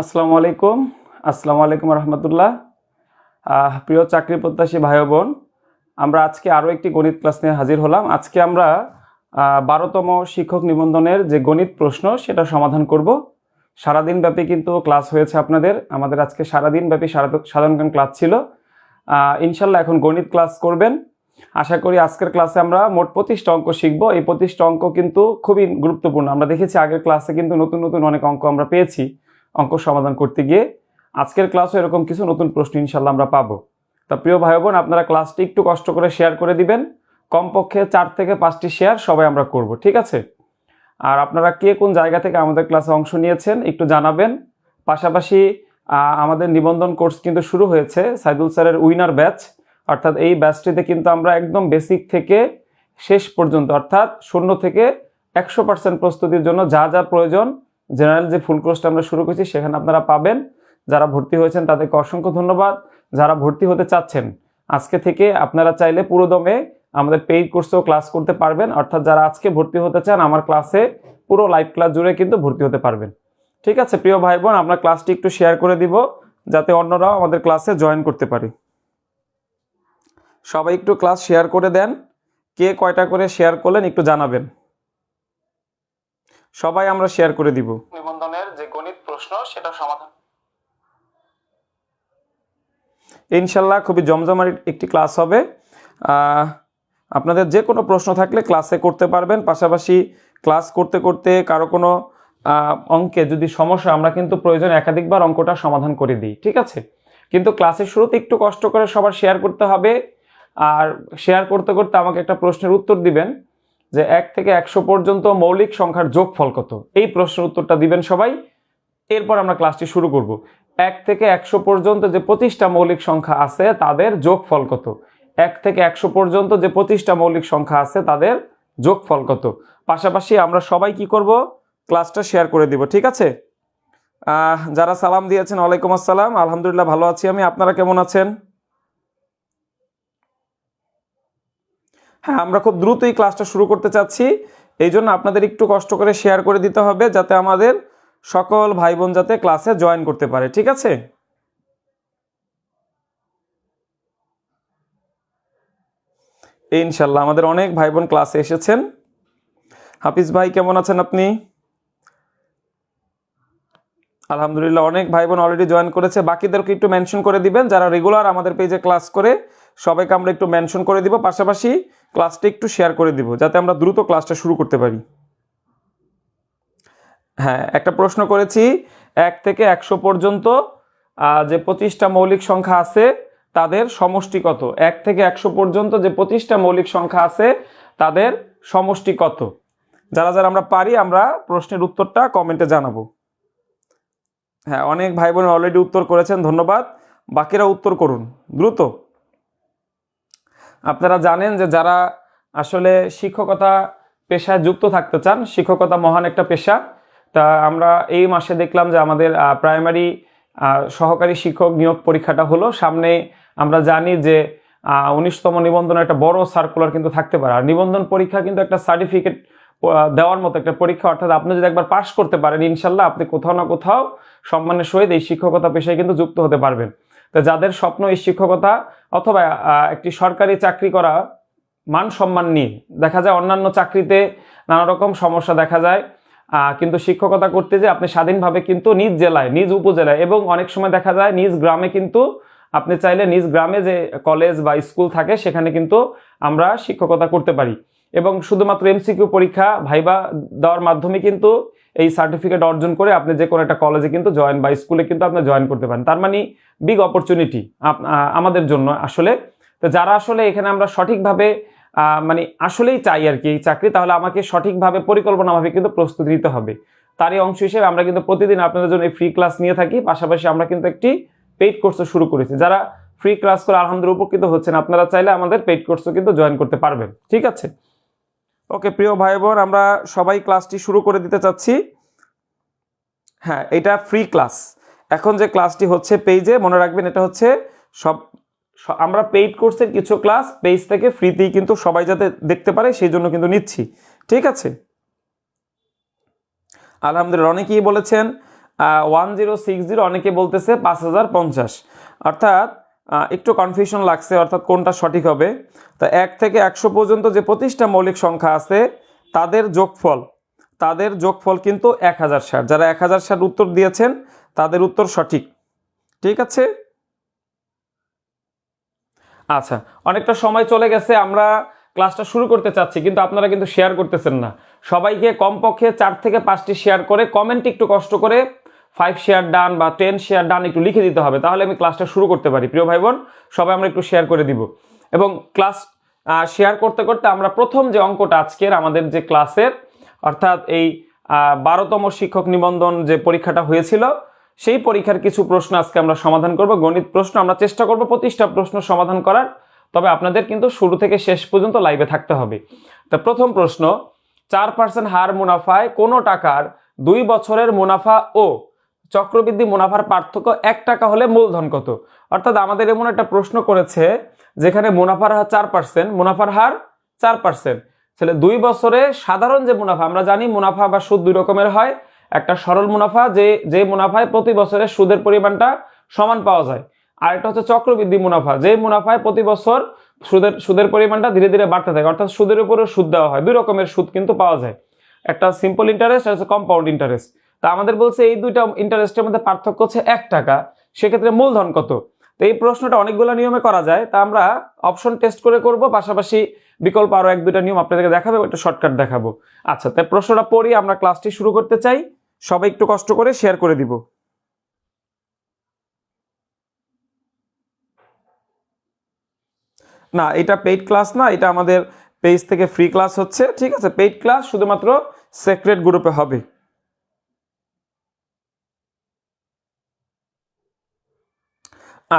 আসসালামু আলাইকুম। আসসালামু আলাইকুম রহমতুল্লাহ। প্রিয় চাকরি প্রত্যাশী ভাই বোন, আমরা আজকে আরও একটি গণিত ক্লাস নিয়ে হাজির হলাম। আজকে আমরা 12তম শিক্ষক নিবন্ধনের যে গণিত প্রশ্ন সেটা সমাধান করব। সারাদিন ব্যাপী কিন্তু ক্লাস হয়েছে আমাদের আজকে সারাদিন ব্যাপী সাধারণ জ্ঞান ক্লাস ছিল। ইনশাল্লাহ এখন গণিত ক্লাস করবেন। আশা করি আজকের ক্লাসে আমরা মোট 25টা অঙ্ক শিখব। এই 25টা অঙ্ক কিন্তু খুবই গুরুত্বপূর্ণ। আমরা দেখেছি আগের ক্লাসে কিন্তু নতুন নতুন অনেক অঙ্ক আমরা পেয়েছি অঙ্ক সমাধান করতে গিয়ে। আজকের ক্লাসও এরকম কিছু নতুন প্রশ্ন ইনশাল্লাহ আমরা পাবো। তা প্রিয় ভাই বোন, আপনারা ক্লাসটি একটু কষ্ট করে শেয়ার করে দিবেন। কমপক্ষে 4 থেকে 5টি শেয়ার সবাই আমরা করব, ঠিক আছে? আর আপনারা কে কোন জায়গা থেকে আমাদের ক্লাসে অংশ নিয়েছেন একটু জানাবেন। পাশাপাশি আমাদের নিবন্ধন কোর্স কিন্তু শুরু হয়েছে, সাইদুল স্যারের উইনার ব্যাচ। অর্থাৎ এই ব্যাচটিতে কিন্তু আমরা একদম বেসিক থেকে শেষ পর্যন্ত, অর্থাৎ 0 থেকে 100% প্রস্তুতির জন্য যা যা প্রয়োজন, জেনারেল যে ফুল কোর্সটা আমরা শুরু করেছি সেখানে আপনারা পাবেন। যারা ভর্তি হয়েছেন তাদেরকে অসংখ্য ধন্যবাদ। যারা ভর্তি হতে চাচ্ছেন, আজকে থেকে আপনারা চাইলে পুরোদমে আমাদের পেইড কোর্সেও ক্লাস করতে পারবেন। অর্থাৎ যারা আজকে ভর্তি হতে চান আমার ক্লাসে পুরো লাইভ ক্লাস জুড়ে কিন্তু ভর্তি হতে পারবেন। ঠিক আছে প্রিয় ভাই বোন, আমরা ক্লাসটি একটু শেয়ার করে দিব যাতে অন্যরাও আমাদের ক্লাসে জয়েন করতে পারে। সবাই একটু ক্লাস শেয়ার করে দেন। কে কয়টা করে শেয়ার করলেন একটু জানাবেন। সবাই আমরা শেয়ার করে দিব। নিবন্ধনের যে গণিত প্রশ্ন সেটা সমাধান ইনশাল্লাহ খুবই জমজমাট একটি ক্লাস হবে। আপনাদের যে কোনো প্রশ্ন থাকলে ক্লাসে করতে পারবেন। পাশাপাশি ক্লাস করতে করতে কারো কোনো অঙ্কে যদি সমস্যা, আমরা কিন্তু প্রয়োজন একাধিকবার অঙ্কটা সমাধান করে দিই, ঠিক আছে? কিন্তু ক্লাসের শুরুতে একটু কষ্ট করে সবার শেয়ার করতে হবে। আর শেয়ার করতে করতে আমাকে একটা প্রশ্নের উত্তর দিবেন যে 1 থেকে 100 পর্যন্ত মৌলিক সংখ্যার যোগফল কত। এই প্রশ্নের উত্তরটা দিবেন সবাই। এরপর আমরা ক্লাসটি শুরু করব। 1 থেকে 100 পর্যন্ত যে 25টা মৌলিক সংখ্যা আছে তাদের যোগফল কত। 1 থেকে 100 পর্যন্ত যে 25টা মৌলিক সংখ্যা আছে তাদের যোগফল কত। পাশাপাশি আমরা সবাই কি করব, ক্লাসটা শেয়ার করে দিব, ঠিক আছে? যারা সালাম দিয়েছেন, ওয়ালাইকুম আসসালাম, আলহামদুলিল্লাহ ভালো আছি আমি। আপনারা কেমন আছেন? হ্যাঁ, আমরা খুব দ্রুতই ক্লাসটা শুরু করতে চাচ্ছি। এই জন্য আপনাদের একটু কষ্ট করে শেয়ার করে দিতে হবে যাতে আমাদের সকল ভাই বোন যাতে ক্লাসে জয়েন করতে পারে, ঠিক আছে? ইনশাল্লাহ আমাদের অনেক ভাই বোন ক্লাসে এসেছেন। হাফিজ ভাই কেমন আছেন আপনি? আলহামদুলিল্লাহ অনেক ভাই বোন অলরেডি জয়েন করেছে। বাকিদেরকে একটু মেনশন করে দিবেন, যারা রেগুলার আমাদের পেজে ক্লাস করে সবাইকে আমরা একটু মেনশন করে দিব। পাশাপাশি ক্লাসটা একটু শেয়ার করে দিব যাতে আমরা দ্রুত ক্লাসটা শুরু করতে পারি। হ্যাঁ, একটা প্রশ্ন করেছি, 1 থেকে 100 পর্যন্ত যে 25টা মৌলিক সংখ্যা আছে তাদের সমষ্টি কত। 1 থেকে 100 পর্যন্ত যে 25টা মৌলিক সংখ্যা আছে তাদের সমষ্টি কত। যারা যারা আমরা পারি আমরা প্রশ্নের উত্তরটা কমেন্টে জানাবো। হ্যাঁ, অনেক ভাই বোন অলরেডি উত্তর করেছেন, ধন্যবাদ। বাকিরা উত্তর করুন দ্রুত। আপনারা জানেন যে যারা আসলে শিক্ষকতা পেশায় যুক্ত থাকতে চান, শিক্ষকতা মহান একটা পেশা। তা আমরা এই মাসে দেখলাম যে আমাদের প্রাইমারি সহকারী শিক্ষক নিয়োগ পরীক্ষাটা হলো সামনে। আমরা জানি যে 19তম নিবন্ধনের একটা বড় সার্কুলার কিন্তু থাকতে পারে। আর নিবন্ধন পরীক্ষা কিন্তু একটা সার্টিফিকেট দেওয়ার মতো একটা পরীক্ষা। অর্থাৎ আপনি যদি একবার পাশ করতে পারেন ইনশাল্লাহ আপনি কোথাও না কোথাও সম্মানের সহিত এই শিক্ষকতা পেশায় কিন্তু যুক্ত হতে পারবেন। তো যাদের স্বপ্ন এই শিক্ষকতা অথবা একটি সরকারি চাকরি করা মান সম্মান নিয়ে, দেখা যায় অন্যান্য চাকরিতে নানা রকম সমস্যা দেখা যায়, কিন্তু শিক্ষকতা করতে যে আপনি স্বাধীনভাবে কিন্তু নিজ জেলায়, নিজ উপজেলায় এবং অনেক সময় দেখা যায় নিজ গ্রামে কিন্তু আপনি চাইলে নিজ গ্রামে যে কলেজ বা স্কুল থাকে সেখানে কিন্তু আমরা শিক্ষকতা করতে পারি। এবং শুধুমাত্র এমসিকিউ পরীক্ষা ভাইবা দেওয়ার মাধ্যমে কিন্তু এই সার্টিফিকেট অর্জন করে আপনি যে কোনো একটা কলেজে কিন্তু জয়েন বা স্কুলে কিন্তু আপনি জয়েন করতে পারেন। তার মানে বিগ অপরচুনিটি আমাদের জন্য আসলে। তো যারা আসলে এখানে আমরা সঠিকভাবে মানে আসলেই চাই আর কি এই চাকরি, তাহলে আমাকে সঠিকভাবে পরিকল্পনাভাবে কিন্তু প্রস্তুতি নিতে হবে। তারই অংশ হিসেবে আমরা কিন্তু প্রতিদিন আপনাদের জন্য ফ্রি ক্লাস নিয়ে থাকি। পাশাপাশি আমরা কিন্তু একটি পেইড কোর্সও শুরু করেছি। যারা ফ্রি ক্লাস করে আলহামদুলিল্লাহ উপকৃত হচ্ছেন, আপনারা চাইলে আমাদের পেইড কোর্সও কিন্তু জয়েন করতে পারবেন, ঠিক আছে? ওকে প্রিয় ভাই বোন, আমরা সবাই ক্লাসটি শুরু করে দিতে চাচ্ছি। হ্যাঁ, এটা ফ্রি ক্লাস। এখন যে ক্লাসটি হচ্ছে পেজে, মনে রাখবেন এটা হচ্ছে সব আমরা পেইড কোর্সের কিছু ক্লাস পেজ থেকে ফ্রিতেই কিন্তু সবাই যাতে দেখতে পারে সেই জন্য কিন্তু নিচ্ছি, ঠিক আছে? আলহামদুলিল্লাহ অনেকেই বলেছেন 1060, অনেকে বলতেছে 5050, অর্থাৎ একটু কনফিউশন লাগছে, অর্থাৎ কোনটা সঠিক হবে। তা 1 থেকে 100 পর্যন্ত যে 25টা মৌলিক সংখ্যা আছে তাদের যোগফল কিন্তু 1060। যারা 1060 উত্তর দিয়েছেন তাদের উত্তর সঠিক, ঠিক আছে। আচ্ছা, অনেকটা সময় চলে গেছে, আমরা ক্লাসটা শুরু করতে চাচ্ছি, কিন্তু আপনারা কিন্তু শেয়ার করতেছেন না। সবাইকে কমপক্ষে 4 থেকে 5টি শেয়ার করে, কমেন্টে একটু কষ্ট করে 5 শেয়ার ডান বা 10 শেয়ার ডান একটু লিখে দিতে হবে, তাহলে আমি ক্লাসটা শুরু করতে পারি। প্রিয় ভাই বোন, সবাই আমরা একটু শেয়ার করে দিব। এবং ক্লাস শেয়ার করতে করতে আমরা প্রথম যে অঙ্কটা আজকের আমাদের যে ক্লাসের, অর্থাৎ এই 12তম শিক্ষক নিবন্ধন যে পরীক্ষাটা হয়েছিল, সেই পরীক্ষার কিছু প্রশ্ন আজকে আমরা সমাধান করব। গণিত প্রশ্ন আমরা চেষ্টা করব 25টা প্রশ্ন সমাধান করার, তবে আপনাদের কিন্তু শুরু থেকে শেষ পর্যন্ত লাইভে থাকতে হবে। তো প্রথম প্রশ্ন, 4% হার মুনাফায় কোনো টাকার 2 বছরের মুনাফা ও চক্রবৃদ্ধি মুনাফার পার্থক্য 1 টাকা হলে মূলধন কত? অর্থাৎ আমাদের এমন একটা প্রশ্ন করেছে যেখানে মুনাফার হার 4%, মুনাফার হার 4%, তাহলে 2 বছরে সাধারণ যে মুনাফা, আমরা জানি মুনাফা বা সুদ দুই রকমের হয়। একটা সরল মুনাফা, যে মুনাফায় প্রতি বছরে সুদের পরিমাণটা সমান পাওয়া যায়, আর একটা হচ্ছে চক্রবৃদ্ধি মুনাফা, যে মুনাফায় প্রতি বছর সুদের পরিমাণটা ধীরে ধীরে বাড়তে থাকে, অর্থাৎ সুদের উপরে সুদ দেওয়া হয়। দুই রকমের সুদ কিন্তু পাওয়া যায়, একটা সিম্পল ইন্টারেস্ট আর হচ্ছে কম্পাউন্ড ইন্টারেস্ট। তা আমাদের বলছে এই দুইটা ইন্টারেস্টের মধ্যে পার্থক্য হচ্ছে 1 টাকা, সেক্ষেত্রে মূলধন কত? তো এই প্রশ্নটা অনেকগুলো নিয়মে করা যায়, তা আমরা অপশন টেস্ট করে করব, পাশাপাশি বিকল্প আরো 1-2টা নিয়ম আপনাদেরকে দেখাবো, একটা শর্টকাট দেখাবো। আচ্ছা, তাই প্রশ্নটা পড়ি, আমরা ক্লাসটি শুরু করতে চাই। সবাই একটু কষ্ট করে শেয়ার করে দিব। না, এটা পেইড ক্লাস না, এটা আমাদের পেজ থেকে ফ্রি ক্লাস হচ্ছে, ঠিক আছে। পেইড ক্লাস শুধুমাত্র সিক্রেট গ্রুপে হবে।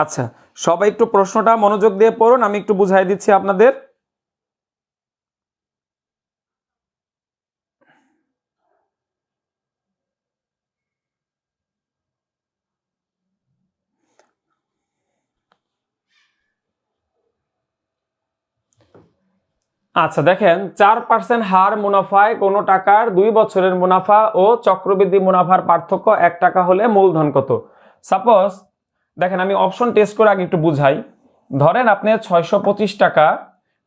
আচ্ছা, সবাই একটু প্রশ্নটা মনোযোগ দিয়ে পড়ুন, আমি একটু বুঝাই দিচ্ছি আপনাদের। আচ্ছা দেখেন, 4% হার মুনাফায় কোনো টাকার 2 বছরের মুনাফা ও চক্রবৃদ্ধি মুনাফার পার্থক্য 1 টাকা হলে মূলধন কত? সাপোজ দেখেন, আমি অপশন টেস্ট করে আগে একটু বুঝাই। ধরেন আপনি 625 টাকা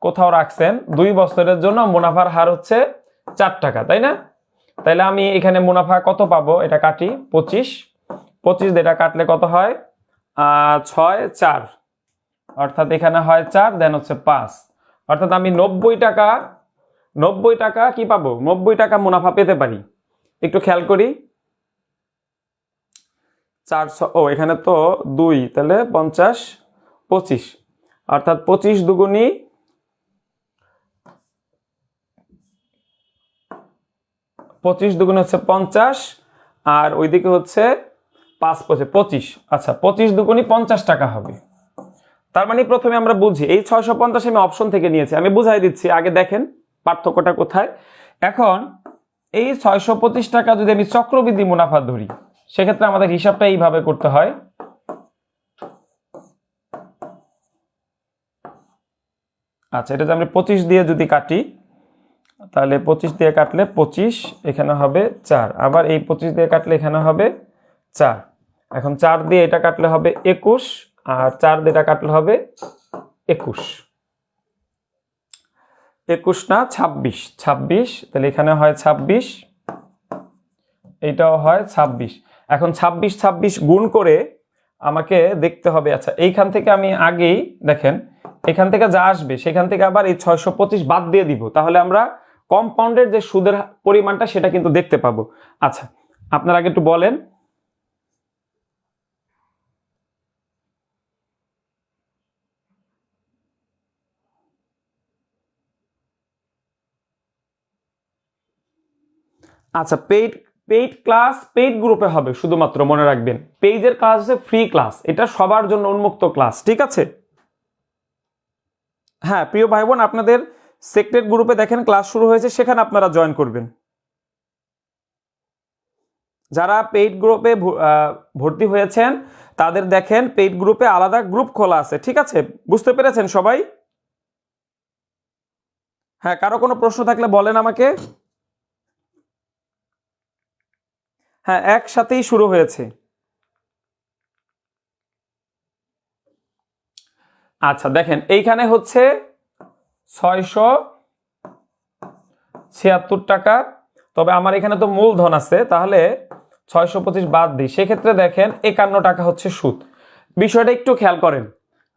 কোথাও রাখছেন, 2 বছরের জন্য মুনাফার হার হচ্ছে 4 টাকা, তাই না? তাইলে আমি এখানে মুনাফা কত পাবো, এটা কাটি, 25 এটা কাটলে কত হয়, 6 4, অর্থাৎ এখানে হয় 4, দেন হচ্ছে 5, অর্থাৎ আমি 90 টাকা কি পাবো, 90 টাকা মুনাফা পেতে পারি। একটু খেয়াল করি, 400, ও এখানে তো 2, তাহলে 50 25, অর্থাৎ 25 দুগুণী হচ্ছে 50, আর ওইদিকে হচ্ছে 5 25, আচ্ছা 25 দুগুণী 50 টাকা হবে। তার মানে প্রথমে আমরা বুঝি, এই 650 আমি অপশন থেকে নিয়েছি, আমি বুঝাই দিচ্ছি, আগে দেখেন পার্থক্যটা কোথায়। এখন এই 625 টাকা যদি আমি চক্রবৃদ্ধি মুনাফা ধরি, সেক্ষেত্রে আমাদের হিসাবটা এইভাবে করতে হয়। আচ্ছা, এটা যদি আমরা 25 দিয়ে যদি কাটি, তাহলে 25 দিয়ে কাটলে 25, এখানে হবে 4, আবার এই 25 দিয়ে কাটলে এখানে হবে 4, এখন 4 দিয়ে এটা কাটলে হবে 21, আর 4 দিয়ে এটা কাটলে হবে 21, 21 না 26, তাহলে এখানে হয় 26, এইটাও হয় 26। এখন 26 গুণ করে আমাকে দেখতে হবে, আচ্ছা এইখান থেকে আমি আগেই দেখেন, এখান থেকে যা আসবে সেখান থেকে আবার এই 625 বাদ দিয়ে দিব, তাহলে আমরা কম্পাউন্ডের যে সুদের পরিমাণটা সেটা কিন্তু দেখতে পাবো। আচ্ছা, আপনারা আগে একটু বলেন। আচ্ছা, পেইড ক্লাস পেইড গ্রুপে হবে শুধুমাত্র, মনে রাখবেন পেইজের ক্লাস হচ্ছে ফ্রি ক্লাস, এটা সবার জন্য উন্মুক্ত ক্লাস, ঠিক আছে। হ্যাঁ প্রিয় ভাই বোন, আপনাদের সিক্রেট গ্রুপে দেখেন ক্লাস শুরু হয়েছে, সেখানে আপনারা জয়েন করবেন। যারা পেইড গ্রুপে ভর্তি হয়েছেন তাদের দেখেন পেইড গ্রুপে আলাদা গ্রুপ খোলা আছে, ঠিক আছে, বুঝতে পেরেছেন সবাই? হ্যাঁ, কারো কোনো প্রশ্ন থাকলে বলেন আমাকে। হ্যাঁ, একসাথেই শুরু হয়েছে। আচ্ছা দেখেন, এইখানে হচ্ছে 676 টাকা, তবে আমার এখানে তো মূলধন আছে, তাহলে 625 বাদ দিই, সেক্ষেত্রে দেখেন 51 টাকা হচ্ছে সুদ। বিষয়টা একটু খেয়াল করেন,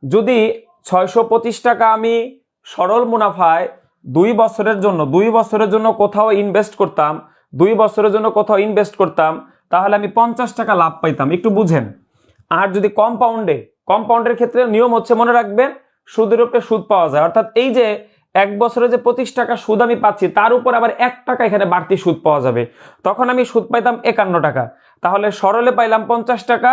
যদি 625 টাকা আমি সরল মুনাফায় 2 বছরের জন্য কোথাও ইনভেস্ট করতাম, 2 বছরের জন্য কোথাও ইনভেস্ট করতাম, তাহলে আমি 50 টাকা লাভ পাইতাম, একটু বুঝেন। আর যদি কম্পাউন্ডের ক্ষেত্রে নিয়ম হচ্ছে, মনে রাখবেন, সুদের উপরে সুদ পাওয়া যায়, অর্থাৎ এই যে 1 বছরে যে 25 টাকা সুদ আমি পাচ্ছি, তার উপর আবার 1 টাকা এখানে বাড়তি সুদ পাওয়া যাবে, তখন আমি সুদ পাইতাম 51 টাকা। তাহলে সরলে পাইলাম 50 টাকা,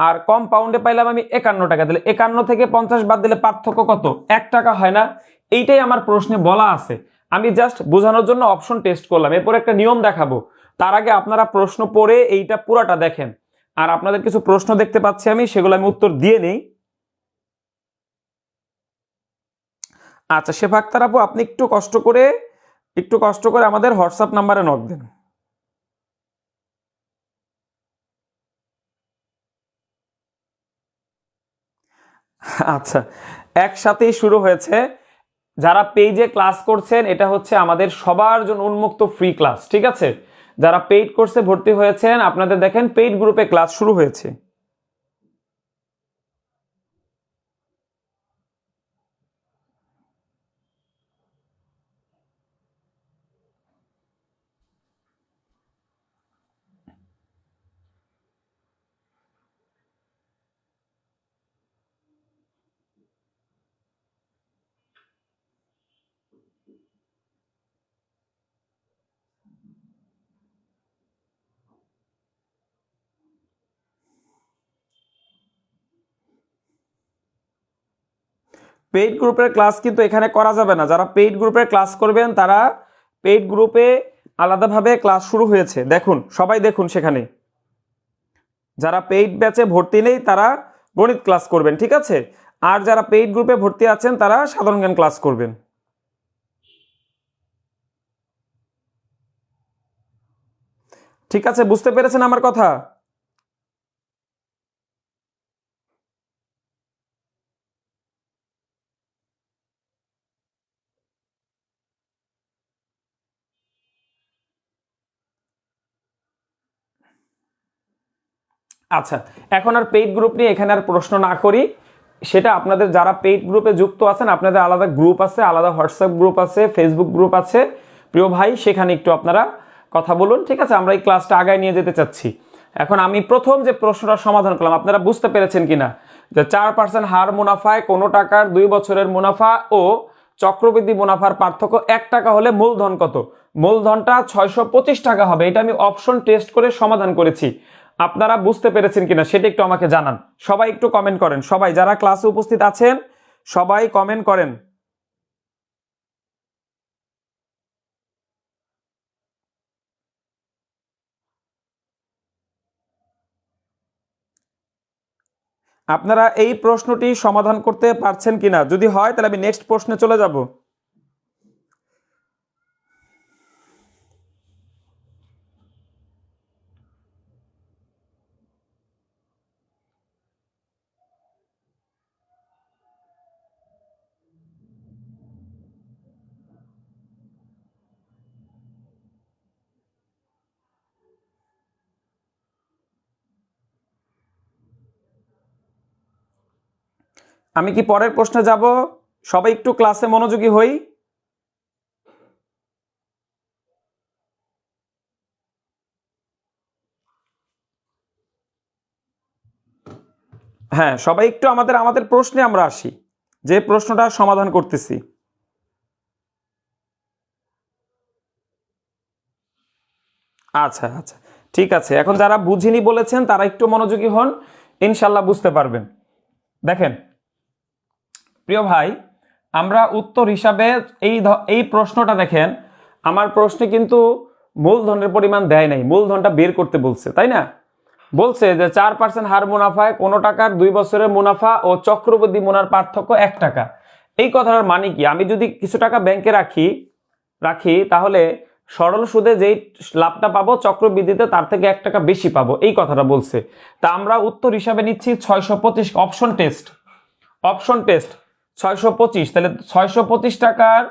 আর কম্পাউন্ডে পাইলাম আমি 51 টাকা। তাহলে 51 থেকে 50 বাদ দিলে পার্থক্য কত? 1 টাকা হয় না? এইটাই আমার প্রশ্নে বলা আছে, আমি জাস্ট বোঝানোর জন্য অপশন টেস্ট করলাম, এরপর একটা নিয়ম দেখাবো। তার আগে আপনারা প্রশ্ন পড়ে এইটা পুরাটা দেখেন, আর আপনাদের কিছু প্রশ্ন দেখতে পাচ্ছি আমি, সেগুলো আমি উত্তর দিয়ে নেই। আচ্ছা শেফা আক্তার আপু, আপনি একটু কষ্ট করে আমাদের হোয়াটসঅ্যাপ নাম্বারে নক দেন। আচ্ছা, একসাথেই শুরু হয়েছে। যারা পেজে ক্লাস করছেন, এটা হচ্ছে আমাদের সবার জন্য উন্মুক্ত ফ্রি ক্লাস, ঠিক আছে? যারা পেইড কোর্সে ভর্তি হয়েছেন, আপনাদের দেখেন পেইড গ্রুপে ক্লাস শুরু হয়েছে। পেইড গ্রুপের ক্লাস কিন্তু এখানে করা যাবে না। যারা পেইড গ্রুপের ক্লাস করবেন, তারা পেইড গ্রুপে আলাদাভাবে ক্লাস শুরু হয়েছে, দেখুন, সবাই দেখুন সেখানে। যারা পেইড ব্যাচে ভর্তি নেই, তারা গণিত ক্লাস করবেন, ঠিক আছে? আর যারা পেইড গ্রুপে ভর্তি আছেন, তারা সাধারণ জ্ঞান ক্লাস করবেন। ঠিক আছে, বুঝতে পেরেছেন আমার কথা? আচ্ছা, এখন আর পেইড গ্রুপ নিয়ে এখানে আর প্রশ্ন না করি। সেটা আপনাদের যারা পেইড গ্রুপে যুক্ত আছেন, আপনাদের আলাদা গ্রুপ আছে, আলাদা হোয়াটসঅ্যাপ গ্রুপ আছে, ফেসবুক গ্রুপ আছে, প্রিয় ভাই, সেখানে একটু আপনারা কথা বলুন, ঠিক আছে? আমরা এই ক্লাসটা আগায় নিয়ে যেতে চাচ্ছি। এখন আমি প্রথম যে প্রশ্নটা সমাধান করলাম, আপনারা বুঝতে পেরেছেন কিনা, যে 4% হার মুনাফায় কোনো টাকার 2 বছরের মুনাফা ও চক্রবৃদ্ধি মুনাফার পার্থক্য 1 টাকা হলে মূলধন কত? মূলধনটা 625 টাকা হবে। এটা আমি অপশন টেস্ট করে সমাধান করেছি। আপনারা বুঝতে পেরেছেন কিনা সেটা একটু আমাকে জানান। সবাই একটু কমেন্ট করেন, সবাই যারা ক্লাসে উপস্থিত আছেন সবাই কমেন্ট করেন। আপনারা এই প্রশ্নটি সমাধান করতে পারছেন কিনা, যদি হয় তাহলে আমি নেক্সট প্রশ্নে চলে যাব। আমি কি পরের প্রশ্নে যাব? সবাই একটু ক্লাসে মনোযোগী হই। হ্যাঁ, সবাই একটু আমাদের প্রশ্নে আমরা আসি, যে প্রশ্নটা সমাধান করতেছি। আচ্ছা আচ্ছা, ঠিক আছে। এখন যারা বুঝিনি বলেছেন, তারা একটু মনোযোগী হন, ইনশাল্লাহ বুঝতে পারবেন। দেখেন প্রিয় ভাই, আমরা উত্তর হিসাবে এই প্রশ্নটা দেখেন, আমার প্রশ্নে কিন্তু মূলধনের পরিমাণ দেয় নাই, মূলধনটা বের করতে বলছে, তাই না? বলছে যে 4% হার মুনাফায় কোনো টাকার 2 বছরের মুনাফা ও চক্রবৃদ্ধি মুনার পার্থক্য 1 টাকা। এই কথাটার মানে কি? আমি যদি কিছু টাকা ব্যাংকে রাখি তাহলে সরল সুদে যেই লাভটা পাবো চক্রবৃদ্ধিতে তার থেকে 1 টাকা বেশি পাবো, এই কথাটা বলছে। তা আমরা উত্তর হিসাবে নিচ্ছি 625, অপশন টেস্ট 625। তাহলে 625 টাকার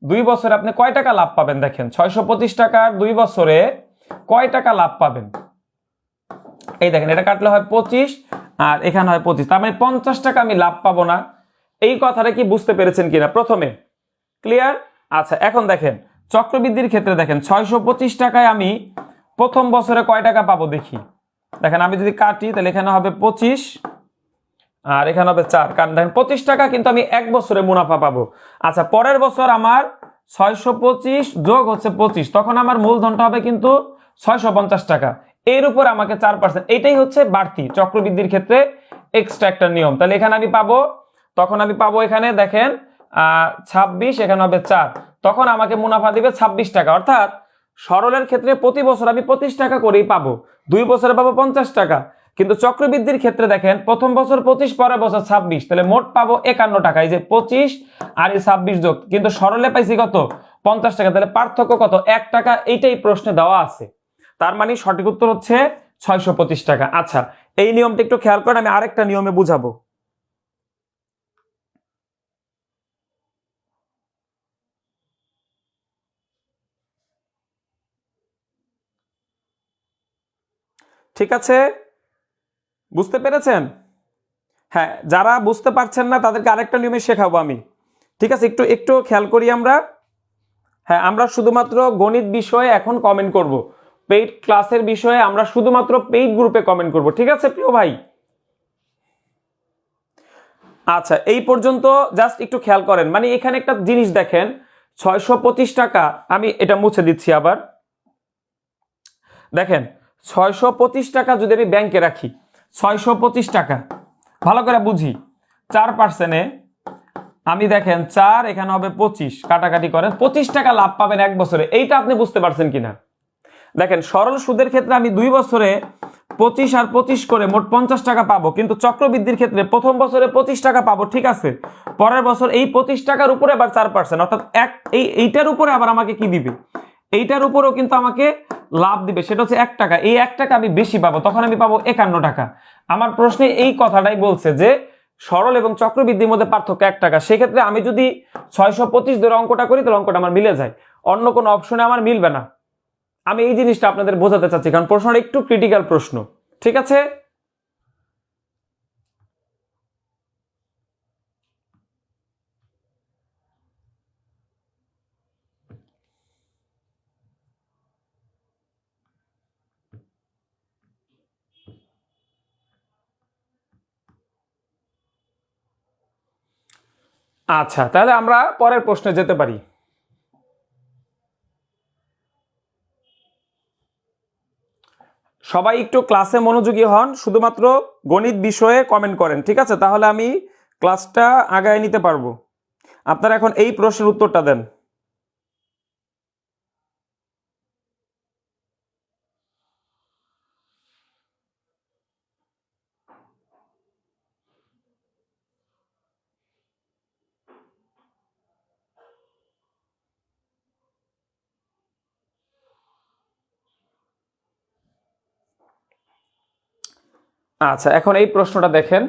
2 বছরে আপনি কয় টাকা লাভ পাবেন? দেখেন 625 টাকার 2 বছরে কয় টাকা লাভ পাবেন? এই দেখেন, এটা কাটলে হয় 25 আর এখানে হয় 25, তার মানে 50 টাকা আমি লাভ পাবো না। এই কথাটা কি বুঝতে পেরেছেন কিনা প্রথমে? ক্লিয়ার? আচ্ছা, এখন দেখেন চক্রবৃদ্ধির ক্ষেত্রে দেখেন 625 টাকায় আমি প্রথম বছরে কয় টাকা পাবো দেখি। দেখেন আমি যদি কাটি তাহলে এখানে হবে 25 আর এখানে হবে 4, কারণ দেখেন 25 টাকা কিন্তু আমি 1 বছরে মুনাফা পাবো। আচ্ছা, পরের বছর আমার 625 যোগ হচ্ছে 25, তখন আমার মূলধনটা হবে কিন্তু 650 টাকা, এর উপর আমাকে 4%, এটাই হচ্ছে বাড়তি চক্রবৃদ্ধির ক্ষেত্রে এক্সট্রা একটা নিয়ম। তাহলে এখানে আমি পাবো, তখন আমি পাবো এখানে দেখেন 26, এখানে হবে 4, তখন আমাকে মুনাফা দিবে 26 টাকা। অর্থাৎ সরলের ক্ষেত্রে প্রতি বছর আমি 25 টাকা করেই পাবো, 2 বছরে পাবো 50 টাকা। কিন্তু চক্রবৃদ্ধির ক্ষেত্রে দেখেন প্রথম বছর 25, পরের বছর 26, তাহলে মোট পাবো 51 টাকা। এই যে 25 আর এই 26 যোগ, কিন্তু সরলে পাইছি কত? 50 টাকা। তাহলে পার্থক্য কত? 1 টাকা। এইটাই প্রশ্নে দেওয়া আছে। তার মানে সঠিক উত্তর হচ্ছে 625 টাকা। আচ্ছা, এই নিয়মটা একটু খেয়াল করেন, আমি আরেকটা নিয়মে বুঝাবো। ঠিক আছে, বুঝতে পেরেছেন? হ্যাঁ, যারা বুঝতে পারছেন না তাদেরকে আরেকটা নিয়মে শেখাবো আমি। ঠিক আছে, একটু একটু খেয়াল করি আমরা। হ্যাঁ, আমরা শুধুমাত্র গণিত বিষয়ে এখন কমেন্ট করব। পেইড ক্লাসের বিষয়ে আমরা শুধুমাত্র পেইড গ্রুপে কমেন্ট করব। ঠিক আছে প্রিয় ভাই? আচ্ছা, এই পর্যন্ত জাস্ট একটু খেয়াল করেন, মানে এখানে একটা জিনিস দেখেন, 625 টাকা, আমি এটা মুছে দিচ্ছি আবার। দেখেন 625 টাকা যদি আমি ব্যাংকে রাখি, 625 টাকা ভালো করে বুঝি, 4%-এ আমি দেখেন 4, এখানে হবে 25, কাটাকাটি করেন, 25 টাকা লাভ পাবেন 1 বছরে। এইটা আপনি বুঝতে পারছেন কিনা? দেখেন সরল সুদের ক্ষেত্রে আমি 2 বছরে 25 আর 25 করে মোট 50 টাকা পাবো, কিন্তু চক্রবৃদ্ধির ক্ষেত্রে প্রথম বছরে 25 টাকা পাবো, ঠিক আছে, পরের বছর এই 25 টাকার উপরে আবার 4%, অর্থাৎ এইটার উপরে আবার আমাকে কি দিবে? এইটার উপরেও কিন্তু আমাকে লাভ দিবে, সেটা হচ্ছে 1 টাকা। এই 1 টাকা আমি বেশি পাবো, তখন আমি পাবো 51 টাকা। আমার প্রশ্নে এই কথাটাই বলছে যে সরল এবং চক্রবৃদ্ধির মধ্যে পার্থক্য 1 টাকা। সেক্ষেত্রে আমি যদি 625 ধরে অঙ্কটা করি তাহলে অঙ্কটা আমার মিলে যায়, অন্য কোনো অপশনে আমার মিলবে না। আমি এই জিনিসটা আপনাদের বোঝাতে চাচ্ছি, কারণ প্রশ্নটা একটু ক্রিটিক্যাল প্রশ্ন। ঠিক আছে? আচ্ছা, তাহলে আমরা পরের প্রশ্নে যেতে পারি। সবাই একটু ক্লাসে মনোযোগী হন, শুধুমাত্র গণিত বিষয়ে কমেন্ট করেন, ঠিক আছে? তাহলে আমি ক্লাসটা আগায় নিতে পারবো। আপনারা এখন এই প্রশ্নের উত্তরটা দেন। আচ্ছা, এখন এই প্রশ্নটা দেখেন,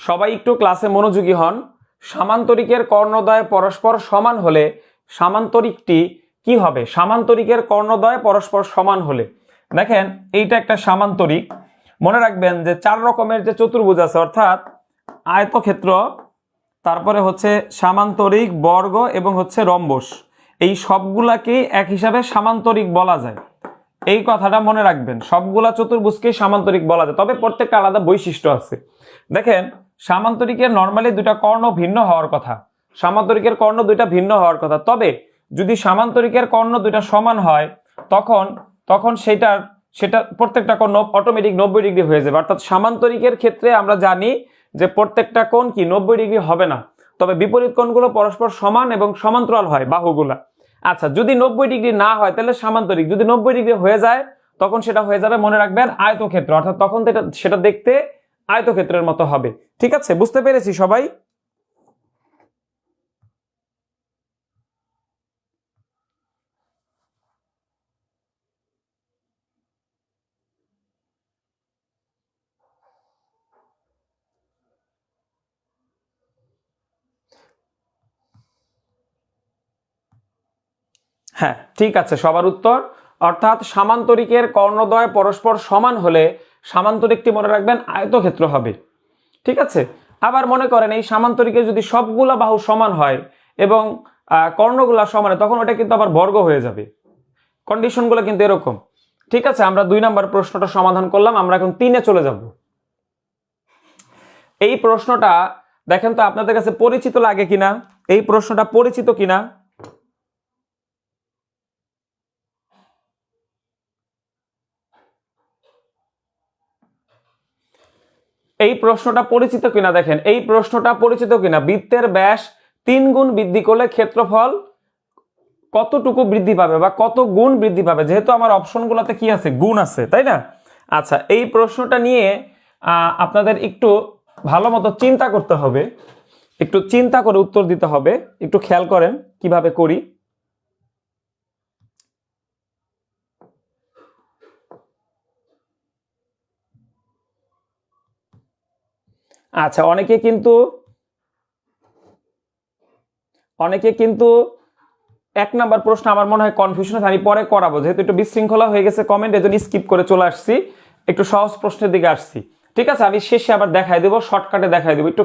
সবাই একটু ক্লাসে মনোযোগী হন। সামান্তরিকের কর্ণদ্বয় পরস্পর সমান হলে সামান্তরিকটি কি হবে? সামান্তরিকের কর্ণদ্বয় পরস্পর সমান হলে, দেখেন এইটা একটা সামান্তরিক। মনে রাখবেন যে 4 রকমের যে চতুর্ভুজ আছে, অর্থাৎ আয়তক্ষেত্র, তারপরে হচ্ছে সামান্তরিক, বর্গ এবং হচ্ছে রম্বস, এই সবগুলাকেই এক হিসাবে সামান্তরিক বলা যায়। এই কথাটা মনে রাখবেন, সবগুলা চতুর্ভুজকে সামান্তরিক বলা যায়, তবে প্রত্যেকটা আলাদা বৈশিষ্ট্য আছে। দেখেন সামান্তরিকের নরমালি দুটা কর্ণ ভিন্ন হওয়ার কথা, সামান্তরিকের কর্ণ দুইটা ভিন্ন হওয়ার কথা, তবে যদি সামান্তরিকের কর্ণ দুইটা সমান হয় তখন তখন সেটা প্রত্যেকটা কোণ অটোমেটিক 90 ডিগ্রি হয়ে যাবে। অর্থাৎ সামান্তরিকের ক্ষেত্রে আমরা জানি যে প্রত্যেকটা কোণ কি 90 ডিগ্রি হবে না, তবে বিপরীত কোণগুলো পরস্পর সমান এবং সমান্তরাল হয় বাহুগুলা। আচ্ছা, যদি 90 ডিগ্রি না হয় তাহলে সামান্তরিক, যদি 90 ডিগ্রি হয়ে যায় তখন সেটা হয়ে যাবে, মনে রাখবেন, আয়তক্ষেত্র, অর্থাৎ তখন সেটা দেখতে আয়তক্ষেত্রের মতো হবে। ঠিক আছে, বুঝতে পেরেছি সবাই? হ্যাঁ ঠিক আছে, সবার উত্তর। অর্থাৎ সামান্তরিকের কর্ণদ্বয় পরস্পর সমান হলে সামান্তরিকটি মনে রাখবেন আয়তক্ষেত্র হবে। ঠিক আছে, আবার মনে করেন এই সামান্তরিকের যদি সবগুলা বাহু সমান হয় এবং কর্ণগুলা সমান হয় তখন ওটা কিন্তু আবার বর্গ হয়ে যাবে। কন্ডিশনগুলো কিন্তু এরকম। ঠিক আছে, আমরা 2 নম্বর প্রশ্নটা সমাধান করলাম, আমরা এখন 3-এ চলে যাব। এই প্রশ্নটা দেখেন তো আপনাদের কাছে পরিচিত লাগে কিনা, এই প্রশ্নটা পরিচিত কিনা। এই প্রশ্নটা পরিচিত কিনা, দেখেন এই প্রশ্নটা পরিচিত কিনা। বৃত্তের ব্যাস 3 গুণ বৃদ্ধি করলে ক্ষেত্রফল কতটুকু বৃদ্ধি পাবে বা কত গুণ বৃদ্ধি পাবে, যেহেতু আমার অপশনগুলোতে কি আছে, গুণ আছে, তাই না? আচ্ছা, এই প্রশ্নটা নিয়ে আপনাদের একটু ভালো মতো চিন্তা করতে হবে, একটু চিন্তা করে উত্তর দিতে হবে। একটু খেয়াল করেন কিভাবে করি। আচ্ছা, অনেকে কিন্তু 1 নাম্বার প্রশ্ন আমার মনে হয় কনফিউশন আছে, আমি পরে করাবো, যেহেতু একটু বিশৃঙ্খলা হয়ে গেছে কমেন্ট, এজন্য স্কিপ করে চলে আসছি, একটু সহজ প্রশ্নের দিকে আসছি। ঠিক আছে, আমি শেষে আবার দেখাই দেবো, শর্টকাটে দেখাই দেবো, একটু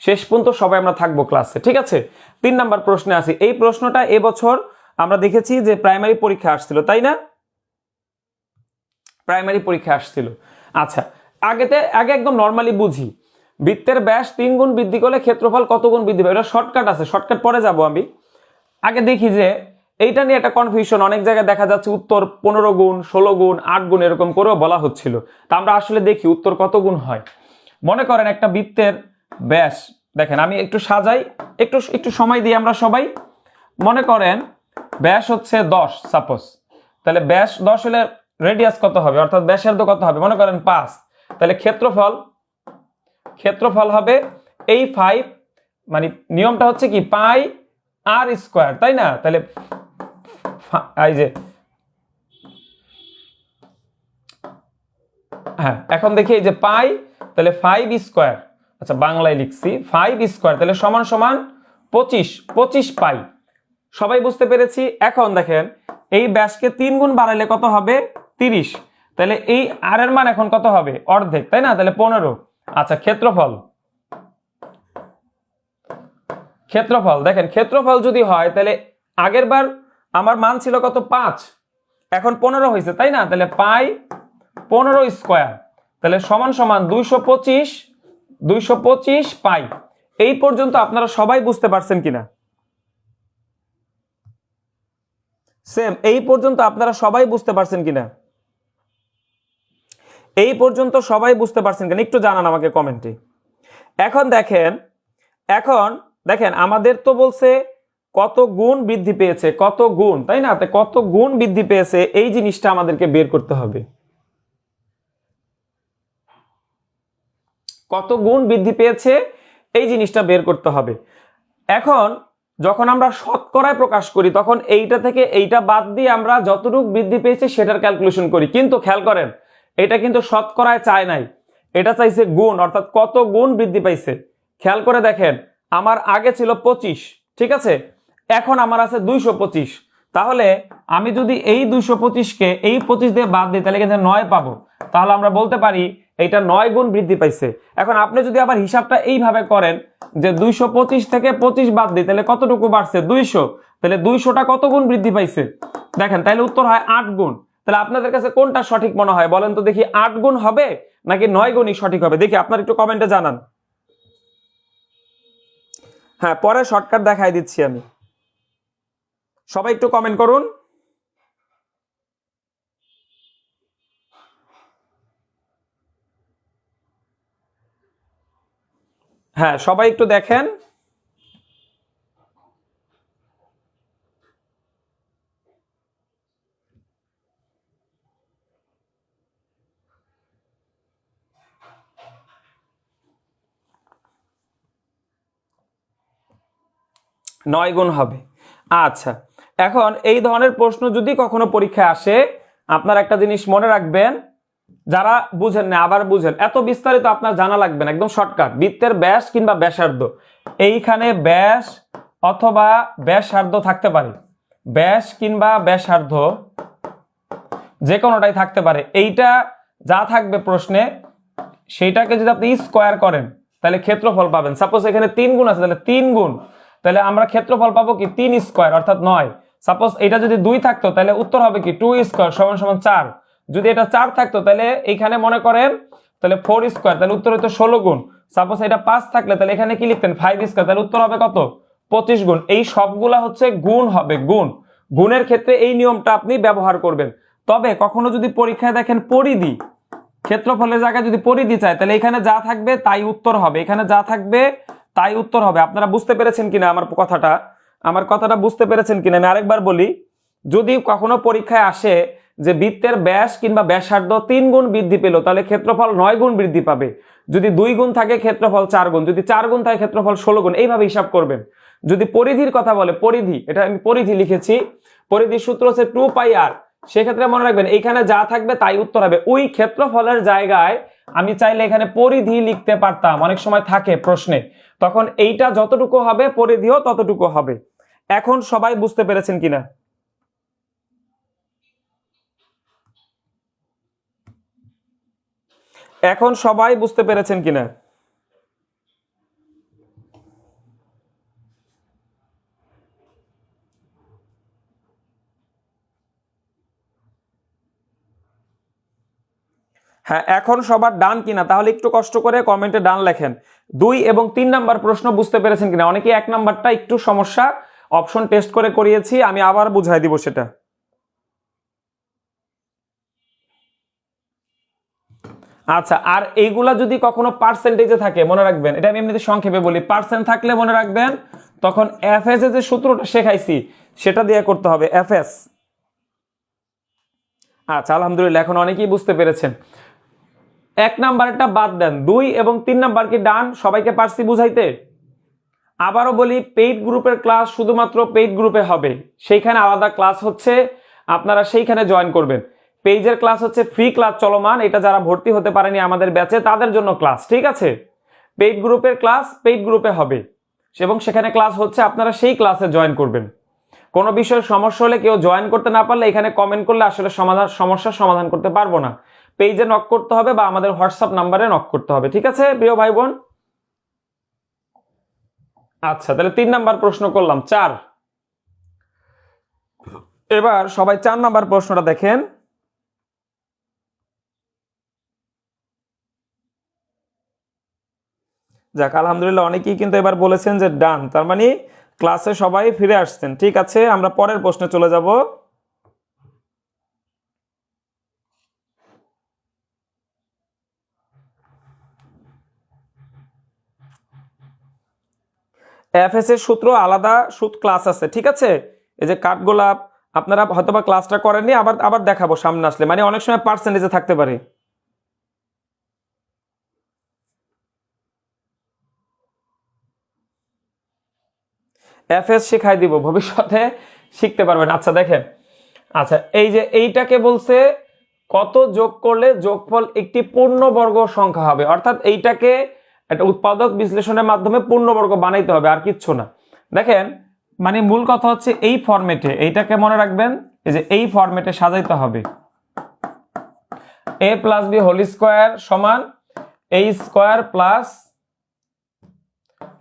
শেষ পর্যন্ত সবাই আমরা থাকবো ক্লাসে। ঠিক আছে, 3 নাম্বার প্রশ্নে আসি। এই প্রশ্নটা এবছর আমরা দেখেছি যে প্রাইমারি পরীক্ষা আসছিল, তাই না? প্রাইমারি পরীক্ষা আসছিল। আচ্ছা, আগে একদম নর্মালি বুঝি, বৃত্তের ব্যাস 3 গুণ বৃদ্ধি করলে ক্ষেত্রফল কত গুণ বৃদ্ধি পাবে। এটা শর্টকাট আছে, শর্টকাট পরে যাব আমি। আগে দেখি যে এইটা নিয়ে একটা কনফিউশন, অনেক জায়গায় দেখা যাচ্ছে উত্তর 15 গুণ, 16 গুণ, 8 গুণ এরকম করেও বলা হচ্ছিল। তা আমরা আসলে দেখি উত্তর কত গুণ হয়। মনে করেন একটা বৃত্তের ব্যাস, দেখেন আমি একটু সাজাই, একটু সময় দিই আমরা সবাই। মনে করেন ব্যাস হচ্ছে 10 সাপোজ, তাহলে ব্যাস 10 হলে রেডিয়াস কত হবে, অর্থাৎ ব্যাসার্ধ কত হবে, মনে করেন 5। তাহলে ক্ষেত্রফল হবে এই 5, মানে নিয়মটা হচ্ছে কি পাই আর স্কয়ার, তাই না? তাহলে এই যে হ্যাঁ, এখন দেখি এই যে পাই, তাহলে 5 স্কয়ার, আচ্ছা বাংলায় লিখছি 5 স্কয়ার, তাহলে সমান সমান 25 পাই। সবাই বুঝতে পেরেছি? এখন দেখেন এই ব্যাসকে 3 গুণ বাড়াইলে কত হবে, 30। তাহলে এই আর এর মান এখন কত হবে, অর্ধেক, তাই না? তাহলে 15। আচ্ছা, ক্ষেত্রফল দেখেন, ক্ষেত্রফল যদি হয় তাহলে আগের বার আমার মান ছিল কত, 5, এখন 15 হয়েছে, তাই না? তাহলে পাই 15 স্কয়ার, তাহলে সমান সমান 225 পাই। এই পর্যন্ত আপনারা সবাই বুঝতে পারছেন কিনা? সেম, এই পর্যন্ত আপনারা সবাই বুঝতে পারছেন কিনা? এই পর্যন্ত সবাই বুঝতে পারছেন কিনা একটু জানান আমাকে কমেন্টে। এখন দেখেন আমাদের তো বলছে কত গুণ বৃদ্ধি পেয়েছে, কত গুণ, তাই না? কত গুণ বৃদ্ধি পেয়েছে এই জিনিসটা আমাদেরকে বের করতে হবে। কত গুণ বৃদ্ধি পেয়েছে এই জিনিসটা বের করতে হবে। এখন যখন আমরা শতকরায় প্রকাশ করি তখন এইটা থেকে এইটা বাদ দিয়ে আমরা যতটুকু বৃদ্ধি পেয়েছে সেটার ক্যালকুলেশন করি, কিন্তু খেয়াল করেন এটা কিন্তু শতকরায় চায় নাই, এটা চাইছে গুণ, অর্থাৎ কত গুণ বৃদ্ধি পাইছে। খেয়াল করে দেখেন আমার আগে ছিল 25, ঠিক আছে, এখন আমার আছে 225। তাহলে আমি যদি এই 225কে এই 25 দিয়ে বাদ দিই তাহলে কিন্তু 9 পাবো। তাহলে আমরা বলতে পারি এইটা 9 গুণ বৃদ্ধি পাইছে। এখন আপনি যদি আবার হিসাবটা এইভাবে করেন যে 225 থেকে 25 বাদ দিই তাহলে কতটুকু বাড়ছে, 200। তাহলে 200টা কত গুণ বৃদ্ধি পাইছে দেখেন, তাহলে উত্তর হয় 8 গুণ। তাহলে আপনাদের কাছে কোনটা সঠিক মনে হয় বলেন তো দেখি, 8 গুণ হবে নাকি 9 গুণই সঠিক হবে? দেখি আপনারা একটু কমেন্টে জানান। হ্যাঁ, পরে শর্টকাট দেখাই দিচ্ছি আমি, সবাই একটু কমেন্ট করুন। হ্যাঁ, সবাই একটু দেখেন। নয় গুণ হবে। আচ্ছা, এখন এই ধরনের প্রশ্ন যদি কখনো পরীক্ষায় আসে আপনারা একটা জিনিস মনে রাখবেন, যারা বুঝেন না আবার বুঝেন, এত বিস্তারিত আপনার জানা লাগবে না, একদম শর্টকাট। বৃত্তের ব্যাস কিংবা ব্যাসার্ধ, এইখানে ব্যাস অথবা ব্যাসার্ধ থাকতে পারে, ব্যাস কিংবা ব্যাসার্ধ যে কোনোটাই থাকতে পারে, এইটা যা থাকবে প্রশ্নে সেইটাকে যদি আপনি স্কোয়ার করেন তাহলে ক্ষেত্রফল পাবেন। সাপোজ এখানে 3 গুণ আছে, তাহলে 3 গুণ, তাহলে আমরা ক্ষেত্রফল পাবো কি 3 স্কোয়ার অর্থাৎ 9। সাপোজ এটা যদি 2 থাকতো তাহলে উত্তর হবে কি 2 স্কোয়ার সমান সমান 4। যদি এটা 4 থাকতো তাহলে এইখানে মনে করেন তাহলে 4 স্কোয়ার, তাহলে উত্তর হতো 16 গুণ। সাপোজ এটা 5 থাকলে তাহলে এখানে কি লিখতেন 5 স্কোয়ার, তাহলে উত্তর হবে কত 25 গুণ। এই সবগুলা হচ্ছে গুণ হবে, গুণ। গুণের ক্ষেত্রে এই নিয়মটা আপনি ব্যবহার করবেন। তবে কখনো যদি পরীক্ষায় দেখেন পরিধি, ক্ষেত্রফলের জায়গায় যদি পরিধি চায় তাহলে এখানে যা থাকবে তাই উত্তর হবে, এখানে যা থাকবে তাই উত্তর হবে। আপনারা বুঝতে পেরেছেন কিনা আমার কথাটা বুঝতে পেরেছেন কিনা আমি আরেকবার বলি। যদি কখনো পরীক্ষায় আসে যে বৃত্তের ব্যাস কিংবা ব্যাসার্ধ 3 গুণ বৃদ্ধি পেল তাহলে ক্ষেত্রফল 9 গুণ বৃদ্ধি পাবে। যদি 2 গুণ থাকে ক্ষেত্রফল 4 গুণ, যদি 4 গুণ থাকে ক্ষেত্রফল 16 গুণ, এইভাবে হিসাব করবেন। যদি পরিধির কথা বলে, পরিধি, এটা আমি পরিধি লিখেছি, পরিধির সূত্র হচ্ছে 2πr। সেক্ষেত্রে মনে রাখবেন এইখানে যা থাকবে তাই উত্তর হবে। ওই ক্ষেত্রফলের জায়গায় আমি চাইলে এখানে পরিধি লিখতে পারতাম, অনেক সময় থাকে প্রশ্নে, তখন এইটা যতটুকু হবে পরিধিও ততটুকু হবে। এখন সবাই বুঝতে পেরেছেন কিনা? এখন সবাই বুঝতে পেরেছেন কিনা? হ্যাঁ, এখন সবার ডান কিনা তাহলে একটু কষ্ট করে কমেন্টে ডান লেখেন। 2 এবং 3 নাম্বার প্রশ্ন বুঝতে পেরেছেন কিনা? অনেকে 1 নাম্বারটা একটু সমস্যা, অপশন টেস্ট করে করিয়েছি, আমি আবার বুঝাই দিব সেটা। আচ্ছা, আর এইগুলা যদি কখনো পার্সেন্টেজে থাকে মনে রাখবেন, এটা আমি এমনিতে সংক্ষেপে বলি, পার্সেন্ট থাকলে মনে রাখবেন তখন এফএস এর যে সূত্রটা শেখাইছি সেটা দিয়ে করতে হবে, এফএস। আচ্ছা, আলহামদুলিল্লাহ এখন অনেকেই বুঝতে পেরেছেন। 1 নাম্বারটা বাদ দেন, 2 এবং 3 নাম্বার কি ডান? সবাইকে পারছি বুঝাইতে? আবারও বলি, পেইড গ্রুপের ক্লাস শুধুমাত্র পেইড গ্রুপে হবে, সেইখানে আলাদা ক্লাস হচ্ছে, আপনারা সেইখানে জয়েন করবেন। পেজের ক্লাস হচ্ছে ফ্রি ক্লাস চলমান, এটা যারা ভর্তি হতে পারেনি আমাদের ব্যাচে তাদের জন্য ক্লাস, ঠিক আছে? পেইড গ্রুপের ক্লাস পেইড গ্রুপে হবে এবং সেখানে ক্লাস হচ্ছে, আপনারা সেই ক্লাসে জয়েন করবেন। কোনো বিষয়ে সমস্যা হলে কেউ জয়েন করতে না পারলে এখানে কমেন্ট করলে আসলে সমস্যার সমাধান করতে পারবো না। পেজে নক করতে হবে বা আমাদের হোয়াটসঅ্যাপ নাম্বারে নক করতে হবে, ঠিক আছে প্রিয় ভাই বোন? আচ্ছা, তাহলে 3 নাম্বার প্রশ্ন করলাম। 4, এবার সবাই 4 নাম্বার প্রশ্নটা দেখেন। যাক, আলহামদুলিল্লাহ অনেকেই কিন্তু এবার বলেছেন যে ডান, তার মানে ক্লাসে সবাই ফিরে আসছেন। ঠিক আছে, আমরা পরের প্রশ্নে চলে যাব। এফএস এর সূত্র আলাদা ক্লাস আছে, ঠিক আছে? এই যে কাঠগোলাপ, আপনারা হয়তোবা ক্লাসটা করেননি, আবার আবার দেখাবো সামনে আসলে, মানে অনেক সময় পার্সেন্টেজে থাকতে পারে। এফএস শেখাই দিব, ভবিষ্যতে শিখতে পারবেন। আচ্ছা দেখেন, আচ্ছা এই যে এইটাকে বলছে কত যোগ করলে যোগফল একটি পূর্ণবর্গ সংখ্যা হবে, অর্থাৎ এইটাকে একটা উৎপাদক বিশ্লেষণের মাধ্যমে পূর্ণবর্গ বানাইতে হবে, আর কিচ্ছু না। দেখেন, মানে মূল কথা হচ্ছে এই ফরম্যাটে, এইটাকে মনে রাখবেন, এই যে এই ফরম্যাটে সাজাইতে হবে। a plus B whole square সমান a square plus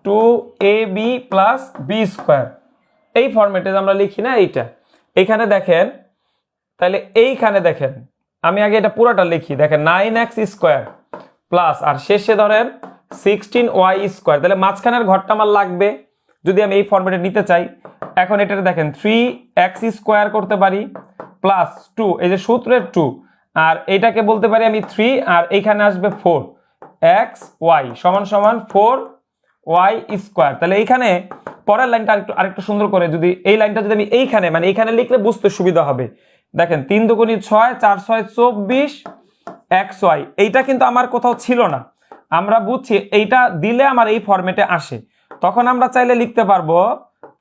2ab plus B square, এই ফরম্যাটে আমরা লিখি না এইটা। এখানে দেখেন, তাহলে এইখানে দেখেন, আমি আগে এটা পুরোটা লিখি, দেখেন 9x স্কোয়ার প্লাস, আর শেষে ধরেন 16y স্কোয়ার, তাহলে মাঝখানের ঘরটা আমার লাগবে যদি আমি এই ফরম্যাটে নিতে চাই। এখন এটা দেখেন 3x স্কোয়ার করতে পারি প্লাস 2, এই যে সূত্রের 2, আর এটাকে বলতে পারি আমি 3, আর এইখানে আসবে 4xy সমান সমান 4y স্কোয়ার। তাহলে এইখানে পরের লাইনটা আরেকটু সুন্দর করে, যদি এই লাইনটা যদি আমি এইখানে, মানে এইখানে লিখলে বুঝতে সুবিধা হবে। দেখেন 3 দুগুণী 6, 4 6 24 xy, এইটা কিন্তু আমার কোথাও ছিল না, আমরা বুঝছি এইটা দিলে আমার এই ফরম্যাটে আসে, তখন আমরা চাইলে লিখতে পারবো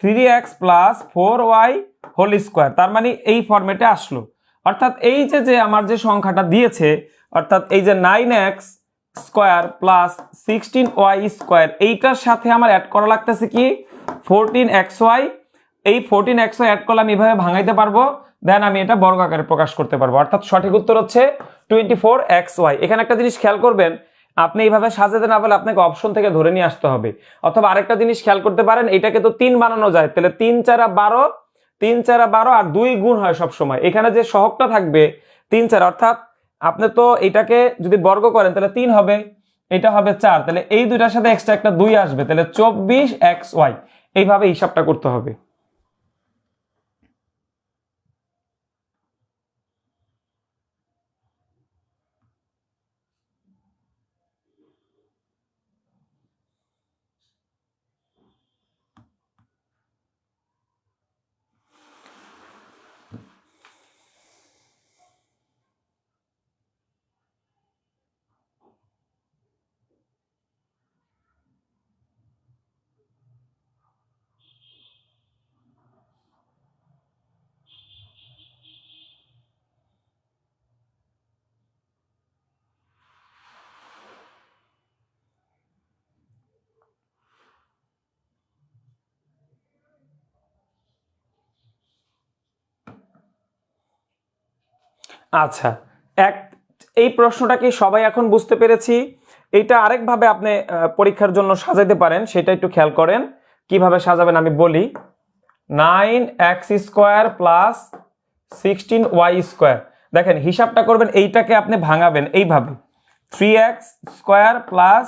3x plus 4y whole square, তার মানে এই ফরম্যাটে আসলো। অর্থাৎ এই যে আমার যে সংখ্যাটা দিয়েছে, অর্থাৎ এই যে 9x square plus 16y square, এইটার সাথে আমার অ্যাড করা লাগতেছে কি 14xy এই 14xy অ্যাড করলে আমি এভাবে ভাঙাইতে পারবো, দেন আমি এটা বর্গ আকারে প্রকাশ করতে পারবো। অর্থাৎ সঠিক উত্তর হচ্ছে 24xy। এখানে একটা জিনিস খেয়াল করবেন, আপনি এইভাবে সাজাতে না পারলে আপনাকে অপশন থেকে ধরে নিয়ে আসতে হবে। অথবা আরেকটা জিনিস খেয়াল করতে পারেন, এটাকে তো 3 বানানো যায়, তাহলে 3 4 12, 3 4 12 আর 2 গুণ হয় সব সময়। এখানে যে সহগটা থাকবে 3 4, অর্থাৎ আপনি তো এটাকে যদি বর্গ করেন তাহলে 3 হবে, এটা হবে 4, তাহলে এই দুইটার সাথে এক্সট্রা একটা 2 আসবে, তাহলে 24xy। এইভাবে হিসাবটা করতে হবে। আচ্ছা, এই প্রশ্নটা কি সবাই এখন বুঝতে পেরেছি? এটা আরেকভাবে আপনি পরীক্ষার জন্য সাজাইতে পারেন, সেটা একটু খেয়াল করেন। কিভাবে সাজাবেন আমি বলি। 9x² plus 16y²। দেখেন হিসাবটা করবেন, এইটাকে আপনি ভাঙাবেন এইভাবে, 3x² প্লাস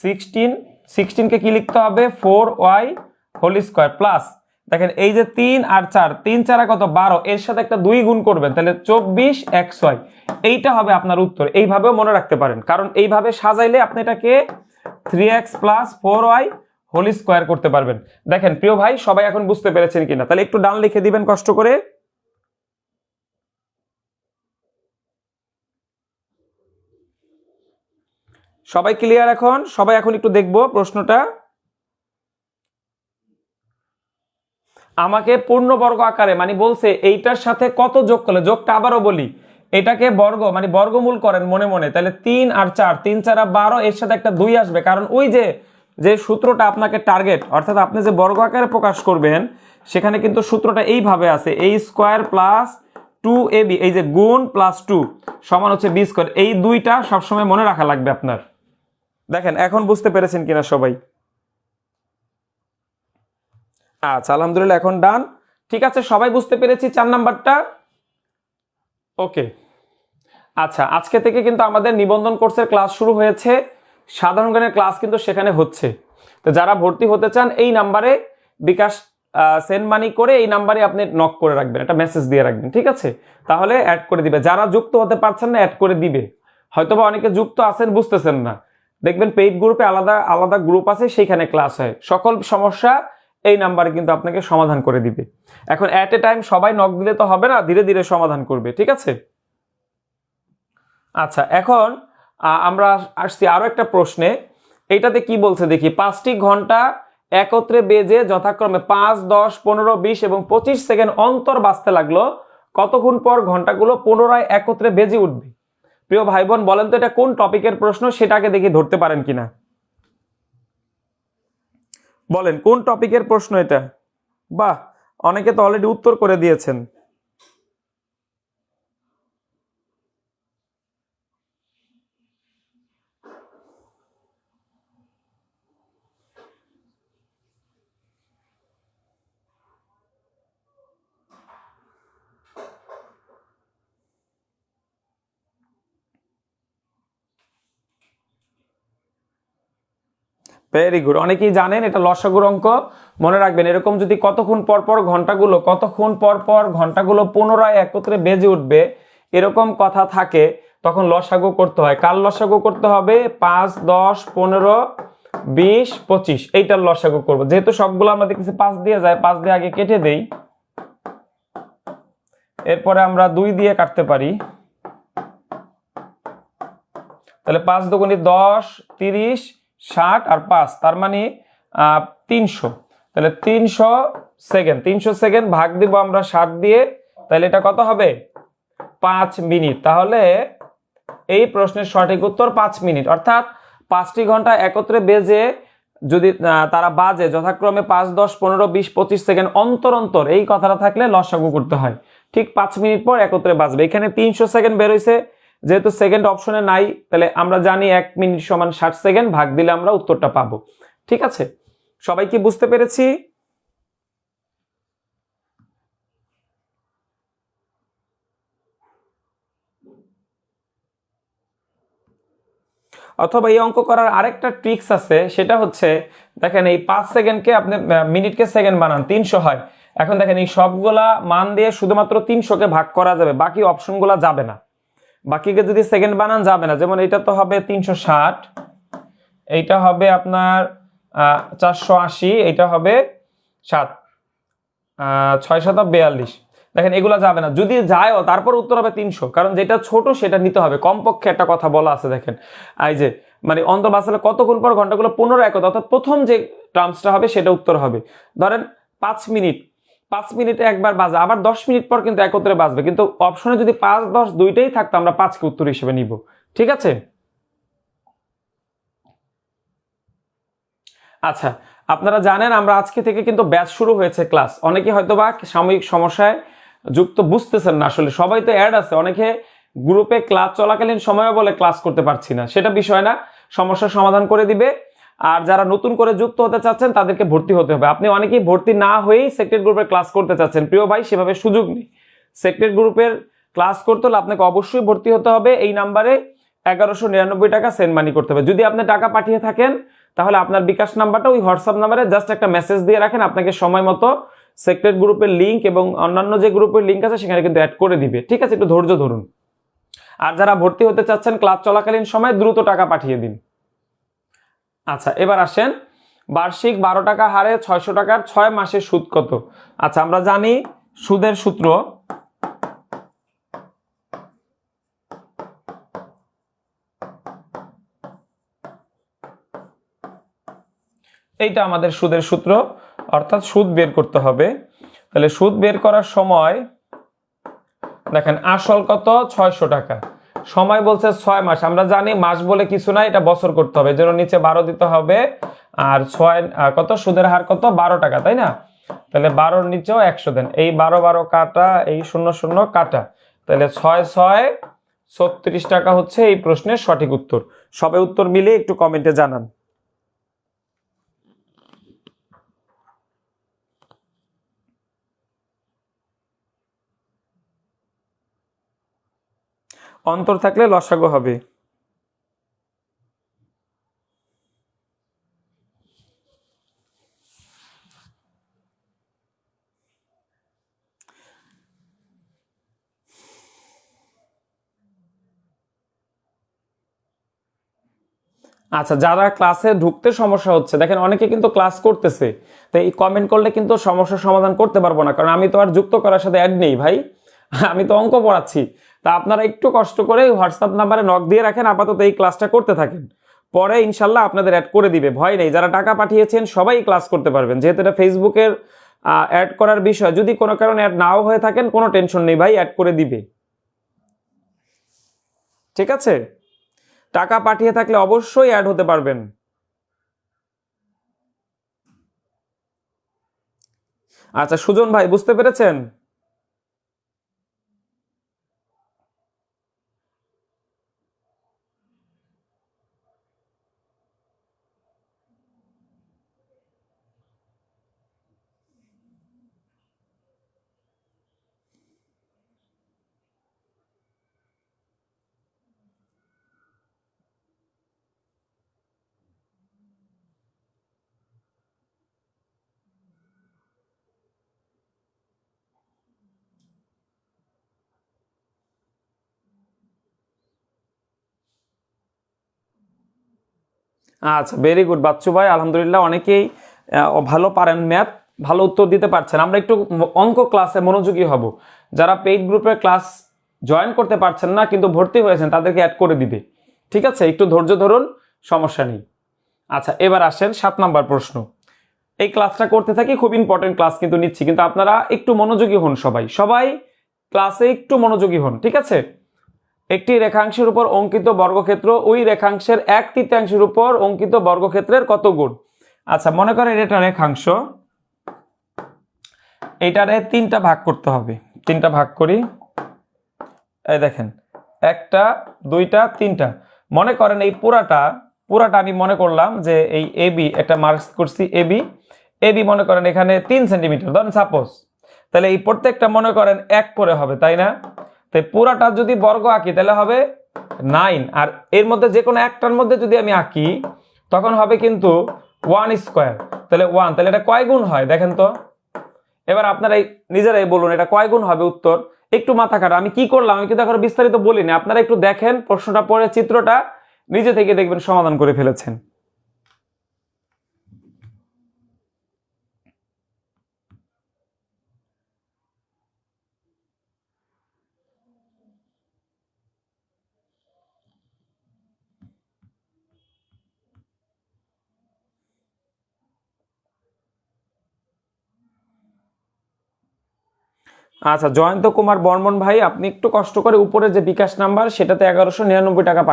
16কে কি লিখতে হবে, 4y² প্লাস, দেখেন এই যে 3 আর 4, 3 4 কত 12, এর সাথে একটা 2 গুণ করবেন, তাহলে 24xy। এইটা হবে আপনার উত্তর। এইভাবেও মনে রাখতে পারেন, কারণ এইভাবে সাজাইলে আপনি এটাকে 3x প্লাস 4y² করতে পারবেন। দেখেন প্রিয় ভাই, সবাই এখন বুঝতে পেরেছেন কিনা? তাহলে একটু ডান লিখে দিবেন কষ্ট করে। সবাই ক্লিয়ার এখন? সবাই এখন একটু দেখবো প্রশ্নটা। আমাকে পূর্ণবর্গ আকারে মানে বলছে এইটার সাথে কত যোগ করলে, যোগটা আবারও বলি, এটাকে বর্গ মানে বর্গমূল করেন মনে মনে, তাহলে 3 আর 4, 3 4 12, এর সাথে একটা 2 আসবে, কারণ ওই যে যে সূত্রটা আপনাকে টার্গেট, অর্থাৎ আপনি যে বর্গ আকারে প্রকাশ করবেন সেখানে কিন্তু সূত্রটা এইভাবে আছে, a² প্লাস 2ab, এই যে গুণ প্লাস 2 সমান হচ্ছে b²। এই দুইটা সবসময় মনে রাখা লাগবে আপনার। দেখেন এখন বুঝতে পেরেছেন কিনা সবাই? আচ্ছা, আলহামদুলিল্লাহ, এখন ডান। ঠিক আছে, সবাই বুঝতে পেরেছি 4 নাম্বারটা। ওকে। আচ্ছা, আজকে থেকে কিন্তু আমাদের নিবন্ধন কোর্সের ক্লাস শুরু হয়েছে। সাধারণ জ্ঞানের ক্লাস কিন্তু সেখানে হচ্ছে। তো যারা ভর্তি হতে চান এই নাম্বারে বিকাশ সেন্ড মানি করে এই নাম্বারে আপনি নক করে রাখবেন, একটা মেসেজ দিয়ে রাখবেন, ঠিক আছে? তাহলে অ্যাড করে দিবে। যারা যুক্ত হতে পারছেন না অ্যাড করে দিবে। হয়তোবা অনেকে যুক্ত আছেন বুঝতেছেন না, দেখবেন পেইড গ্রুপে আলাদা আলাদা গ্রুপ আছে, সেইখানে ক্লাস হয়। সকল সমস্যা এই নাম্বারে কিন্তু আপনাকে সমাধান করে দিবে। এখন অ্যাট এ টাইম সবাই নক দিলে তো হবে না, ধীরে ধীরে সমাধান করবে, ঠিক আছে? আচ্ছা, এখন আমরা আসছি আরো একটা প্রশ্নে। এইটাতে কি বলছে দেখি, 5টি ঘন্টা একত্রে বেজে যথাক্রমে 5, 10, 15, 20 এবং 25 সেকেন্ড অন্তর বাজতে লাগলো, কতক্ষণ পর ঘন্টাগুলো পুনরায় একত্রে বেজে উঠবে? প্রিয় ভাই বোন, বলেন তো এটা কোন টপিকের প্রশ্ন, সেটাকে দেখি ধরতে পারেন কিনা। বলেন কোন টপিকের প্রশ্ন এটা? বাহ, অনেকে তো অলরেডি উত্তর করে দিয়েছেন। ভেরি গুড, অনেকেই জানেন এটা লসাগুর অঙ্ক। মনে রাখবেন, এরকম যদি কতক্ষণ পর পর ঘন্টাগুলো পুনরায় একত্রে বেজে উঠবে এরকম কথা থাকে, তখন লসাগু করতে হয়। কার লসাগু করতে হবে? 5, 10, 15, 20, 25, এইটার লসাগু করবো। যেহেতু সবগুলো আমরা দেখতেছি 5 দিয়ে যায়, 5 দিয়ে আগে কেটে দেই, এরপরে আমরা 2 দিয়ে কাটতে পারি। তাহলে 5 দুগুণে 10, 30, 60 আর 5, তার মানে 300। তাহলে 300 সেকেন্ড, 300 সেকেন্ড ভাগ দিব আমরা 60 দিয়ে, তাহলে এটা কত হবে? 5 মিনিট। তাহলে এই প্রশ্নের সঠিক উত্তর 5 মিনিট। অর্থাৎ 5টি ঘন্টা একত্রে বেজে যদি তারা বাজে যথাক্রমে 5, 10, 15, 20, 25 সেকেন্ড অন্তর অন্তর, এই কথাটা থাকলে লসাগু করতে হয়। ঠিক 5 মিনিট পর একত্রে বাজবে। এখানে 300 সেকেন্ড বের হয়েছে, যেহেতু সেকেন্ড অপশনে নাই, তাহলে আমরা জানি 1 মিনিট সমান 60 সেকেন্ড, ভাগ দিলে আমরা উত্তরটা পাবো। ঠিক আছে, সবাই কি বুঝতে পেরেছি? অথবা এই অঙ্ক করার আরেকটা ট্রিক্স আছে, সেটা হচ্ছে দেখেন এই 5 সেকেন্ডকে আপনি মিনিটকে সেকেন্ড বানান, 300 হয়। এখন দেখেন এই সবগুলা মান দিয়ে শুধুমাত্র 300কে ভাগ করা যাবে, বাকি অপশনগুলা যাবে না। বাকিকে যদি সেকেন্ড বানান যাবে না। যেমন এটা তো হবে 360, এইটা হবে আপনার 480, এইটা হবে 7, 6 7 42। দেখেন এগুলা যাবে না, যদি যায়ও তারপর উত্তর হবে 300, কারণ যেটা ছোট সেটা নিতে হবে। কমপক্ষে একটা কথা বলা আছে, দেখেন এই যে মানে অন্তর বাঁচালে কতক্ষণ পর ঘন্টাগুলো 15 একত, অর্থাৎ প্রথম যে টার্মসটা হবে সেটা উত্তর হবে। ধরেন 5 মিনিট, 5 মিনিটে একবার বাজে, আবার 10 মিনিট পর কিন্তু একত্রে বাজবে, কিন্তু অপশনে যদি 5 10 দুইটাই থাকতো আমরা 5কে উত্তর হিসেবে নিব। ঠিক আছে, আচ্ছা আপনারা জানেন আমরা আজকে থেকে কিন্তু ব্যাচ শুরু হয়েছে ক্লাস। অনেকে হয়তো বা সাময়িক সমস্যায় যুক্ত, বুঝতেছেন না, আসলে সবাই তো অ্যাড আছে, অনেকে গ্রুপে ক্লাস চলাকালীন সময় বলে ক্লাস করতে পারছি না, সেটা বিষয় না, সমস্যার সমাধান করে দিবে। আর যারা নতুন করে যুক্ত হতে চাচ্ছেন তাদেরকে ভর্তি হতে হবে। আপনি অনেকেই ভর্তি না হয়েই সেক্রেট গ্রুপের ক্লাস করতে চাচ্ছেন, প্রিয় ভাই সেভাবে সুযোগ নেই। সেক্রেট গ্রুপের ক্লাস করতে হলে আপনাকে অবশ্যই ভর্তি হতে হবে। এই নাম্বারে 1199 টাকা সেন্ড মানি করতে হবে। যদি আপনি টাকা পাঠিয়ে থাকেন তাহলে আপনার বিকাশ নাম্বারটা ওই হোয়াটসঅ্যাপ নাম্বারে জাস্ট একটা মেসেজ দিয়ে রাখেন, আপনাকে সময় মতো সেক্রেট গ্রুপের লিঙ্ক এবং অন্যান্য যে গ্রুপের লিঙ্ক আছে সেখানে কিন্তু অ্যাড করে দিবে। ঠিক আছে, একটু ধৈর্য ধরুন। আর যারা ভর্তি হতে চাচ্ছেন ক্লাস চলাকালীন সময় দ্রুত টাকা পাঠিয়ে দিন। আচ্ছা এবার আসেন, বার্ষিক 12 টাকা হারে 600 টাকার 6 মাসের সুদ কত? আচ্ছা আমরা জানি সুদের সূত্র, এইটা আমাদের সুদের সূত্র, অর্থাৎ সুদ বের করতে হবে। তাহলে সুদ বের করার সময় দেখেন আসল কত 600 টাকা, সময় বলছে 6 মাস, আমরা জানি মাস বলে কিছু নাই, এটা বছর করতে হবে, যেন নিচে 12 দিতে হবে, আর 6 কত, সুদের হার কত 12 টাকা, তাই না? তাহলে 12-র নিচেও 100 দেন, এই 12 12 কাটা, এই 0 0 কাটা, তাহলে 6 6 36 টাকা হচ্ছে এই প্রশ্নের সঠিক উত্তর। সবাই উত্তর মিলে একটু কমেন্টে জানান। অন্তর থাকলে লসাগু হবে। আচ্ছা যারা ক্লাসে ঢুকতে সমস্যা হচ্ছে, দেখেন অনেকে কিন্তু ক্লাস করতেছে, তো এই কমেন্ট করলে কিন্তু সমস্যার সমাধান করতে পারবো না, কারণ আমি তো আর যুক্ত করার সাথে অ্যাড নেই ভাই, আমি তো অঙ্ক পড়াচ্ছি। তা আপনারা একটু কষ্ট করে হোয়াটসঅ্যাপ নাম্বারে নক দিয়ে রাখেন, আপাতত এই ক্লাসটা করতে থাকেন, পরে ইনশাল্লাহ আপনাদের অ্যাড করে দিবে, ভয় নেই। যারা টাকা পাঠিয়েছেন সবাই ক্লাস করতে পারবেন, যেহেতু এটা ফেসবুকের অ্যাড করার বিষয়। যদি কোনো কারণে অ্যাড নাও হয়ে থাকেন কোনো টেনশন নেই ভাই, অ্যাড করে দিবে। ঠিক আছে, টাকা পাঠিয়ে থাকলে অবশ্যই অ্যাড হতে পারবেন। আচ্ছা সুজন ভাই বুঝতে পেরেছেন? আচ্ছা ভেরি গুড বাচ্চু ভাই, আলহামদুলিল্লাহ অনেকেই ভালো পারেন ম্যাথ, ভালো উত্তর দিতে পারছেন। আমরা একটু অঙ্ক ক্লাসে মনোযোগী হব। যারা পেইড গ্রুপের ক্লাস জয়েন করতে পারছেন না কিন্তু ভর্তি হয়েছেন তাদেরকে অ্যাড করে দিবে। ঠিক আছে, একটু ধৈর্য ধরুন, সমস্যা নেই। আচ্ছা এবার আসেন 7 নাম্বার প্রশ্ন। এই ক্লাসটা করতে থাকি, খুব ইম্পর্টেন্ট ক্লাস কিন্তু নিচ্ছি, কিন্তু আপনারা একটু মনোযোগী হন, সবাই সবাই ক্লাসে একটু মনোযোগী হন। ঠিক আছে, একটি রেখাংশের উপর অঙ্কিত বর্গক্ষেত্র ওই রেখাংশের 1/3 উপর অঙ্কিত বর্গক্ষেত্রের কত গুণ? আচ্ছা মনে করেন এটা রেখাংশ, এইটারে 3টা ভাগ করতে হবে। 3টা ভাগ করি, এই দেখেন 1টা 2টা 3টা। মনে করেন এই পুরাটা আমি মনে করলাম যে এই এবি একটা মার্কস করছি, এবি মনে করেন এখানে 3 সেন্টিমিটার ধরেন সাপোজ, তাহলে এই প্রত্যেকটা মনে করেন 1 করে হবে, তাই না? তাই পুরাটা যদি বর্গ আঁকি তাহলে হবে 9, আর এর মধ্যে যে কোনো একটার মধ্যে যদি আমি আঁকি তখন হবে কিন্তু 1 স্কোয়ার, তাহলে 1, তাহলে এটা কয় গুণ হয় দেখেন তো। এবার আপনারা নিজেরাই বলুন এটা কয় গুণ হবে উত্তর। একটু মাথা খাটা, আমি কি করলাম আমি কিন্তু এখন বিস্তারিত বলিনি, আপনারা একটু দেখেন প্রশ্নটা পড়ে, চিত্রটা নিজে থেকে দেখবেন সমাধান করে ফেলেছেন। আচ্ছা জয়ন্ত কুমার বর্মন ভাই, আপনি একটু কষ্ট করে উপরে যে বিকাশ নাম্বার সেটাতে 1199 টাকা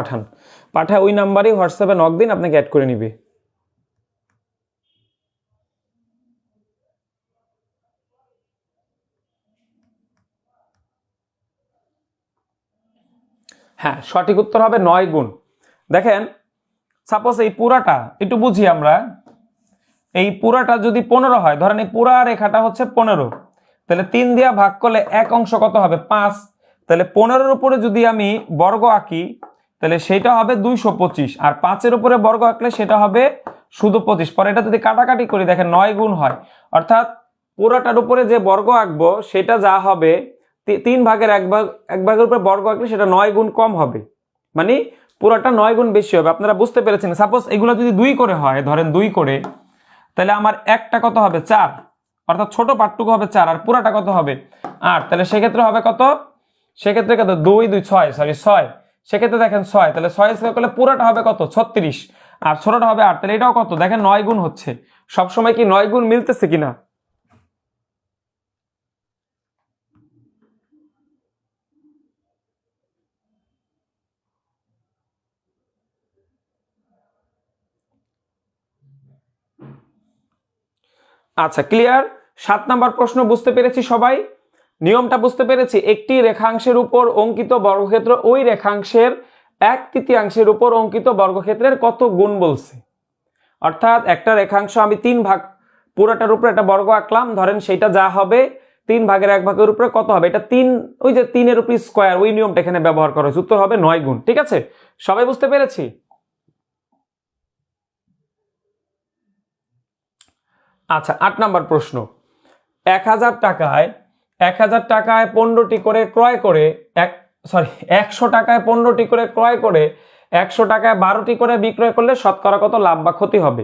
পাঠায় ওই নাম্বারই হোয়াটসঅ্যাপে নক দিন, আপনাকে অ্যাড করে নিবে। হ্যাঁ সঠিক উত্তর হবে 9 গুণ। দেখেন সাপোজ এই পুরাটা একটু বুঝি আমরা, এই পুরাটা যদি 15 হয়, ধরেন এই পুরা রেখাটা হচ্ছে 15, তাহলে 3 দিয়া ভাগ করলে এক অংশ কত হবে 5, তাহলে 15-এর উপরে যদি আমি বর্গ আঁকি তাহলে সেটা হবে 225, আর 5-এর উপরে বর্গ আঁকলে সেটা হবে শুধু 25। পরে এটা যদি কাটাকাটি করি দেখেন 9 গুণ হয়, অর্থাৎ পুরাটার উপরে যে বর্গ আঁকবো সেটা যা হবে 3 ভাগের এক ভাগের উপরে বর্গ আঁকলে সেটা 9 গুণ কম হবে, মানে পুরাটা 9 গুণ বেশি হবে। আপনারা বুঝতে পেরেছেন? সাপোজ এগুলো যদি 2 করে হয়, ধরেন 2 করে, তাহলে আমার একটা কত হবে 4, অর্থাৎ ছোট পার্টটুকু হবে 4 আর পুরাটা কত হবে 8, তাহলে সেক্ষেত্রে হবে কত, সেক্ষেত্রে কত 2 2 6, সেক্ষেত্রে দেখেন 6, তাহলে 6 স্কয়ার করলে পুরাটা হবে কত 36, আর ছোটটা হবে 8, তাহলে এটাও কত দেখেন 9 গুণ হচ্ছে। সবসময় কি 9 গুণ মিলতেছে কিনা? আচ্ছা ক্লিয়ার। 7 নাম্বার প্রশ্ন বুঝতে পেরেছি সবাই, নিয়মটা বুঝতে পেরেছি। একটি রেখাংশের উপর অঙ্কিত বর্গক্ষেত্র ওই রেখাংশের 1/3 উপর অঙ্কিত বর্গক্ষেত্রের কত গুণ বলছে। অর্থাৎ একটা রেখাংশ আমি 3 ভাগ, পুরোটার উপরে একটা বর্গ আঁকলাম, ধরেন সেটা যা হবে 3 ভাগের 1 ভাগের উপরে কত হবে, এটা 3, ওই যে 3-এর উপর স্কয়ার, ওই নিয়মটা এখানে ব্যবহার করা হয়েছে, উত্তর হবে 9 গুণ। ঠিক আছে, সবাই বুঝতে পেরেছি? আচ্ছা 8 নাম্বার প্রশ্ন, 1000 টাকায় 15টি করে ক্রয় করে 100 টাকায় 15টি করে ক্রয় করে 100 টাকায় 12টি করে বিক্রয় করলে শতকরা কত লাভ বা ক্ষতি হবে।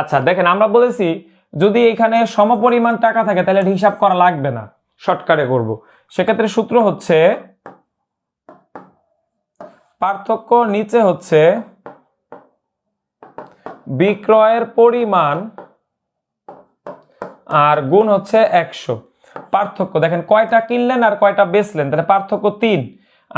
আচ্ছা দেখেন আমরা বলেছি যদি এখানে সমপরিমাণ টাকা থাকে তাহলে হিসাব করা লাগবে না, শর্টকাটে করব। সেক্ষেত্রে সূত্র হচ্ছে পার্থক্য নিচে হচ্ছে বিক্রয়ের পরিমাণ আর গুণ হচ্ছে 100। পার্থক্য দেখেন কয়টা কিনলেন আর কয়টা বেচলেন, তাহলে পার্থক্য 3,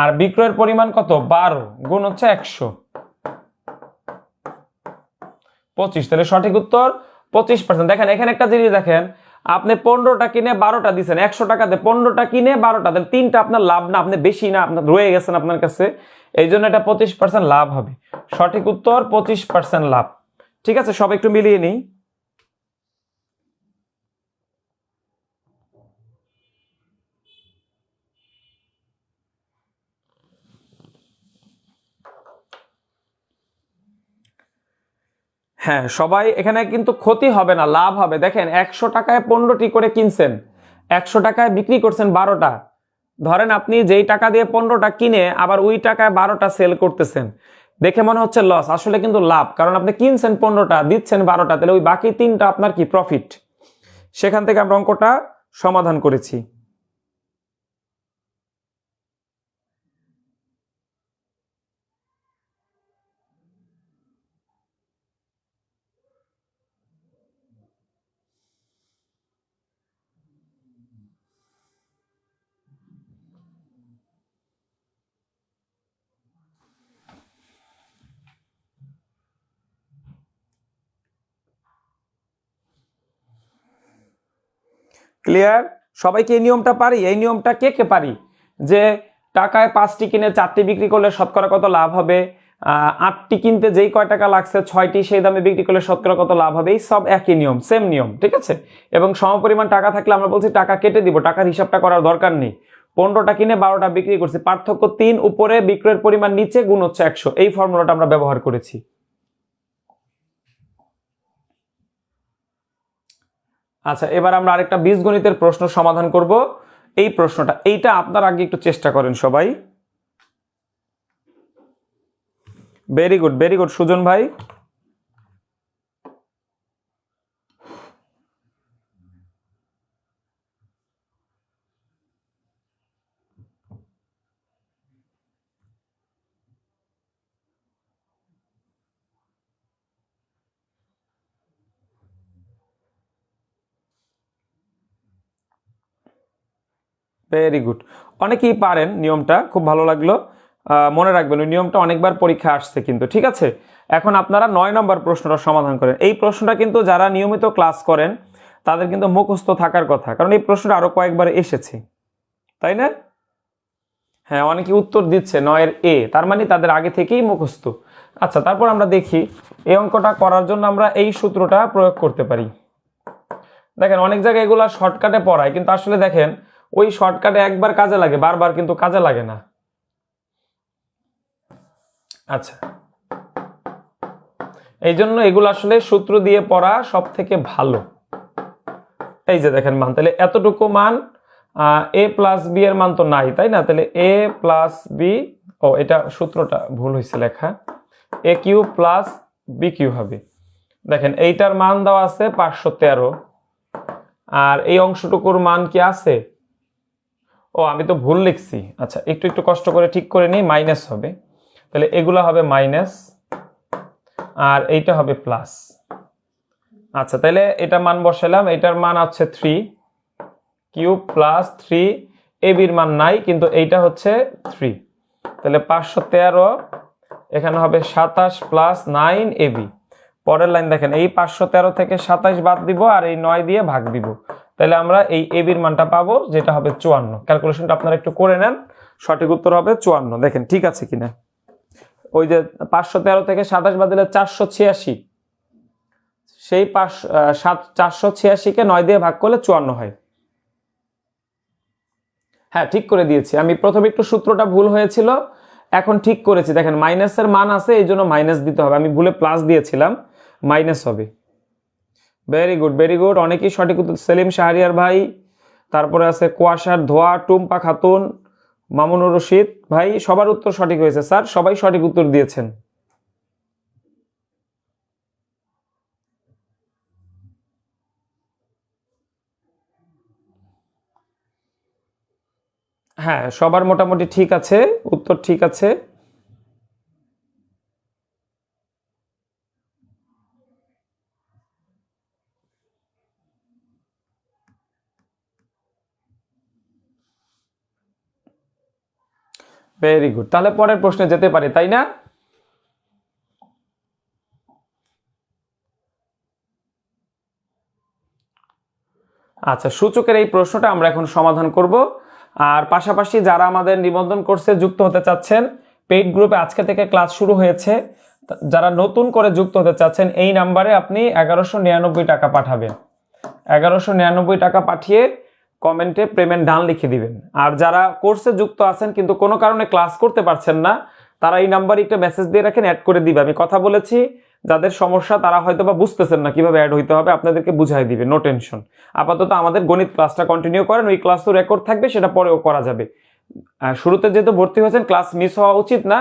আর বিক্রয়ের পরিমাণ কত 12 গুণ হচ্ছে 125, তাহলে সঠিক উত্তর 25%। দেখেন এখানে একটা জিনিস দেখেন, আপনি 15টা কিনে 12টা দিচ্ছেন, 100 টাকাতে 15টা কিনে 12টা, তাহলে 3টা আপনার লাভ না, আপনি বেশি না, আপনার রয়ে গেছেন আপনার কাছে, এই জন্য এটা 25% লাভ হবে। সঠিক উত্তর 25% লাভ। ঠিক আছে, সব একটু মিলিয়ে নিই। হ্যাঁ সবাই এখানে কিন্তু ক্ষতি হবে না, লাভ হবে। দেখেন 100 টাকায় 15টি করে কিনছেন, 100 টাকায় বিক্রি করছেন 12টা, ধরেন আপনি যেই টাকা দিয়ে 15টা কিনে আবার ওই টাকায় 12টা সেল করতেছেন, দেখে মনে হচ্ছে লস, আসলে কিন্তু লাভ, কারণ আপনি কিনছেন 15টা দিচ্ছেন 12টা, তাহলে ওই বাকি 3টা আপনার কি প্রফিট। সেখান থেকে আমরা অঙ্কটা সমাধান করেছি। ক্লিয়ার? সবাইকে এই নিয়মটা পারি? এই নিয়মটা কে কে পারি যে টাকায় 5টি কিনে 4টি বিক্রি করলে শতকরা কত লাভ হবে, 8টি কিনতে যেই কয় টাকা লাগছে 6টি সেই দামে বিক্রি করলে শতকরা কত লাভ হবে, এই সব একই নিয়ম, সেম নিয়ম, ঠিক আছে? এবং সমপরিমাণ টাকা থাকলে আমরা বলছি টাকা কেটে দিব, টাকার হিসাবটা করার দরকার নেই। 15টা কিনে 12টা বিক্রি করছি, পার্থক্য 3, উপরে বিক্রয়ের পরিমাণ নিচে, গুণ হচ্ছে 100। এই ফর্মুলাটা আমরা ব্যবহার করেছি। আচ্ছা, এবার আমরা আরেকটা বীজগণিতের প্রশ্ন সমাধান করব। এই প্রশ্নটা, এইটা আপনার আগে একটু চেষ্টা করেন সবাই। Very good, very good Sujan ভাই। ভেরি গুড, অনেকেই পারেন নিয়মটা, খুব ভালো লাগলো। মনে রাখবেন ওই নিয়মটা অনেকবার পরীক্ষা আসছে কিন্তু, ঠিক আছে? এখন আপনারা 9 নম্বর প্রশ্নটা সমাধান করেন। এই প্রশ্নটা কিন্তু যারা নিয়মিত ক্লাস করেন তাদের কিন্তু মুখস্থ থাকার কথা, কারণ এই প্রশ্নটা আরো কয়েকবার এসেছে, তাই না? হ্যাঁ, অনেকে উত্তর দিচ্ছে 9-এর এ, তার মানে তাদের আগে থেকেই মুখস্থ। আচ্ছা, তারপর আমরা দেখি এই অঙ্কটা করার জন্য আমরা এই সূত্রটা প্রয়োগ করতে পারি। দেখেন অনেক জায়গায় এগুলা শর্টকাটে পড়ায়, কিন্তু আসলে দেখেন ওই শর্টকাটে একবার কাজে লাগে, বারবার কিন্তু কাজে লাগে না। আচ্ছা, এই জন্য এগুলো আসলে সূত্র দিয়ে পড়া সব থেকে ভালো। এই যে দেখেন মান, তাহলে এতটুকু মান, a প্লাস বি এর মান তো নাই, তাই না? তাহলে a প্লাস বি, ও এটা সূত্রটা ভুল হয়েছে লেখা, a cube plus B cube হবে। দেখেন এইটার মান দেওয়া আছে 513, আর এই অংশটুকুর মান কি আছে? ও আমি তো ভুল লিখছি। আচ্ছা, একটু একটু কষ্ট করে ঠিক করে নিই, মাইনাস হবে। তাহলে এগুলা হবে মাইনাস, আর এইটা হবে প্লাস। আচ্ছা, তাহলে এটা মান বসালাম, এটার মান আছে 3 কিউব প্লাস 3, এ বির মান নাই কিন্তু এইটা হচ্ছে 3, তাহলে 513, এখানে হবে 27 প্লাস 9 এ বি। পরের লাইন দেখেন, এই 513 থেকে 27 বাদ দিব আর এই 9 দিয়ে ভাগ দিব, তাহলে আমরা এই এ বির মানটা পাবো, যেটা হবে 54। ক্যালকুলেশনটা আপনারা একটু করে নেন, সঠিক উত্তর হবে 54। দেখেন ঠিক আছে কিনা। ওই যে 513 থেকে 27 বাদ দিলে 486, সেই 486কে 9 দিয়ে ভাগ করলে 54 হয়। হ্যাঁ, ঠিক করে দিয়েছি আমি। প্রথমে একটু সূত্রটা ভুল হয়েছিল, এখন ঠিক করেছি। দেখেন মাইনাসের মান আছে, এই জন্য মাইনাস দিতে হবে, আমি ভুলে প্লাস দিয়েছিলাম, মাইনাস হবে। ভেরি গুড, ভেরি গুড, অনেকেই সঠিক উত্তর। সেলিম শাহরিয়ার ভাই, তারপরে আছে কুয়াশার ধোয়া, টুম্পা খাতুন, মামুনুর রশিদ ভাই, সবার উত্তর সঠিক হয়েছে স্যার, সবাই সঠিক উত্তর দিয়েছেন। হ্যাঁ, সবার মোটামুটি ঠিক আছে, উত্তর ঠিক আছে। ভেরি গুড, তাহলে পরের প্রশ্নে যেতে পারি, তাই না? আচ্ছা, সূচকের এই প্রশ্নটা আমরা এখন সমাধান করব। আর পাশাপাশি যারা আমাদের নিবন্ধন কোর্সে যুক্ত হতে চাচ্ছেন, পেইড গ্রুপে আজকে থেকে ক্লাস শুরু হয়েছে, যারা নতুন করে যুক্ত হতে চাচ্ছেন এই নাম্বারে আপনি 1199 টাকা পাঠাবেন। 1199 টাকা পাঠিয়ে কমেন্টে পেমেন্ট ডান লিখে দিবেন। আর যারা কোর্সে যুক্ত আছেন কিন্তু কোনো কারণে ক্লাস করতে পারছেন না, তারা এই নাম্বারে একটা মেসেজ দিয়ে রাখেন, অ্যাড করে দিবে। আমি কথা বলেছি, যাদের সমস্যা তারা হয়তো বা বুঝতেছেন না কিভাবে অ্যাড হইতে হবে, আপনাদেরকে বুঝাই দিবে, নো টেনশন। আপাতত আমাদের গণিত ক্লাসটা কন্টিনিউ করেন, ওই ক্লাস তো রেকর্ড থাকবে, সেটা পরেও করা যাবে। শুরুতে যেহেতু ভর্তি হয়েছেন, ক্লাস মিস হওয়া উচিত না।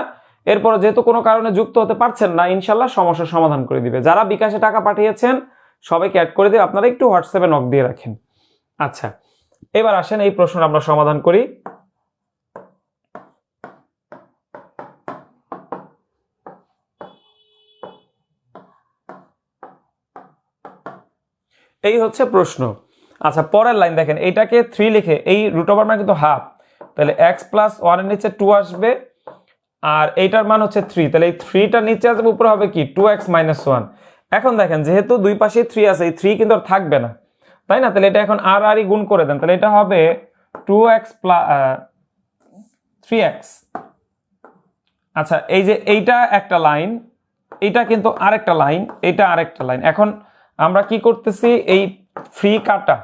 এরপর যেহেতু কোনো কারণে যুক্ত হতে পারছেন না, ইনশাল্লাহ সমস্যার সমাধান করে দিবে। যারা বিকাশে টাকা পাঠিয়েছেন সবাইকে অ্যাড করে দিয়ে আপনারা একটু হোয়াটসঅ্যাপে নক দিয়ে রাখেন। আচ্ছা, এবার আসেন এই প্রশ্নটা আমরা সমাধান করি। এই হচ্ছে প্রশ্ন। আচ্ছা, পরের লাইন দেখেন, এইটাকে 3 লিখে, এই রুট ওভার মানে কিন্তু হাফ, তাহলে এক্স প্লাস 1 এর নিচে 2 আসবে, আর এইটার মান হচ্ছে 3, তাহলে এই 3টা নিচে আসবে, উপরে হবে কি 2x - 1। এখন দেখেন যেহেতু দুই পাশে 3 আছে, এই 3 কিন্তু আর থাকবে না, তাই না? তাহলে এটা এখন আর আরই গুণ করে দেন, তাহলে এটা হবে 2x প্লাস 3x। আচ্ছা, এই যে এইটা একটা লাইন, এইটা কিন্তু আরেকটা লাইন, এটা আরেকটা লাইন। এখন আমরা কি করতেছি, এই ফ্রি কাটা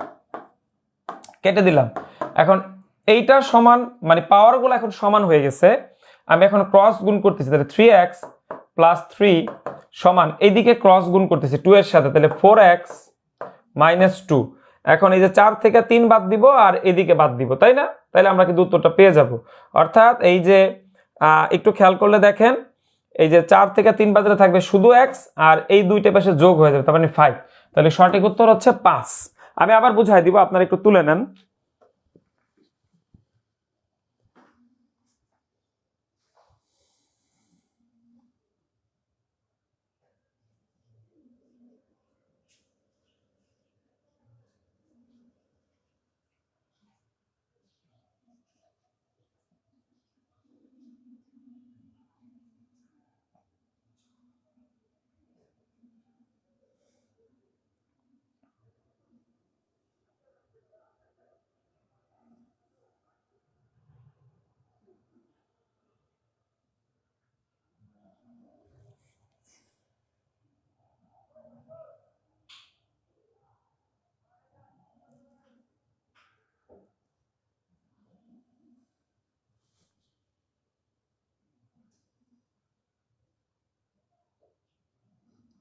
কেটে দিলাম। এখন এইটা সমান, মানে পাওয়ারগুলো এখন সমান হয়ে গেছে। আমি এখন ক্রস গুণ করতেছি, তাহলে 3x প্লাস 3 সমান এইদিকে ক্রস গুণ করতেছি 2 এর সাথে, তাহলে 4x মাইনাস 2। এখন এই যে 4 থেকে 3 বাদ দিব আর এদিকে বাদ দিব, তাই না? তাহলে আমরা কিন্তু উত্তরটা পেয়ে যাব। অর্থাৎ এই যে একটু খেয়াল করলে দেখেন, এই যে 4 থেকে 3 বাদ দিলে থাকবে শুধু x, আর এই দুইটা পাশে যোগ হয়ে যাবে, তার মানে 5। তাহলে সঠিক উত্তর হচ্ছে 5। আমি আবার বুঝাই দিব, আপনারা একটু তুলে নেন।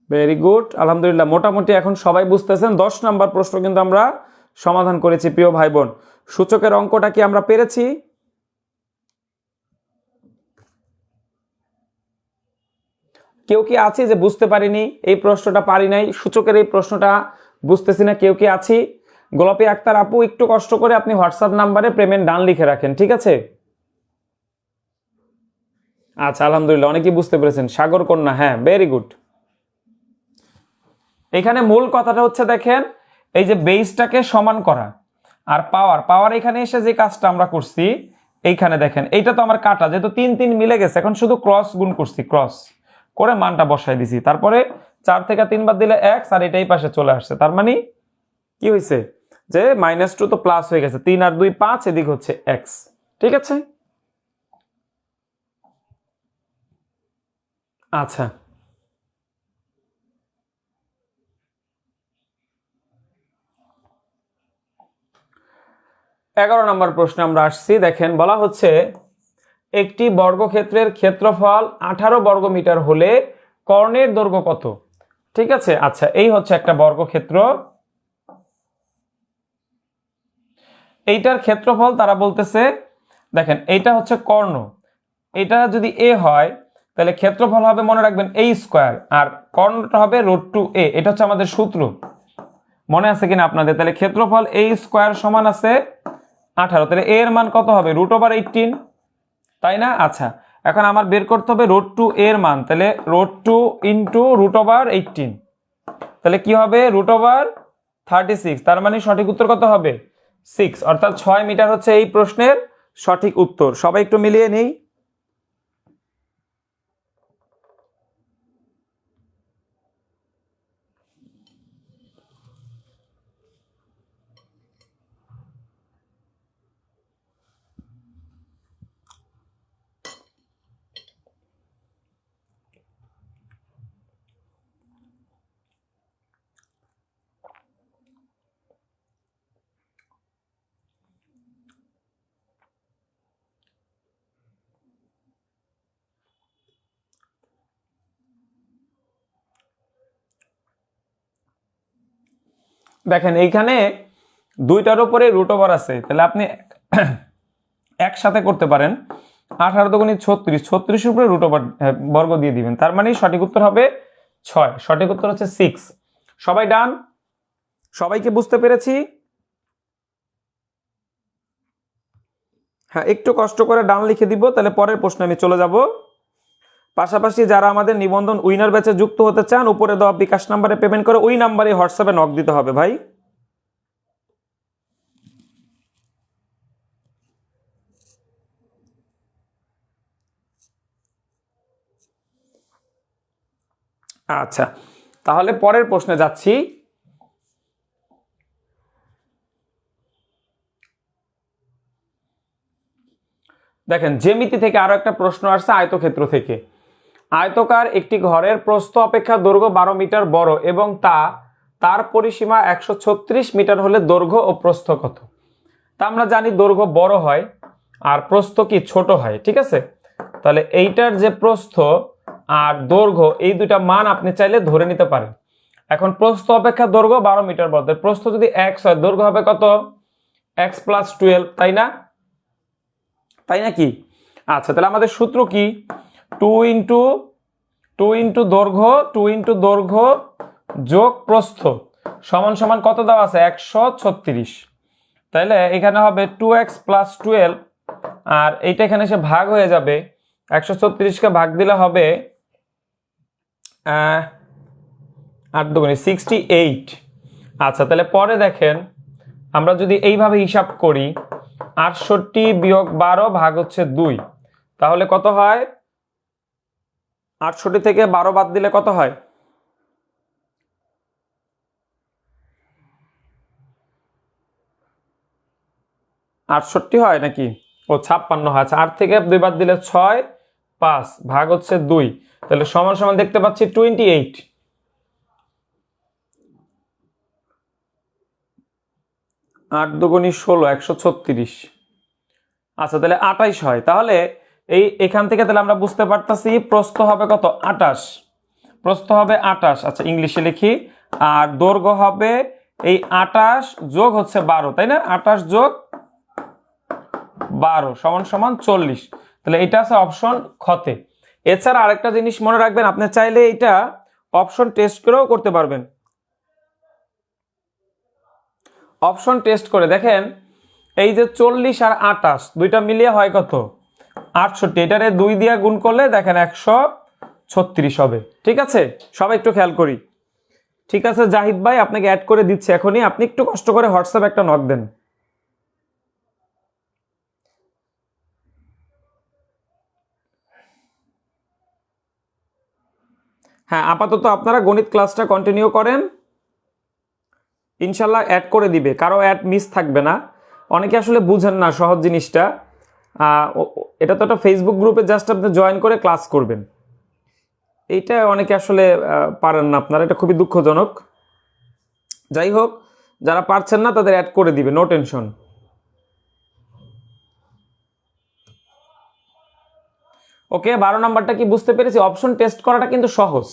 ভেরি গুড, আলহামদুলিল্লাহ। মোটামুটি এখন সবাই বুঝতেছেন। 10 নাম্বার প্রশ্ন কিন্তু আমরা সমাধান করেছি প্রিয় ভাই বোন। সূচকের অঙ্কটা কি আমরা পেরেছি? কেউ কি আছে যে বুঝতে পারিনি, এই প্রশ্নটা পারি নাই, সূচকের এই প্রশ্নটা বুঝতেছি না, কেউ কি আছি? গোলাপী আক্তার আপু, একটু কষ্ট করে আপনি হোয়াটসঅ্যাপ নাম্বারে পেমেন্ট ডান লিখে রাখেন, ঠিক আছে? আচ্ছা, আলহামদুলিল্লাহ, অনেকেই বুঝতে পেরেছেন। সাগর কন্যা, হ্যাঁ, ভেরি গুড। এখানে মূল কথাটা হচ্ছে দেখেন, এই যে বেসটাকে সমান করা আর পাওয়ার, পাওয়ার এখানে এসে যে কাজটা আমরা করছি, এইখানে দেখেন এইটা তো আমার কাটা, যেহেতু 3 3 মিলে গেছে, এখন শুধু ক্রস গুণ করছি, ক্রস করে মানটা বসাই দিছি, তারপরে 4 থেকে 3 বাদ দিলে x, আর এটাই পাশে চলে আসছে। তার মানে কি হয়েছে, যে -2 তো প্লাস হয়ে গেছে, 3 আর 2 5, এদিক হচ্ছে x। ঠিক আছে, আচ্ছা। 11 নম্বর প্রশ্নে আমরা আসছি। দেখেন, বলা হচ্ছে একটি বর্গক্ষেত্রের ক্ষেত্রফল 18 বর্গমিটার হলে কর্ণের দৈর্ঘ্য কত? ঠিক আছে, আচ্ছা, এই হচ্ছে একটা বর্গক্ষেত্র, এইটার ক্ষেত্রফল তারা বলতেছে, দেখেন এইটা হচ্ছে কর্ণ, এটা যদি a হয় তাহলে ক্ষেত্রফল হবে, মনে রাখবেন, a স্কয়ার, আর কর্ণটা হবে √2a। এটা হচ্ছে আমাদের সূত্র, মনে আছে কিনা আপনাদের? তাহলে ক্ষেত্রফল a স্কয়ার সমান আছে 18, তাহলে a এর মান কত হবে? √18, তাই না? আচ্ছা, এখন আমার বের করতে হবে √2a এর মান, তাহলে √2 ইন্টু √18, তাহলে কি হবে? √36। তার মানে সঠিক উত্তর কত হবে? 6, অর্থাৎ 6 মিটার হচ্ছে এই প্রশ্নের সঠিক উত্তর। সবাই একটু মিলিয়ে নেই। দেখেন এইখানে দুইটার উপরে √ওভার আছে, তাহলে আপনি একসাথে করতে পারেন। 18 দুগুণে 36, 36 উপরে √ওভার বর্গ দিয়ে দিবেন, তার মানে সঠিক উত্তর হবে 6। সঠিক উত্তর হচ্ছে 6। সবাই ডান? সবাইকে বুঝতে পেরেছি? হ্যাঁ, একটু কষ্ট করে ডান লিখে দিব, তাহলে পরের প্রশ্নে আমি চলে যাব। পাশাপাশি যারা আমাদের নিবন্ধন উইনার ব্যাচে যুক্ত হতে চান, উপরে দেওয়া বিকাশ নাম্বারে পেমেন্ট করে ওই নাম্বারে হোয়াটসঅ্যাপে নক দিতে হবে ভাই। আচ্ছা, তাহলে পরের প্রশ্নে যাচ্ছি। দেখেন জ্যামিতি থেকে আরো একটা প্রশ্ন আসছে আয়তক্ষেত্র থেকে। আয়তকার একটি ঘরের প্রস্থ অপেক্ষা দৈর্ঘ্য 12 মিটার বড় এবং তার পরিসীমা 136 মিটার হলে দৈর্ঘ্য ও প্রস্থ কত? তা আমরা জানি দৈর্ঘ্য বড় হয় আর প্রস্থ কি ছোট হয়, ঠিক আছে। তাহলে এইটার যে প্রস্থ আর দৈর্ঘ্য এই দুইটা মান আপনি চাইলে ধরে নিতে পারেন। এখন প্রস্থ অপেক্ষা দৈর্ঘ্য 12 মিটার বড়, প্রস্থ যদি x হয় দৈর্ঘ্য হবে কত? x + 12, তাই না? তাই নাকি? আচ্ছা, তাহলে আমাদের সূত্র কি? 2 ইন্টু দৈর্ঘ্য যোগ প্রস্থ সমান সমান কত দেওয়া আছে? 136। তাহলে এখানে হবে 2x + 12, আর এইটা এখানে এসে ভাগ হয়ে যাবে। 136কে ভাগ দিলে হবে 8 দুগুণে 68। আচ্ছা, তাহলে পরে দেখেন আমরা যদি এইভাবে হিসাব করি 68 বিয়োগ 12 ভাগ হচ্ছে 2, তাহলে কত হয়? 68 থেকে 12 বাদ দিলে কত হয়? 68 হয় নাকি? ও 56 হয়। আচ্ছা, 8 থেকে 2 বাদ দিলে 6, 5 ভাগ হচ্ছে 2, তাহলে সমান সমান দেখতে পাচ্ছি 28। 8 দুগুণী 16, 136। আচ্ছা, তাহলে 28 হয়। তাহলে এখান থেকে তাহলে আমরা বুঝতে পারতাছি প্রস্থ হবে কত? 28। প্রস্থ হবে 28। আচ্ছা, ইংলিশে লিখি। আর দৈর্ঘ্য হবে এই 28 যোগ হচ্ছে 12, তাই না? 28 যোগ 12 সমান সমান 40। তাহলে এটা আছে অপশন খতে। এছাড়া আরেকটা জিনিস মনে রাখবেন, আপনি চাইলে এটা অপশন টেস্ট করেও করতে পারবেন। অপশন টেস্ট করে দেখেন, এই যে 40 আর 28 দুইটা মিলিয়ে হয় কত? 68। এটারে 2 দিয়ে গুণ করলে দেখেন 136 হবে। ঠিক আছে, সবাই একটু খেয়াল করি। ঠিক আছে জাহিদ ভাই, আপনাকে অ্যাড করে দিচ্ছে এখনই, আপনি একটু কষ্ট করে হোয়াটসঅ্যাপ একটা নক দেন। হ্যাঁ, আপাতত আপনারা গণিত ক্লাসটা কন্টিনিউ করেন, ইনশাল্লাহ অ্যাড করে দিবে, কারো অ্যাড মিস থাকবে না। অনেকে আসলে বুঝেন না সহজ জিনিসটা। এটা তো একটা ফেসবুক গ্রুপে জাস্ট আপনি জয়েন করে ক্লাস করবেন, এইটা অনেকে আসলে পারেন না আপনারা, এটা খুবই দুঃখজনক। যাই হোক, যারা পারছেন না তাদের অ্যাড করে দিবে, নো টেনশন। ওকে, 12 নাম্বারটা কি বুঝতে পেরেছি? অপশন টেস্ট করাটা কিন্তু সহজ।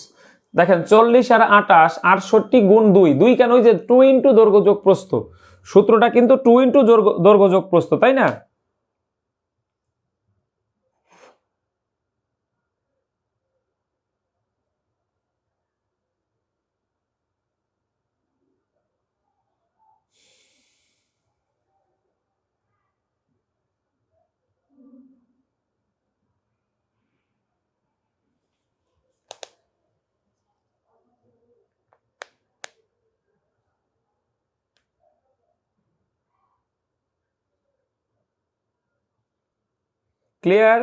দেখেন 40 আর 28, 68 গুণ 2, 2 কেন? ওই যে 2 ইন্টু দৈর্ঘ্য যোগ প্রস্থ, সূত্রটা কিন্তু 2 ইন্টু দৈর্ঘ্য যোগ প্রস্থ, তাই না? ক্লিয়ার?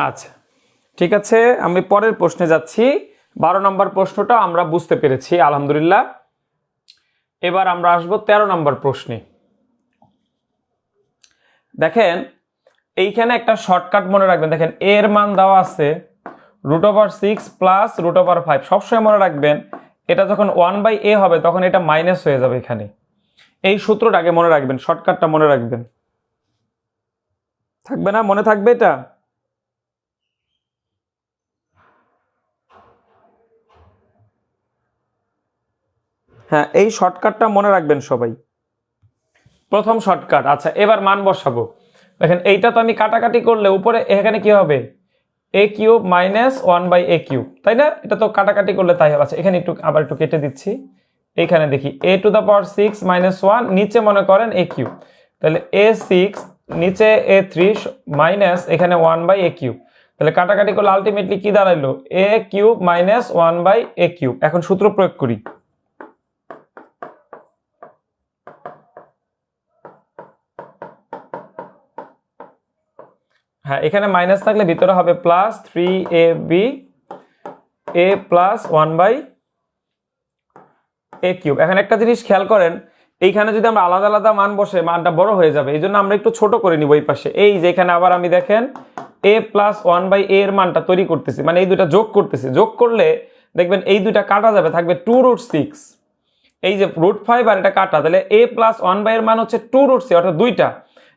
আচ্ছা, ঠিক আছে, আমি পরের প্রশ্নে যাচ্ছি। 12 নম্বর প্রশ্নটা আমরা বুঝতে পেরেছি আলহামদুলিল্লাহ। এবার আমরা আসবো 13 নম্বর প্রশ্নে। দেখেন এইখানে একটা শর্টকাট মনে রাখবেন। দেখেন এর মান দেওয়া আছে √6 প্লাস √5। সবসময় মনে রাখবেন, এটা যখন 1/a হবে তখন এটা মাইনাস হয়ে যাবে এখানে। এই সূত্রটা আগে মনে রাখবেন, শর্টকাটটা মনে রাখবেন। থাকবে না? মনে থাকবে এটা? হ্যাঁ, এই শর্টকাটটা মনে রাখবেন সবাই। প্রথম শর্টকাট। আচ্ছা, এবার মান বসাবো। দেখেন এইটা তো আমি কাটাকাটি করলে উপরে এখানে কি হবে? a³ মাইনাস 1/a³, তাই না? এটা তো কাটাকাটি করলে তাই হবে। আচ্ছা, এখানে আবার একটু কেটে দিচ্ছি। এখানে দেখি a⁻6 - 1, নিচে মনে করেন a³, তাহলে a6 নিচে a3 মাইনাস এখানে 1/a³। তাহলে কাটাকাটি করলে আলটিমেটলি কি দাঁড়াইলো? a³ minus 1/a³। এখন সূত্র প্রয়োগ করি। হ্যাঁ, এখানে মাইনাস থাকলে ভিতরে হবে +3ab। এ প্লাস 1/a³। এখন একটা জিনিস খেয়াল করেন, এইখানে যদি আমরা আলাদা আলাদা মান বসে মানটা বড় হয়ে যাবে, এই জন্য আমরা একটু ছোট করে নিব এই পাশে। এই যে এখানে আবার আমি দেখেন a প্লাস 1/a এর মানটা তৈরি করতেছি, মানে এই দুটা যোগ করতেছি। যোগ করলে দেখবেন এই দুইটা কাটা যাবে, থাকবে 2√6। এই যে √5 আর এটা কাটা, তাহলে a প্লাস 1/a এর মান হচ্ছে 2√6, অর্থাৎ দুইটা।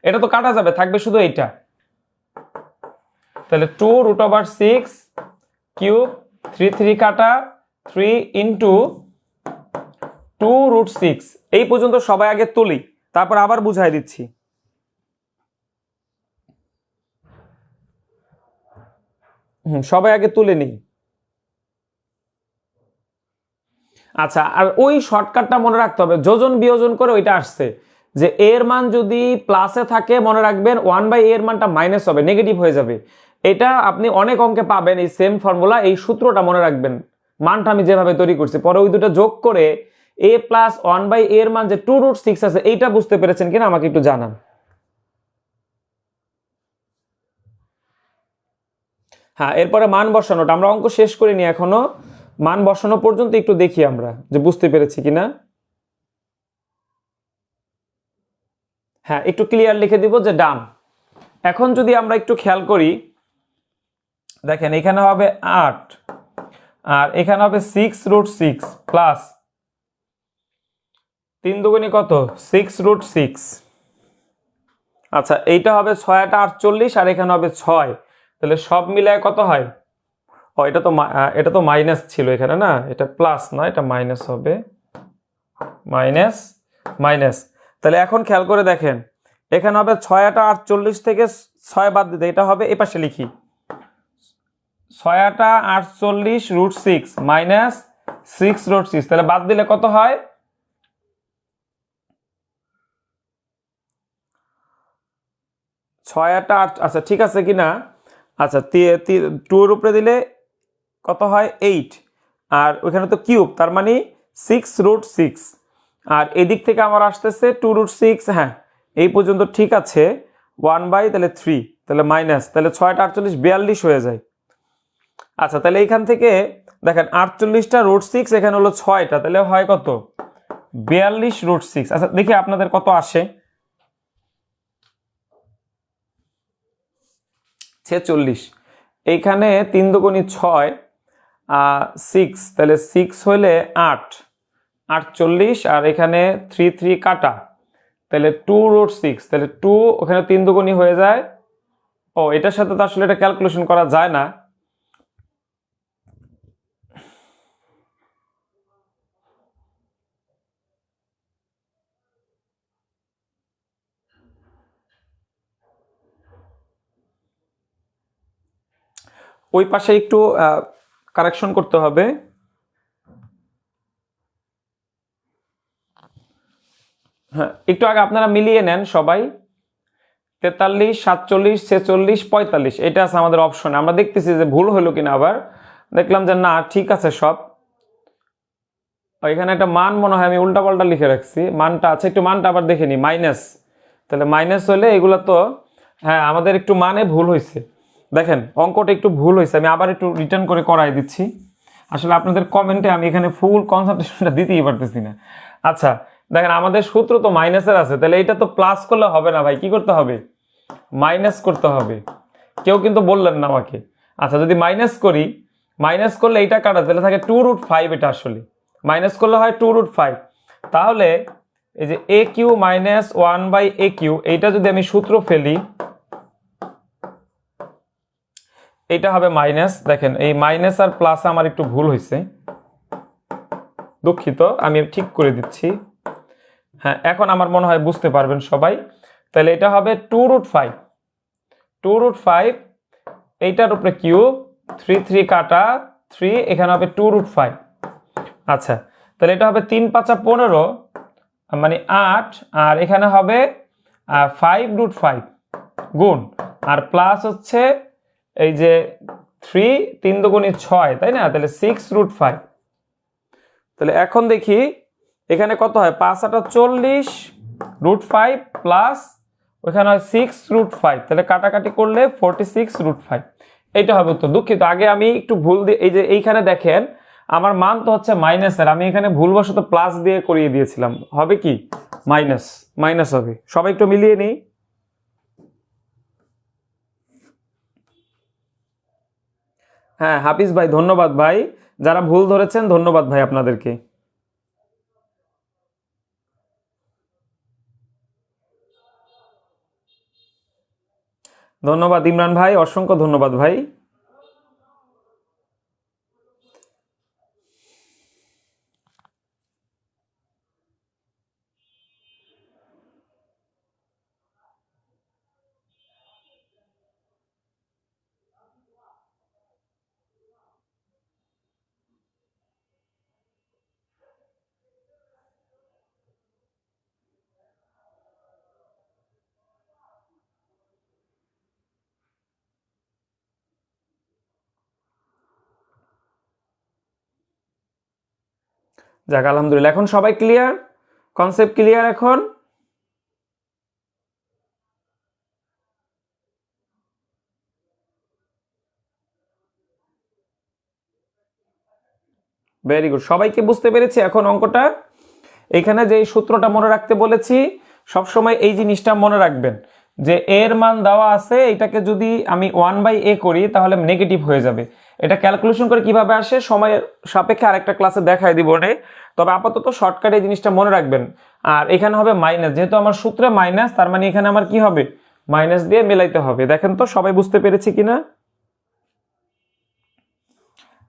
এটা তো কাটা যাবে, থাকবে শুধু এইটা। তাহলে 2√6 কিউব 3 কাটা 3 ইন্টু 2√6। এই পর্যন্ত সবাই আগে তুলি, তারপর আবার বুঝাই দিচ্ছি। সবাই আগে তুলে নিই। আচ্ছা, আর ওই শর্টকাটটা মনে রাখতে হবে, যোজন বিয়োজন করে ওইটা আসছে যে এর মান যদি প্লাসে থাকে মনে রাখবেন 1/a এর মানটা মাইনাস হবে, নেগেটিভ হয়ে যাবে। এটা আপনি অনেক অঙ্কে পাবেন এই সেম ফর্মুলা, এই সূত্রটা মনে রাখবেন। মানটা আমি যেভাবে তৈরি করছি, পরে ওই দুটো যোগ করে a প্লাস 1/a এর মান যে 2√6 আছে, এইটা বুঝতে পেরেছেন কিনা আমাকে একটু জানান। হ্যাঁ, এরপরে মান বসানোটা আমরা অঙ্ক শেষ করিনি এখনো, মান বসানো পর্যন্ত একটু দেখি আমরা যে বুঝতে পেরেছি কিনা। হ্যাঁ, একটু ক্লিয়ার লিখে দিব যে ডান। এখন যদি আমরা একটু খেয়াল করি, দেখেন এখানে হবে 8 আর এখানে হবে 6√6 প্লাস 3 দুগুণে কত 6√6। আচ্ছা, এইটা হবে 6×8 = 48 আর এখানে হবে 6, তাহলে সব মিলায় কত হয়? ও, এটা তো মাইনাস ছিল এখানে, না এটা প্লাস না, এটা মাইনাস হবে, মাইনাস মাইনাস। তাহলে এখন খেয়াল করে দেখেন, এখানে হবে 6×8 = 48 থেকে 6 বাদ দিতে, এটা হবে এপাশে লিখি 6×8 = √6 মাইনাস 6√6, তাহলে বাদ দিলে কত হয়? 6×8, আচ্ছা ঠিক আছে কিনা। আচ্ছা, 2 এর উপরে দিলে কত হয়? 8, আর ওইখানে তো কিউব, তার মানে 6√6, আর এদিক থেকে আমার আসতেছে 2√6। হ্যাঁ, এই পর্যন্ত ঠিক আছে। 1/3, তাহলে মাইনাস, তাহলে 6×8 = 42 হয়ে যায়। আচ্ছা, তাহলে এইখান থেকে দেখেন 48টা √6, এখানে হলো 6টা, তাহলে হয় কত? 42√6। আচ্ছা, দেখি আপনাদের কত আসে। 46। এইখানে 3 দুগুণে 6, 6, তাহলে 6 হলে 8, 48, আর এখানে 3 কাটা, তাহলে 2√6, তাহলে 2 ওখানে 3 দুগুণী হয়ে যায়। ও, এটার সাথে তো আসলে এটা ক্যালকুলেশন করা যায় না। ওই পাশে একটু কারেকশন করতে হবে। হ্যাঁ, একটু আগে আপনারা মিলিয়ে নেন সবাই। 43, 47, 46, 45, এটা আছে আমাদের অপশনে। আমরা দেখতেছি যে ভুল হলো কিনা, আবার দেখলাম যে না, ঠিক আছে সব। এখানে একটা মান মনে হয় আমি উল্টা পাল্টা লিখে রাখছি, মানটা আছে, একটু মানটা আবার দেখে নি, মাইনাস। তাহলে মাইনাস হলে এগুলো তো, হ্যাঁ আমাদের একটু মানে ভুল হয়েছে। দেখেন অঙ্কটা একটু ভুল হয়েছে, আমি আবার একটু রিটার্ন করে করাই দিচ্ছি। আসলে আপনাদের কমেন্টে আমি এখানে ফুল কনসেন্ট্রেশনটা দিতেই পারতেছি না। আচ্ছা, দেখেন আমাদের সূত্র তো মাইনাসের আছে, তাহলে এটা তো প্লাস করলে হবে না ভাই, কি করতে হবে? মাইনাস করতে হবে। কেউ কিন্তু বললেন না আমাকে। আচ্ছা, যদি মাইনাস করি, মাইনাস করলে এইটা কাটা, তাহলে থাকে 2√5, এটা আসলে মাইনাস করলে হয় 2√5। তাহলে এই যে a³ মাইনাস 1/a³, এইটা যদি আমি সূত্র ফেলি, এটা হবে মাইনাস। দেখেন এই মাইনাস আর প্লাস আমার একটু ভুল হয়েছে, দুঃখিত, আমি ঠিক করে দিচ্ছি। হ্যাঁ, এখন আমার মনে হয় বুঝতে পারবেন সবাই। তাহলে এটা হবে 2√5, 2√5, এইটার উপরে কিউব, 3 কাটা 3, এখানে হবে 2√5। আচ্ছা, তাহলে এটা হবে 3×5 = 15, মানে 8, আর এখানে হবে 5√5 গুণ, আর প্লাস হচ্ছে এই যে 3 দুগুণে 6, তাই না? তাহলে 6√5। তাহলে এখন দেখি এখানে কত হয়, 5×8 = 40, √5 প্লাস ওখানে হয় 6√5, তাহলে কাটাকাটি করলে 46√5। এইটা হবে উত্তর। দুঃখিত, আগে আমি একটু ভুল দিয়ে, এই যে এইখানে দেখেন আমার মান তো হচ্ছে মাইনাসের, আমি এখানে ভুলবশত প্লাস দিয়ে করিয়ে দিয়েছিলাম, হবে কি মাইনাস, মাইনাস হবে। সবাই একটু মিলিয়ে নিই। হ্যাঁ হাফিজ ভাই ধন্যবাদ ভাই, যারা ভুল ধরেছেন ধন্যবাদ ভাই আপনাদেরকে। ধন্যবাদ ইমরান ভাই, অসংখ্য ধন্যবাদ ভাই। যাক আলহামদুলিল্লাহ, এখন সবাই ক্লিয়ার, কনসেপ্ট ক্লিয়ার এখন। ভেরি গুড, সবাইকে বুঝতে পেরেছি এখন অঙ্কটা। এখানে যে সূত্রটা মনে রাখতে বলেছি, সবসময় এই জিনিসটা মনে রাখবেন যে এর মান দেওয়া আছে, এটাকে যদি আমি 1/a করি তাহলে নেগেটিভ হয়ে যাবে। এটা ক্যালকুলেশন করে কিভাবে আসে সময়ের সাপেক্ষে আরেকটা ক্লাসে দেখাই দিব নে, তবে আপাতত শর্টকাটে এই জিনিসটা মনে রাখবেন। আর এখানে হবে মাইনাস, যেহেতু আমার সূত্রে মাইনাস, তার মানে এখানে আমার কি হবে, মাইনাস দিয়ে মেলাইতে হবে। দেখেন তো সবাই বুঝতে পেরেছি কিনা।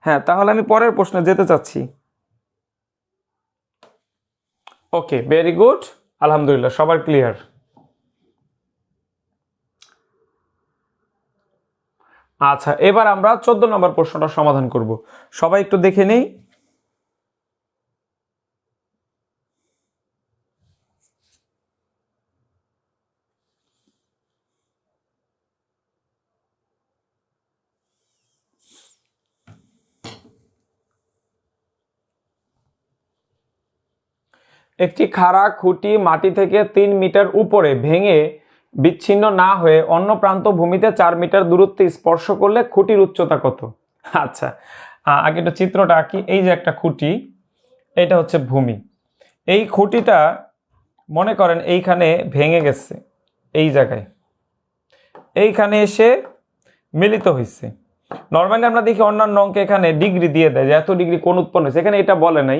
হ্যাঁ, তাহলে আমি পরের প্রশ্নে যেতে চাচ্ছি। ওকে, ভেরি গুড, আলহামদুলিল্লাহ সবার ক্লিয়ার। আচ্ছা, এবার আমরা 14 নম্বর প্রশ্নটা সমাধান করব। সবাই একটু দেখে নেই। একটি খাড়া খুঁটি মাটি থেকে 3 মিটার উপরে ভেঙে বিচ্ছিন্ন না হয়ে অন্য প্রান্ত ভূমিতে 4 মিটার দূরত্বে স্পর্শ করলে খুঁটির উচ্চতা কত? আচ্ছা, আগে একটা চিত্রটা আঁকি। এই যে একটা খুঁটি, এটা হচ্ছে ভূমি। এই খুঁটিটা মনে করেন এইখানে ভেঙে গেছে, এই জায়গায় এইখানে এসে মিলিত হয়েছে। নর্মালি আমরা দেখি অন্যান্য অঙ্কে এখানে ডিগ্রি দিয়ে দেয় যে এত ডিগ্রি কোন উৎপন্ন হয়েছে, এখানে এটা বলে নাই।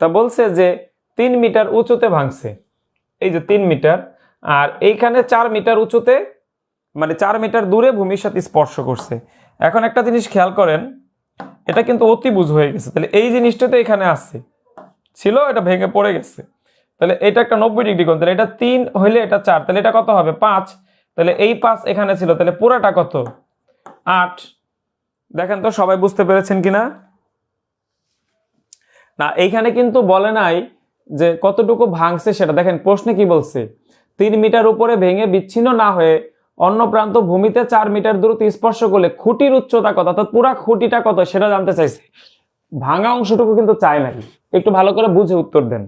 তা বলছে যে 3 মিটার উঁচুতে ভাঙছে, এই যে 3 মিটার, আর এইখানে 4 মিটার উঁচুতে, মানে 4 মিটার দূরে ভূমির সাথে স্পর্শ করছে। এখন একটা জিনিস খেয়াল করেন, এটা কিন্তু অতিভুজ হয়ে গেছে, তাহলে এই জিনিসটা তো এখানে আসছে, ছিল, এটা ভেঙে পড়ে গেছে, তাহলে এটা একটা 90 ডিগ্রি কোণ, তাহলে এটা 3 হইলে এটা 4, তাহলে এটা কত হবে 5, তাহলে এই 5 এখানে ছিল, তাহলে পুরাটা কত 8। দেখেন তো সবাই বুঝতে পেরেছেন কিনা। না, এইখানে কিন্তু বলে নাই যে কতটুকু ভাঙছে সেটা। দেখেন প্রশ্নে কি বলছে, 3 মিটার উপরে ভেঙে বিচ্ছিন্ন না হয়ে অন্য প্রান্ত ভূমিতে 4 মিটার দূরত্বে স্পর্শ করলে খুঁটির উচ্চতা কত, অর্থাৎ পুরা খুঁটিটা কত সেটা জানতে চাইছে, ভাঙা অংশটুকু কিন্তু চায় নাই। একটু ভালো করে বুঝে উত্তর দেন।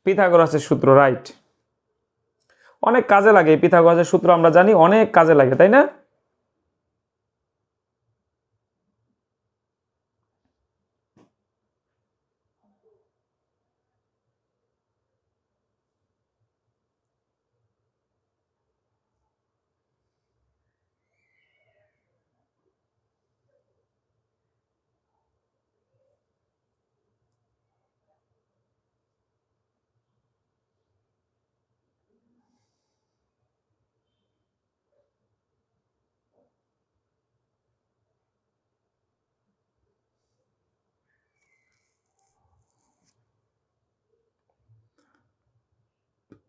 পিথাগোরাসের সূত্র, রাইট। অনেক কাজে লাগে এই পিথাগোরাসের সূত্র, আমরা জানি অনেক কাজে লাগে, তাই না?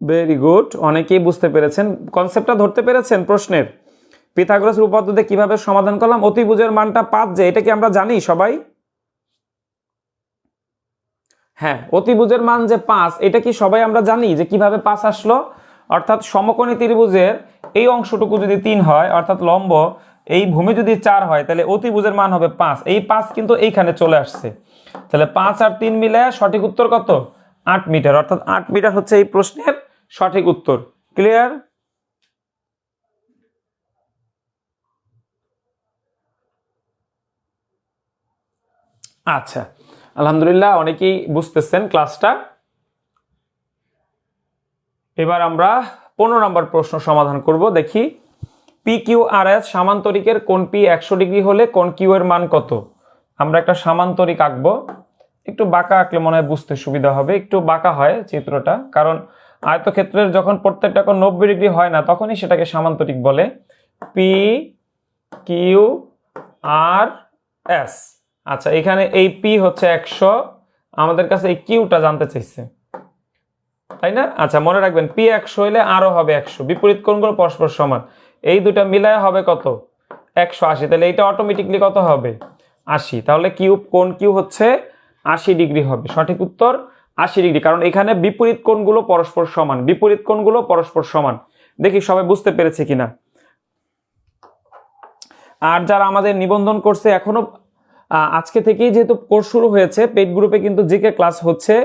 ভেরি গুড, অনেকেই বুঝতে পেরেছেন, কনসেপ্টটা ধরতে পেরেছেন প্রশ্নের। পিথাগোরাসের উপপাদ্যতে কিভাবে সমাধান করলাম, অতিভুজের মানটা 5, যে এটা কি আমরা জানি সবাই? হ্যাঁ, অতিভুজের মান যে 5, এটা কি সবাই আমরা জানি যে কিভাবে 5 আসলো? অর্থাৎ সমকোণী ত্রিভুজের এই অংশটুকু যদি 3 হয়, অর্থাৎ লম্ব এই ভূমি যদি 4 হয়, তাহলে অতিভুজের মান হবে 5। এই 5 কিন্তু এইখানে চলে আসছে, তাহলে 5 আর 3 মিলে সঠিক উত্তর কত 8 মিটার, অর্থাৎ 8 মিটার হচ্ছে এই প্রশ্নের সঠিক উত্তর। ক্লিয়ার? আচ্ছা, আলহামদুলিল্লাহ অনেকেই বুঝতেছেন ক্লাসটা। এবার আমরা 15 নম্বর প্রশ্ন সমাধান করব। দেখি, পি কিউ আর এস সামান্তরিকের কোণ পি 100 ডিগ্রি হলে কোণ কিউ এর মান কত? আমরা একটা সামান্তরিক আঁকবো। একটু বাঁকা আঁকলে মনে হয় বুঝতে সুবিধা হবে। একটু বাঁকা হয় চিত্রটা, কারণ আয়তক্ষেত্রের যখন প্রত্যেকটা কোণ 90 ডিগ্রি হয় না তখনই সেটাকে সামান্তরিক বলে। P Q R S. আচ্ছা, এখানে এই পি হচ্ছে 100, আমাদের কাছে এই কিউটা জানতে চাইছে, তাই না? আচ্ছা, মনে রাখবেন পি 100 হইলে আরো হবে 100, বিপরীত কোণগুলো পরস্পর সমান, এই দুটা মিলায় হবে কত? 180। তাহলে এটা অটোমেটিকলি কত হবে? 80। তাহলে কিউ, কোণ কিউ হচ্ছে 80 ডিগ্রি হবে। সঠিক উত্তর 80 ডিগ্রি, কারণ এখানে বিপরীত কোণগুলো পরস্পর সমান, বিপরীত কোণগুলো পরস্পর সমান। দেখি সবাই বুঝতে পেরেছে কিনা। আর যারা আমাদের নিবন্ধন করছে এখনো, আজকে থেকেই যেহেতু কোর্স শুরু হয়েছে, পেইড গ্রুপে কিন্তু জিকে ক্লাস হচ্ছে।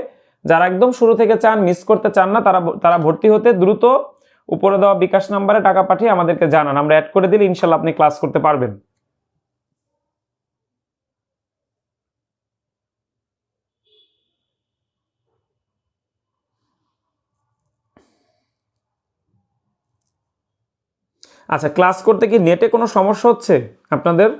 যারা একদম শুরু থেকে চান, মিস করতে চান না, তারা ভর্তি হতে দ্রুত উপরে দেওয়া বিকাশ নাম্বারে টাকা পাঠিয়ে আমাদেরকে জানান, আমরা অ্যাড করে দিলে ইনশাল্লাহ আপনি ক্লাস করতে পারবেন। আচ্ছা, ক্লাস করতে কি নেটে কোনো সমস্যা হচ্ছে আপনাদের?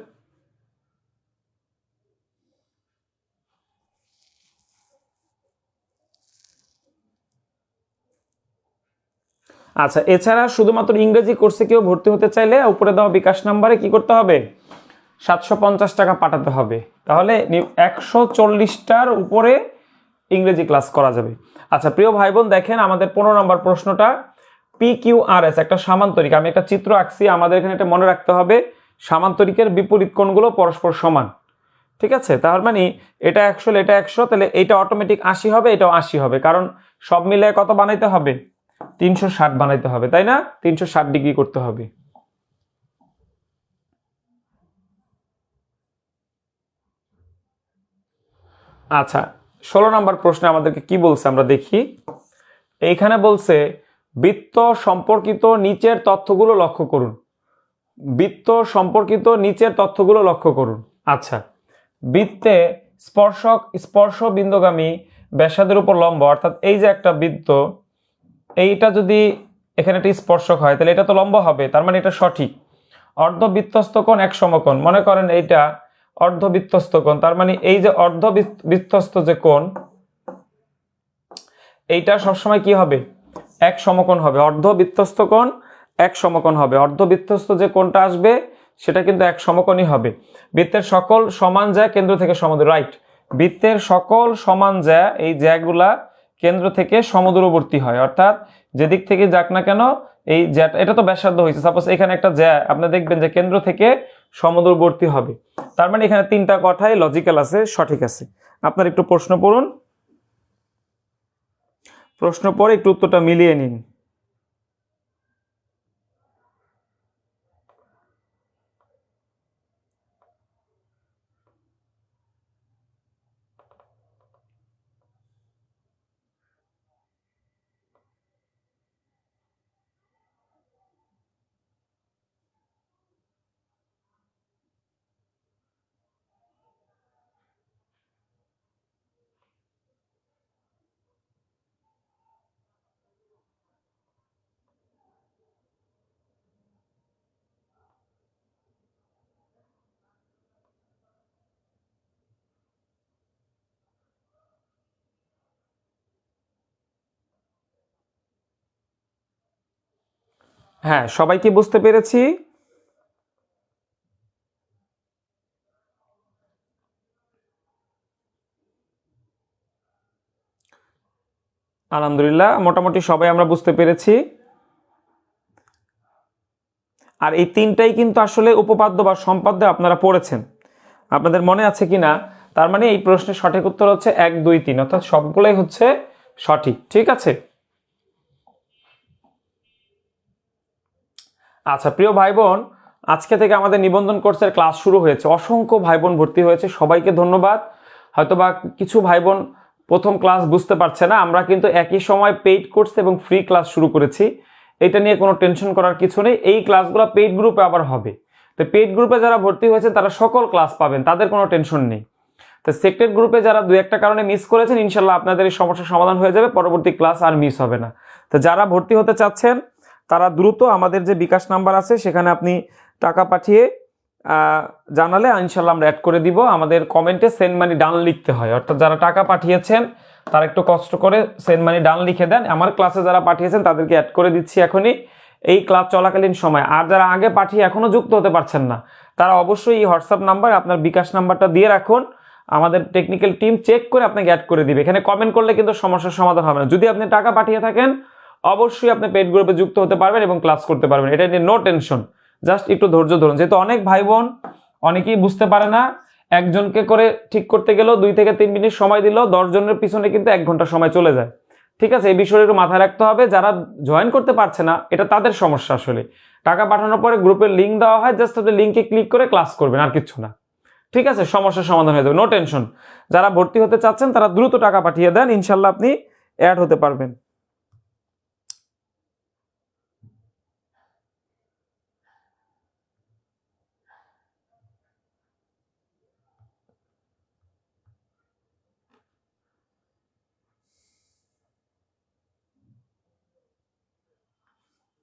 আচ্ছা, এছাড়া শুধুমাত্র ইংরেজি কোর্সে কেউ ভর্তি হতে চাইলে উপরে দেওয়া বিকাশ নাম্বারে কি করতে হবে? 750 টাকা পাঠাতে হবে। তাহলে 140টার উপরে ইংরেজি ক্লাস করা যাবে। আচ্ছা প্রিয় ভাই বোন, দেখেন আমাদের 15 নম্বর প্রশ্নটা, পি কিউ আর এস একটা সামান্তরিক। আমি একটা চিত্র আঁকছি, আমাদের এখানে এটা মনে রাখতে হবে, সামান্তরিকের বিপরীত কোণগুলো পরস্পর সমান। ঠিক আছে, তার মানে এটা 100, এটা 100, তাহলে এটা অটোমেটিক 80 হবে, এটাও 80 হবে, কারণ সব মিলে কত বানাইতে হবে? 360 বানাইতে হবে, তাই না? 360 ডিগ্রি করতে হবে। আচ্ছা, 16 নম্বর প্রশ্নে আমাদেরকে কি বলছে আমরা দেখি। এইখানে বলছে বৃত্ত সম্পর্কিত নিচের তথ্যগুলো লক্ষ্য করুন। বৃত্ত সম্পর্কিত নিচের তথ্যগুলো লক্ষ্য করুন। আচ্ছা, বৃত্তে স্পর্শ বিন্দুগামী ব্যাসার্ধের উপর লম্ব, অর্থাৎ এই যে একটা বৃত্ত, এইটা যদি এখানে একটা স্পর্শক হয় তাহলে এটা তো লম্ব হবে, তার মানে এটা সঠিক। অর্ধবৃত্তস্থ কোণ এক সমকোণ, মনে করেন এইটা অর্ধবৃত্তস্থ কোণ, তার মানে এই যে অর্ধবৃত্তস্থ যে কোণ, এইটা সবসময় কি হবে? এক সমকোণ হবে। অর্ধবৃত্তস্থ কোণ এক সমকোণ হবে, অর্ধবৃত্তস্থ যে কোণটা আসবে সেটা কিন্তু এক সমকোণই হবে। বৃত্তের সকল সমান জ্যা কেন্দ্র থেকে সমদূর, রাইট। বৃত্তের সকল সমান জ্যা, এই জ্যাগুলা কেন্দ্র থেকে সমদূরবর্তী হয়, অর্থাৎ যেদিক থেকে যাক না কেন এই জ্যাটা, এটা তো ব্যাসার্ধ হয়েছে, সাপোজ এখানে একটা জ্যা, আপনি দেখবেন যে কেন্দ্র থেকে সমদূরবর্তী হবে। তার মানে এখানে তিনটা কথাই লজিক্যাল আছে, সঠিক আছে। আপনার একটু প্রশ্ন পড়ুন, প্রশ্ন পড়ে একটু উত্তরটা মিলিয়ে নিন। হ্যাঁ, সবাই কি বুঝতে পেরেছি? আলহামদুলিল্লাহ, মোটামুটি সবাই আমরা বুঝতে পেরেছি। আর এই তিনটাই কিন্তু আসলে উপপাদ্য বা সম্পাদ্য আপনারা পড়েছেন, আপনাদের মনে আছে কিনা? তার মানে এই প্রশ্নের সঠিক উত্তর হচ্ছে 1, 2, 3, অর্থাৎ সবগুলোই হচ্ছে সঠিক। ঠিক আছে। আচ্ছা প্রিয় ভাই বোন, আজকে থেকে আমাদের নিবন্ধন কোর্সের ক্লাস শুরু হয়েছে, অসংখ্য ভাই বোন ভর্তি হয়েছে, সবাইকে ধন্যবাদ। হয়তোবা কিছু ভাই বোন প্রথম ক্লাস বুঝতে পারছে না, আমরা কিন্তু একই সময় পেইড কোর্স এবং ফ্রি ক্লাস শুরু করেছি, এটা নিয়ে কোনো টেনশন করার কিছু নেই। এই ক্লাসগুলো পেইড গ্রুপে আবার হবে, তো পেইড গ্রুপে যারা ভর্তি হয়েছে তারা সকল ক্লাস পাবেন, তাদের কোনো টেনশন নেই। তো সেক্টর গ্রুপে যারা দু একটা কারণে মিস করেছেন, ইনশাল্লাহ আপনাদের এই সমস্যার সমাধান হয়ে যাবে, পরবর্তী ক্লাস আর মিস হবে না। তো যারা ভর্তি হতে চাচ্ছেন তারা দ্রুত আমাদের যে বিকাশ নাম্বার আছে সেখানে আপনি টাকা পাঠিয়ে জানালে ইনশাল্লাহ আমরা অ্যাড করে দিব। আমাদের কমেন্টে সেন্ড মানি ডান লিখতে হয়, অর্থাৎ যারা টাকা পাঠিয়েছেন তারা একটু কষ্ট করে সেন্ড মানি ডান লিখে দেন। আমার ক্লাসে যারা পাঠিয়েছেন তাদেরকে অ্যাড করে দিচ্ছি এখনই এই ক্লাস চলাকালীন সময়। আর যারা আগে পাঠিয়ে এখনও যুক্ত হতে পারছেন না, তারা অবশ্যই এই হোয়াটসঅ্যাপ নাম্বার আপনার বিকাশ নাম্বারটা দিয়ে রাখুন, আমাদের টেকনিক্যাল টিম চেক করে আপনাকে অ্যাড করে দিবে। এখানে কমেন্ট করলে কিন্তু সমস্যার সমাধান হবে না। যদি আপনি টাকা পাঠিয়ে থাকেন অবশ্যই আপনি পেইড গ্রুপে যুক্ত হতে পারবেন এবং ক্লাস করতে পারবেন, এটা নিয়ে নো টেনশন। জাস্ট একটু ধৈর্য ধরুন, যেহেতু অনেক ভাই বোন অনেকেই বুঝতে পারে না, একজনকে করে ঠিক করতে গেলেও 2 থেকে 3 মিনিট সময় দিল, 10 জনের পিছনে কিন্তু 1 ঘন্টা সময় চলে যায়। ঠিক আছে, এই বিষয়টা একটু মাথায় রাখতে হবে। যারা জয়েন করতে পারছে না এটা তাদের সমস্যা। আসলে টাকা পাঠানোর পরে গ্রুপের লিঙ্ক দেওয়া হয়, জাস্ট আপনি লিঙ্কে ক্লিক করে ক্লাস করবেন, আর কিছু না। ঠিক আছে, সমস্যার সমাধান হয়ে যাবে, নো টেনশন। যারা ভর্তি হতে চাচ্ছেন তারা দ্রুত টাকা পাঠিয়ে দেন, ইনশাল্লাহ আপনি অ্যাড হতে পারবেন।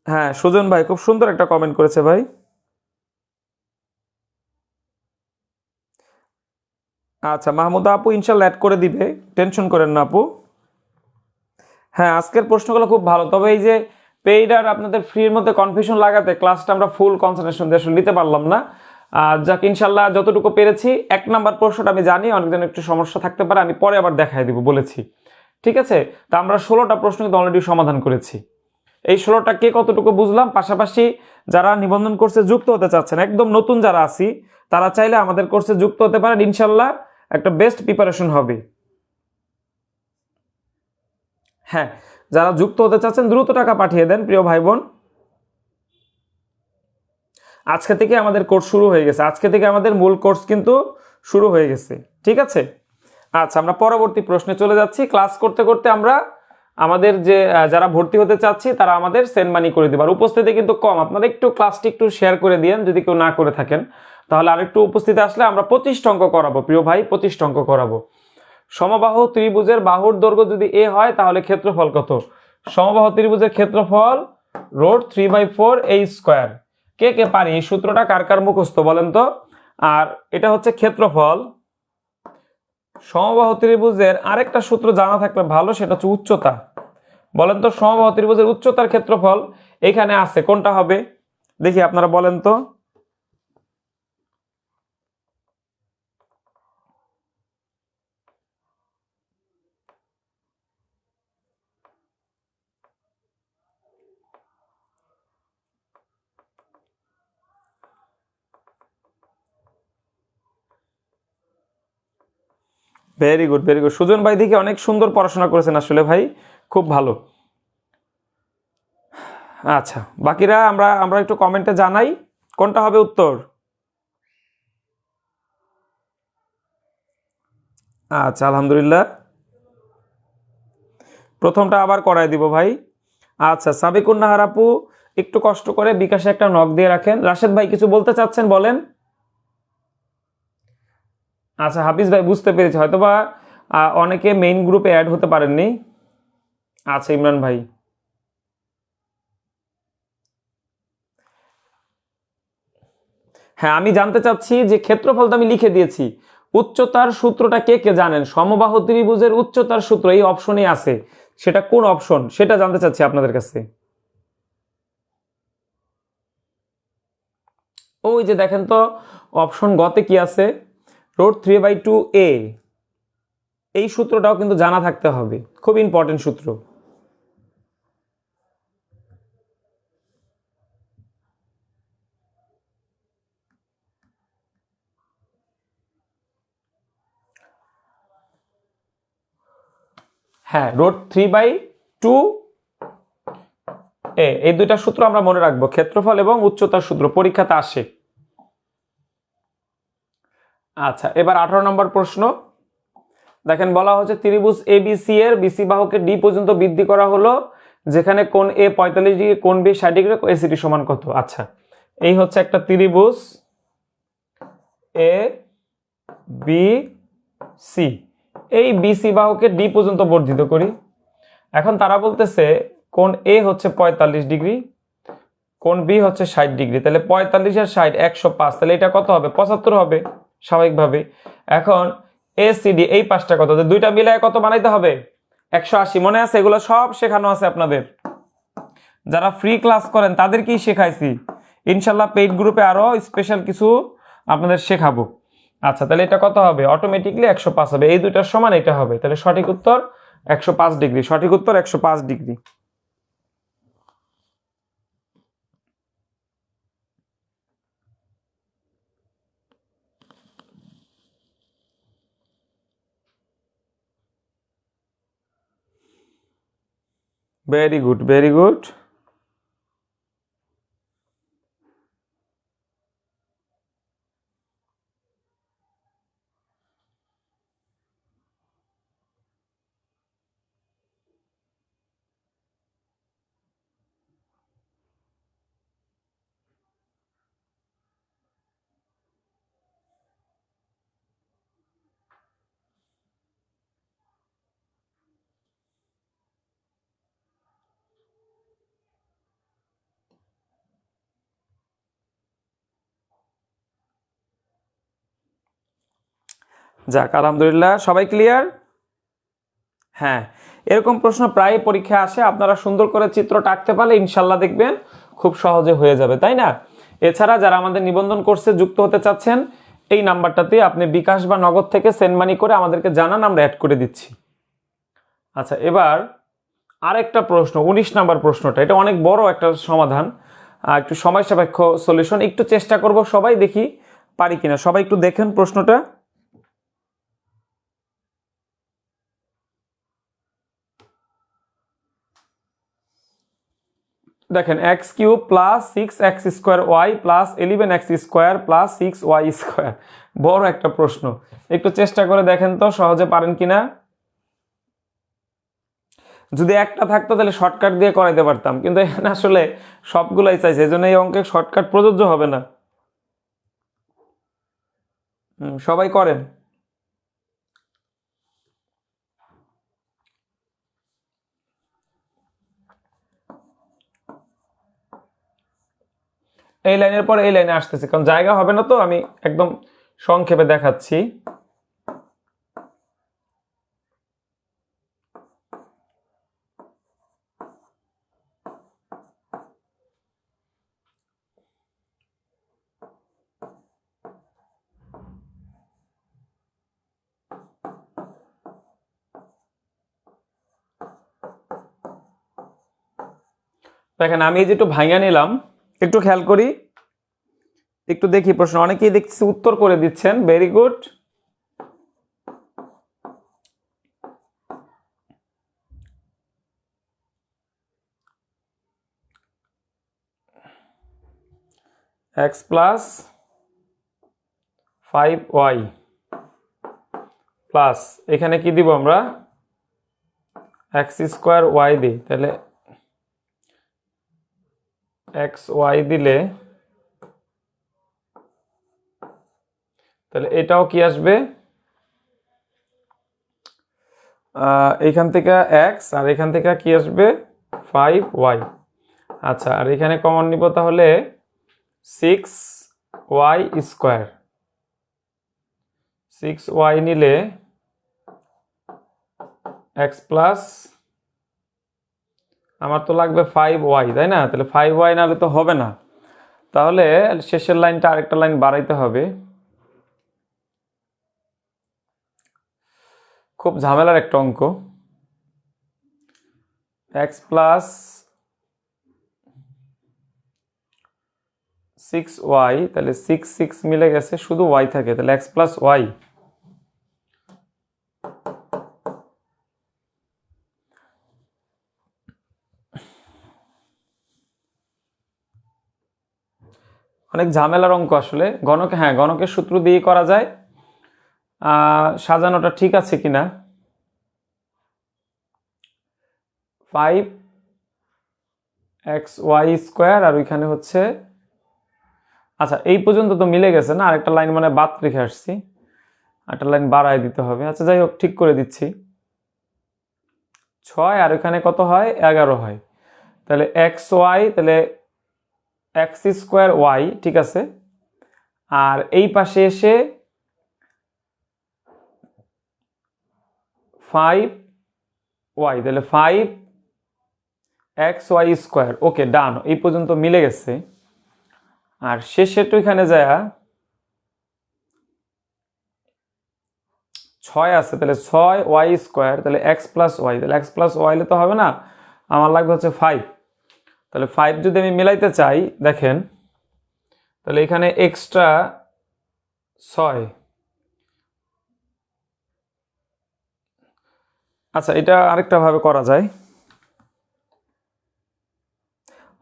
হ্যাঁ, সুজন ভাই খুব সুন্দর একটা কমেন্ট করেছে ভাই। আচ্ছা, মাহমুদা আপু ইনশাল্লাহ অ্যাড করে দিবে, টেনশন করেন না আপু। হ্যাঁ, আজকের প্রশ্নগুলো খুব ভালো, তবে এই যে পেইড আর আপনাদের ফ্রির মধ্যে কনফিউশন লাগাতে ক্লাসটা আমরা ফুল কনসেন্ট্রেশন দিয়ে আসলে নিতে পারলাম না। যাক, ইনশাল্লাহ যতটুকু পেরেছি। 1 নাম্বার প্রশ্নটা আমি জানি অনেকজন একটু সমস্যা থাকতে পারে, আমি পরে আবার দেখাই দিব বলেছি। ঠিক আছে, তা আমরা 16টা প্রশ্ন কিন্তু অলরেডি সমাধান করেছি। এই 16টা কে কতটুকু বুঝলাম, পাশাপাশি যারা নিবন্ধন কোর্সে যুক্ত হতে চাচ্ছেন, একদম নতুন যারা আছি, তারা চাইলে আমাদের কোর্সে যুক্ত হতে পারেন, ইনশাল্লাহ একটা বেস্ট প্রিপারেশন হবে। হ্যাঁ, যারা যুক্ত হতে চাচ্ছেন দ্রুত টাকা পাঠিয়ে দেন প্রিয় ভাই বোন। আজকে থেকে আমাদের কোর্স শুরু হয়ে গেছে, আজকে থেকে আমাদের মূল কোর্স কিন্তু শুরু হয়ে গেছে। ঠিক আছে, আচ্ছা আমরা পরবর্তী প্রশ্নে চলে যাচ্ছি। ক্লাস করতে করতে আমরা আমাদের যে যারা ভর্তি হতে চাচ্ছি তারা আমাদের সেন্ড মানি করে দেবে। আর উপস্থিতি কিন্তু কম, আপনারা একটু ক্লাসটি একটু শেয়ার করে দিয়েন যদি কেউ না করে থাকেন, তাহলে আরেকটু উপস্থিতি আসলে আমরা 25টা অঙ্ক করাবো প্রিয় ভাই, 25টা অঙ্ক করাবো। সমবাহু ত্রিভুজের বাহুর দৈর্ঘ্য যদি এ হয় তাহলে ক্ষেত্রফল কত? সমবাহু ত্রিভুজের ক্ষেত্রফল √3/4 a স্কয়ার। কে কে পারি এই সূত্রটা, কার কার মুখস্থ বলেন তো? আর এটা হচ্ছে ক্ষেত্রফল। সমবাহু ত্রিভুজের আরেকটা সূত্র জানা থাকলে ভালো, সেটা হচ্ছে উচ্চতা। বলেন তো সমবাহু ত্রিভুজের উচ্চতার ক্ষেত্রফল এখানে আছে, কোনটা হবে দেখি আপনারা বলেন তো। Very good, very good. Sujan ভাই দেখি অনেক সুন্দর পড়াশোনা করেছেন আসলে ভাই, খুব ভালো। আচ্ছা, বাকিরা আমরা আমরা একটু কমেন্টে জানাই কোনটা হবে উত্তর। আচ্ছা, আলহামদুলিল্লাহ, প্রথমটা আবার করাই দিব ভাই। আচ্ছা, সাবিকুন নাহার আপু একটু কষ্ট করে বিকাশে একটা নক দিয়ে রাখেন। রাশেদ ভাই কিছু বলতে চাচ্ছেন, বলেন। আচ্ছা, হাফিজ ভাই বুঝতে পেরেছি, হয়তোবা অনেকে মেইন গ্রুপে অ্যাড হতে পারেননি। আচ্ছা, ইমরান ভাই, হ্যাঁ আমি জানতে চাচ্ছি যে ক্ষেত্রফল তো আমি লিখে দিয়েছি, উচ্চতার সূত্রটা কে কে জানেন? সমবাহু ত্রিভুজের উচ্চতার সূত্র এই অপশনে আছে, সেটা কোন অপশন সেটা জানতে চাচ্ছি আপনাদের কাছে। ওই যে দেখেন তো অপশন গতে কি আছে, √3/2a। এই সূত্রটাও কিন্তু জানা থাকতে হবে, খুব ইম্পর্টেন্ট সূত্র। হ্যাঁ, √3/2a, এই দুইটা সূত্র আমরা মনে রাখবো, ক্ষেত্রফল এবং উচ্চতার সূত্র পরীক্ষাতে আসে। আচ্ছা, এবার 18 নম্বর প্রশ্ন দেখেন, বলা হচ্ছে ত্রিভুজ এবিসি এর বিসি বাহুকে ডি পর্যন্ত বৃদ্ধি করা হলো, যেখানে কোণ এ 45 ডিগ্রি, কোণ বি 60 ডিগ্রি, এসিটি সমান কত? আচ্ছা, এই হচ্ছে একটা ত্রিভুজ এ বি সি, এই বিসি বাহুকে ডি পর্যন্ত বর্ধিত করি। এখন তারা বলতেছে কোণ এ হচ্ছে 45 ডিগ্রি, কোণ বি হচ্ছে 60 ডিগ্রি, তাহলে 45 আর 60 105, তাহলে এটা কত হবে? 75 হবে স্বাভাবিকভাবে। এখন এ সি ডি এই পাঁচটা কত, দুইটা মিলায় কত বানাইতে হবে? 180। মনে আছে? এগুলো সব শেখানো আছে আপনাদের, যারা ফ্রি ক্লাস করেন তাদেরকেই শেখাইছি। ইনশাল্লাহ পেইড গ্রুপে আরো স্পেশাল কিছু আপনাদের শেখাবো। আচ্ছা, তাহলে এটা কত হবে? অটোমেটিকলি 105 হবে, এই দুইটার সমান এটা হবে, তাহলে সঠিক উত্তর 105 ডিগ্রি। সঠিক উত্তর 105 degree. Very good, very good. যাক, আলহামদুলিল্লাহ, সবাই ক্লিয়ার? হ্যাঁ, এরকম প্রশ্ন প্রায় পরীক্ষা আসে। আপনারা সুন্দর করে চিত্রটা আঁকতে পারলে ইনশাল্লাহ দেখবেন খুব সহজে হয়ে যাবে, তাই না? এছাড়া যারা আমাদের নিবন্ধন কোর্সে যুক্ত হতে চাচ্ছেন, এই নাম্বারটাতে আপনি বিকাশ বা নগদ থেকে সেন্ড মানি করে আমাদেরকে জানান, আমরা অ্যাড করে দিচ্ছি। আচ্ছা, এবার আরেকটা প্রশ্ন, 19 নাম্বার প্রশ্নটা, এটা অনেক বড় একটা সমাধান, একটু সময় সাপেক্ষ সলিউশন, একটু চেষ্টা করব সবাই, দেখি পারি কিনা। সবাই একটু দেখেন প্রশ্নটা। দেখেন, X cube plus 6x square Y plus 11x square plus 6y square, বড় একটা প্রশ্ন, একটু চেষ্টা করে দেখেন তো সহজে পারেন কিনা। যদি একটা থাকতো তাহলে শর্টকাট দিয়ে করাইতে পারতাম, কিন্তু এখানে আসলে সবগুলাই চাইছে, এই জন্য এই অঙ্কে শর্টকাট প্রযোজ্য হবে না। সবাই করেন। এই লাইনের পর এই লাইনে আসতেছি, কারণ জায়গা হবে না, তো আমি একদম সংক্ষেপে দেখাচ্ছি। দেখেন, আমি এই যে একটু ভাঙা নিলাম, একটু খেয়াল করি, একটু দেখি প্রশ্ন, অনেকেই দেখছি উত্তর করে দিচ্ছেন, very good. X plus 5y plus, এখানে কি দিব আমরা? এক্স স্কোয়ার ওয়াই দিই, তাহলে এক্স ওয়াই দিলে তাহলে এটাও কি আসবে? এখান থেকে এক্স, আর এখান থেকে কি আসবে? 5y। আচ্ছা, আর এখানে কমন নিব, তাহলে 6y স্কোয়ার। 6y নিলে এক্স প্লাস, আমার তো লাগবে 5y, তাই না? তাহলে 5y নাহলে তো হবে না, তাহলে শেষের লাইনটা আরেকটা লাইন বাড়াইতে হবে। খুব ঝামেলার একটা অঙ্ক। এক্স প্লাস 6y, তাহলে 6 মিলে গেছে, শুধু y থাকে, তাহলে এক্স প্লাস ওয়াই। অনেক ঝামেলার অঙ্ক আসলে। গণকে, হ্যাঁ, গণকের সূত্র দিয়ে করা যায়, সাজানোটা ঠিক আছে কিনা। 5xy স্কোয়ার, আর ওইখানে হচ্ছে, আচ্ছা এই পর্যন্ত তো মিলে গেছে না, আরেকটা লাইন মানে বাদ রেখে আসছি। একটা লাইন বাড়ায় দিতে হবে। আচ্ছা যাই হোক, ঠিক করে দিচ্ছি। 6 আর এখানে কত হয়, 11 হয়। তাহলে এক্স ওয়াই, তাহলে এক্স স্কোয়ার ওয়াই, ঠিক আছে। আর এই পাশে এসে 5y, তাহলে 5xy²। ওকে, ডান, এই পর্যন্ত মিলে গেছে। আর শেষেরটা এখানে যায় 6 আছে, তাহলে 6y², তাহলে x+y, তাহলে x+y হলে তো হবে না, আমার লাগবে হচ্ছে 5। তাহলে 5 যদি আমি মিলাইতে চাই, দেখেন, তাহলে এখানে এক্সট্রা 6। আচ্ছা, এটা আরেকটা ভাবে করা যায়,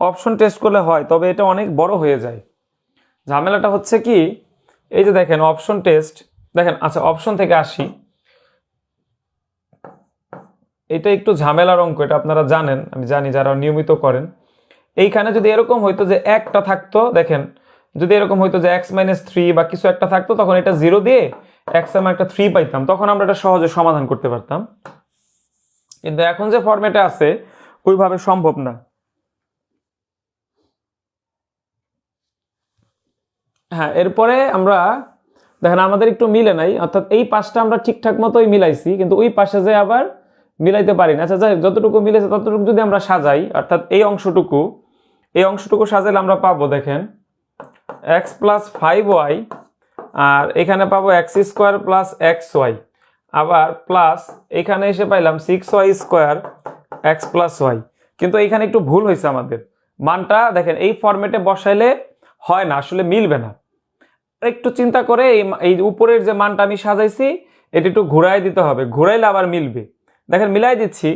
অপশন টেস্ট করলে হয়, তবে এটা অনেক বড় হয়ে যায়। ঝামেলাটা হচ্ছে কি, এই যে দেখেন অপশন টেস্ট, দেখেন। আচ্ছা, অপশন থেকে আসি, এটা একটু ঝামেলার অঙ্ক, এটা আপনারা জানেন, আমি জানি যারা নিয়মিত করেন। এইখানে যদি এরকম হইতো যে একটা থাকতো, দেখেন, যদি এরকম হইতো যে x-3 বা কিছু একটা থাকতো, তখন এটা 0 দিয়ে x এর একটা 3 পাইতাম, তখন আমরা এটা সহজে সমাধান করতে পারতাম। কিন্তু এখন যে ফরম্যাটে আছে ওইভাবে সম্ভব না। হ্যাঁ, এরপরে আমরা দেখেন আমাদের একটু মিলে নাই, অর্থাৎ এই পাশটা আমরা ঠিকঠাক মতোই মিলাইছি, কিন্তু ওই পাশে যে আবার মিলাইতে পারি না। আচ্ছা যাই, যতটুকু মিলেছে ততটুকু যদি আমরা সাজাই, অর্থাৎ এই অংশটুকু সাজাইলে আমরা পাবো, দেখেন, x+5y, আর এখানে পাবো x² + xy, আবার প্লাস এখানে এসে পাইলাম 6y² x+y। কিন্তু এখানে একটু ভুল হয়েছে আমাদের, মানটা দেখেন এই ফরম্যাটে বসাইলে হয় না, আসলে মিলবে না। একটু চিন্তা করে এই উপরের যে মানটা আমি সাজাইছি এটা একটু ঘুরাই দিতে হবে, ঘুরাইলে আবার মিলবে। দেখেন মিলাই দিচ্ছি,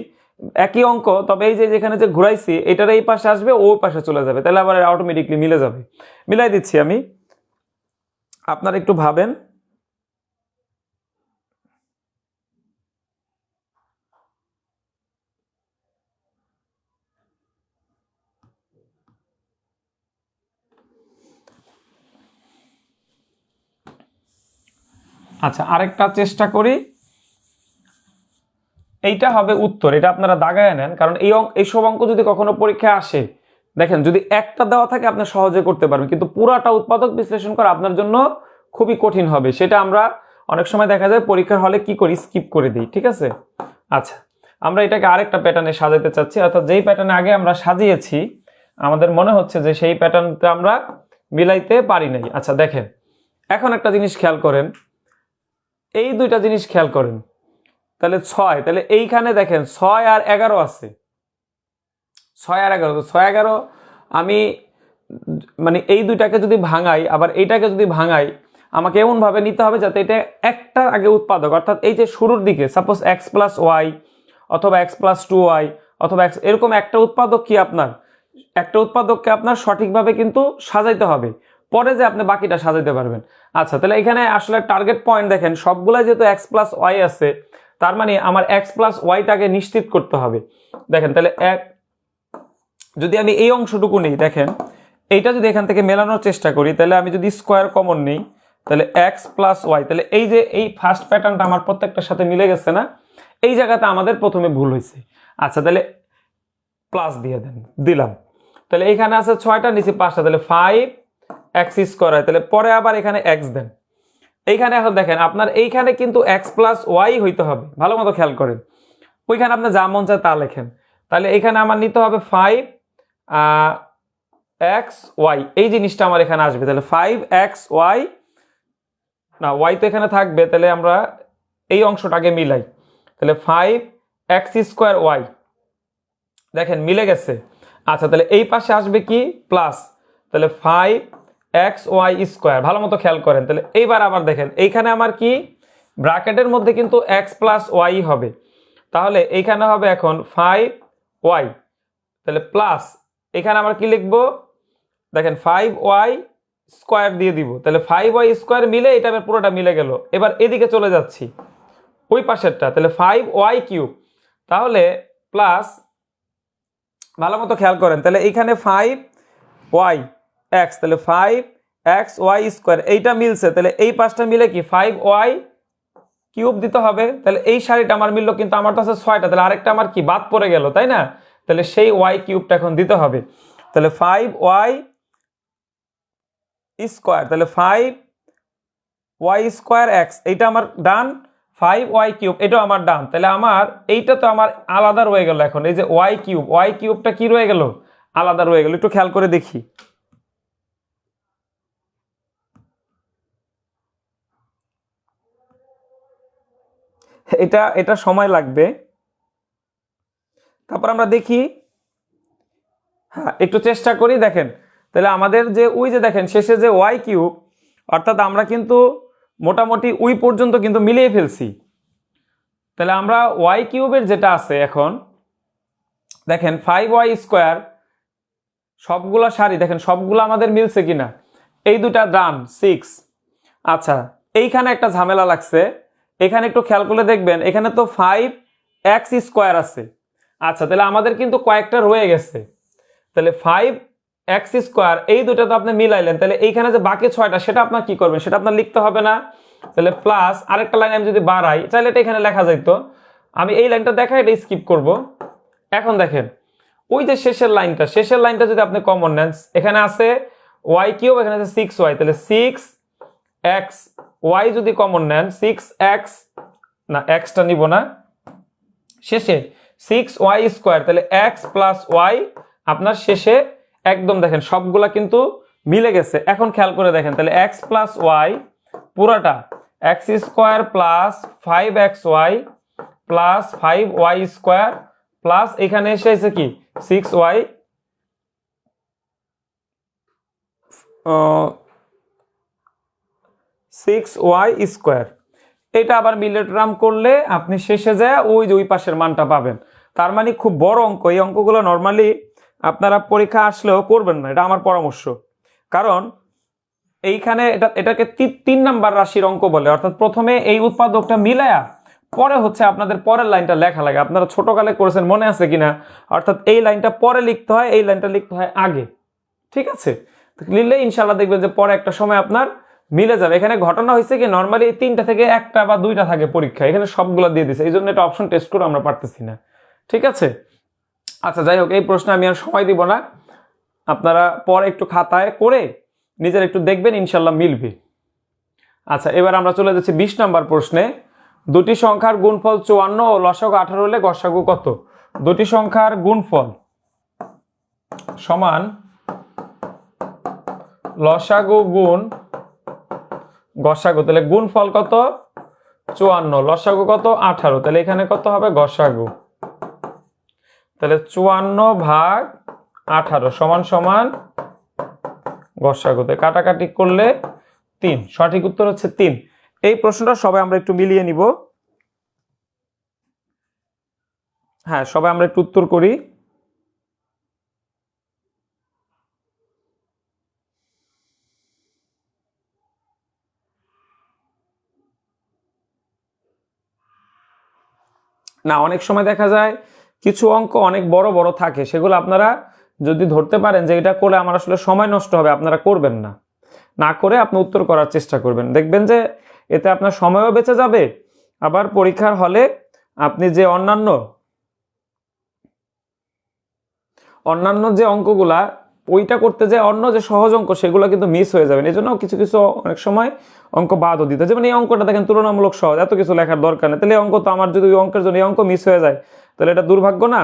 একই অঙ্ক, তবে এই যে যেখানে যে ঘুরাইছি এটার এই পাশে আসবে, ওই পাশে চলে যাবে, তাহলে আবার অটোমেটিকলি মিলে যাবে। মিলাই দিচ্ছি আমি, আপনারা একটু ভাবেন। আচ্ছা, আরেকটা চেষ্টা করি, এইটা হবে উত্তর, এটা আপনারা দাগায় নেন, কারণ এইসব অঙ্ক যদি কখনো পরীক্ষায় আসে, দেখেন যদি একটা দেওয়া থাকে আপনি সহজে করতে পারবেন, কিন্তু পুরাটা উৎপাদক বিশ্লেষণ করা আপনার জন্য খুবই কঠিন হবে। সেটা আমরা অনেক সময় দেখা যায় পরীক্ষার হলে কি করি, স্কিপ করে দিই, ঠিক আছে। আচ্ছা, আমরা এটাকে আরেকটা প্যাটার্নে সাজাতে চাচ্ছি, অর্থাৎ যেই প্যাটার্নে আগে আমরা সাজিয়েছি আমাদের মনে হচ্ছে যে সেই প্যাটার্নটা আমরা মিলাইতে পারি নাই। আচ্ছা দেখেন, এখন একটা জিনিস খেয়াল করেন, এই দুইটা জিনিস খেয়াল করেন। তাহলে 6, তাহলে এইখানে দেখেন 6 আর 11 আছে, 6 আর 11, তো 6 11 আমি মানে এই দুইটাকে যদি ভাঙাই, আবার এইটাকে যদি ভাঙাই, আমাকে এমন ভাবে নিতে হবে যাতে এটা একটার আগে উৎপাদক, অর্থাৎ এই যে শুরুর দিকে সাপোজ x+y অথবা x+2y অথবা x, এরকম একটা উৎপাদক কি আপনার, একটা উৎপাদককে আপনার সঠিকভাবে কিন্তু সাজাইতে হবে, পরে যে আপনি বাকিটা সাজাইতে পারবেন। আচ্ছা, তাহলে এখানে আসলে টার্গেট পয়েন্ট দেখেন, সবগুলা যেহেতু x+y আছে, তার মানে আমার x+y-টাকে নিশ্চিত করতে হবে। দেখেন তাহলে যদি আমি এই অংশটুকু নেই, দেখেন এইটা যদি এখান থেকে মেলানোর চেষ্টা করি, তাহলে আমি যদি স্কোয়ার কমন নেই, তাহলে x+y, তাহলে এই যে এই ফার্স্ট প্যাটার্নটা আমার প্রত্যেকটার সাথে মিলে গেছে না, এই জায়গাতে আমাদের প্রথমে ভুল হয়েছে। আচ্ছা, তাহলে প্লাস দিয়ে দিলাম, তাহলে এখানে আছে 6টা, নিচে 5টা, তাহলে 5x² হয়, তাহলে পরে আবার এখানে x দেন। এইখানে এখন দেখেন আপনার এইখানে কিন্তু x+y হইতে হবে, ভালো মতো খেয়াল করেন, ওইখানে আপনি যা মন চায় তা লেখেন। তাহলে এখানে আমার নিতে হবে 5xy, এই জিনিসটা আমার এখানে আসবে, তাহলে 5xy, না y তো এখানে থাকবে, তাহলে আমরা এই অংশটাকে মিলাই, তাহলে 5x²y, দেখেন মিলে গেছে। আচ্ছা, তাহলে এই পাশে আসবে কি প্লাস, তাহলে 5xy², ভালো মতো খেয়াল করেন। তাহলে এইবার আবার দেখেন এইখানে আমার কি ব্র্যাকেটের মধ্যে কিন্তু x+y হবে, তাহলে এইখানে হবে এখন 5y, তাহলে প্লাস এখানে আমরা কি লিখবো, দেখেন 5y² দিয়ে দিব, তাহলে 5y² মিলে এটা পুরোটা মিলে গেল। এবার এদিকে চলে যাচ্ছি ওই পাশেরটা, তাহলে 5y³, তাহলে প্লাস, ভালো মতো খেয়াল করেন, তাহলে এইখানে 5yx, তাহলে 5xy², এইটা মিলছে, তাহলে এই পাশটা মিলে কি 5y কিউব দিতে হবে। তাহলে এই সারিটা আমার মিললো, কিন্তু আমার তো আছে 6টা, তাহলে আরেকটা আমার কি বাদ পড়ে গেল, তাই না? তাহলে সেই ওয়াই কিউবটা এখন দিতে হবে। তাহলে 5y স্কোয়ার, তাহলে 5y স্কোয়ার এক্স, এইটা আমার ডান। 5y কিউব এটাও আমার ডান। তাহলে আমার এইটা তো আমার আলাদা রয়ে গেল। এখন এই যে ওয়াই কিউবটা কি রয়ে গেল, আলাদা রয়ে গেল। একটু খেয়াল করে দেখি, এটা এটা সময় লাগবে। তারপর আমরা দেখি, হ্যাঁ একটু চেষ্টা করি। দেখেন তাহলে আমাদের যে ওই যে দেখেন শেষে যে ওয়াই কিউব, অর্থাৎ আমরা কিন্তু মোটামুটি ওই পর্যন্ত কিন্তু মিলিয়ে ফেলছি। তাহলে আমরা ওয়াই কিউবের যেটা আছে এখন দেখেন 5y স্কোয়ার, সবগুলা সারি দেখেন সবগুলো আমাদের মিলছে কিনা, এই দুটা ডান 6। আচ্ছা এইখানে একটা ঝামেলা লাগছে, এখানে একটু খেয়াল করলে দেখবেন এখানে তো 5x স্কোয়ার আছে। আচ্ছা তাহলে আমাদের কিন্তু কয়েকটা রয়ে গেছে। তাহলে 5x স্কোয়ার এই দুটা তো আপনি মিলাইলেন, তাহলে এইখানে যে বাকি 6টা সেটা আপনার কি করবেন, সেটা আপনার লিখতে হবে না। তাহলে প্লাস আরেকটা লাইন আমি যদি বাড়াই, তাহলে এটা এখানে লেখা যাইতো। আমি এই লাইনটা দেখা এটা স্কিপ করব। এখন দেখেন ওই যে শেষের লাইনটা যদি আপনি কমন নেন, এখানে আছে ওয়াই কিউব, এখানে আছে 6y, তাহলে 6x y যদি কমন নেন 6x, না এক্সটা নিব না, শেষে 6y স্কোয়ার, তাহলে x প্লাস ওয়াই আপনার শেষে একদম দেখেন সবগুলা কিন্তু মিলে গেছে। এখন খেয়াল করে দেখেন তাহলে x প্লাস ওয়াই পুরাটা x square plus 5xy plus 5y square plus এখানে এসে আছে কি 6y 6y স্কোয়ার। এটা আবার মিলেট্রাম করলে আপনি শেষে যায় ওই যে ওই পাশের মানটা পাবেন। তার মানে খুব বড় অঙ্ক, এই অঙ্কগুলো নর্মালি আপনারা পরীক্ষা আসলেও করবেন না, এটা আমার পরামর্শ। কারণ এইখানে এটাকে 3 নাম্বার রাশির অঙ্ক বলে, অর্থাৎ প্রথমে এই উৎপাদকটা মিলায়া পরে হচ্ছে আপনাদের পরের লাইনটা লেখা লাগে। আপনারা ছোটকালে করেছেন মনে আছে কিনা, অর্থাৎ এই লাইনটা পরে লিখতে হয়, এই লাইনটা লিখতে হয় আগে। ঠিক আছে, লিখলে ইনশাল্লাহ দেখবেন যে পরে একটা সময় আপনার মিলে যাবে। এখানে ঘটনা হয়েছে কি নর্মালি 3টা থেকে 1টা বা 2টা থাকে পরীক্ষা, এখানে সবগুলো দিয়ে দিছে, এই জন্য এটা অপশন টেস্ট করে আমরা পারতেছি না। ঠিক আছে, আচ্ছা যাই হোক এই প্রশ্ন আমি আর সময় দিব না, আপনারা পরে একটু খাতায় করে নিজের একটু দেখবেন, ইনশাল্লাহ মিলবে। আচ্ছা এবার আমরা চলে যাচ্ছি 20 নম্বর প্রশ্নে। দুটি সংখ্যার গুণফল 54 ও লসাগু 18 হলে গসাগু কত? দুটি সংখ্যার গুণফল সমান লসাগু গুণ গসাগু, তাহলে গুণফল কত 54, লসাগু কত 18, তাহলে এখানে কত হবে গসাগু। তাহলে 54 ভাগ 18 সমান সমান গসাগুতে কাটাকাটি করলে 3, সঠিক উত্তর হচ্ছে 3। এই প্রশ্নটা সবাই আমরা একটু মিলিয়ে নিব। হ্যাঁ সবাই আমরা একটু উত্তর করি। না অনেক সময় দেখা যায় কিছু অঙ্ক অনেক বড় বড় থাকে, সেগুলো আপনারা যদি ধরতে পারেন যে এটা করে আমার আসলে সময় নষ্ট হবে, আপনারা করবেন না, না করে আপনি উত্তর করার চেষ্টা করবেন। দেখবেন যে এতে আপনার সময়ও বেঁচে যাবে, আবার পরীক্ষার হলে আপনি যে অন্যান্য যে অঙ্কগুলা ওইটা করতে যে অন্য যে সহজ অঙ্ক সেগুলো কিন্তু মিস হয়ে যাবেন। এই জন্য কিছু কিছু অনেক সময় অঙ্ক বাদও দিতে, যেমন এই অঙ্কটা দেখেন তুলনামূলক সহজ, এত কিছু লেখার দরকার নেই, তাহলে এই অঙ্ক তো আমার যদি ওই অঙ্কের জন্য এই অঙ্ক মিস হয়ে যায় তাহলে এটা দুর্ভাগ্য না?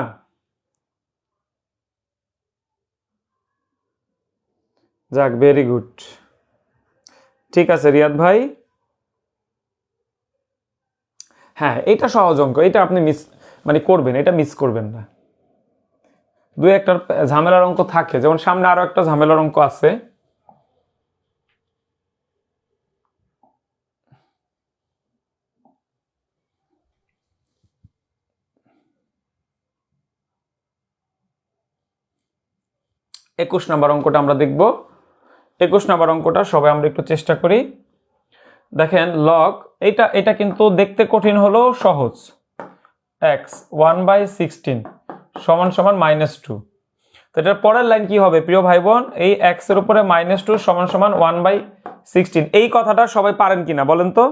যাক ভেরি গুড, ঠিক আছে রিয়াদ ভাই। হ্যাঁ এটা সহজ অঙ্ক, এটা আপনি করবেন, এটা মিস করবেন না। দুই একটা ঝামেলার অঙ্ক থাকে, যেমন সামনে আরো একটা ঝামেলার অঙ্ক আছে। একুশ নম্বর অঙ্কটা আমরা দেখব। 21 নম্বর অঙ্কটা সবাই আমরা একটু চেষ্টা করি। দেখেন লগ, এটা কিন্তু দেখতে কঠিন হলেও সহজ। x 1/16 সমান সমান -2, তো এটার পরের লাইন কি হবে প্রিয় ভাই বোন? এই x এর উপরে -2 সমান সমান 1/16, এই কথাটা সবাই পারেন কিনা বলেন তো?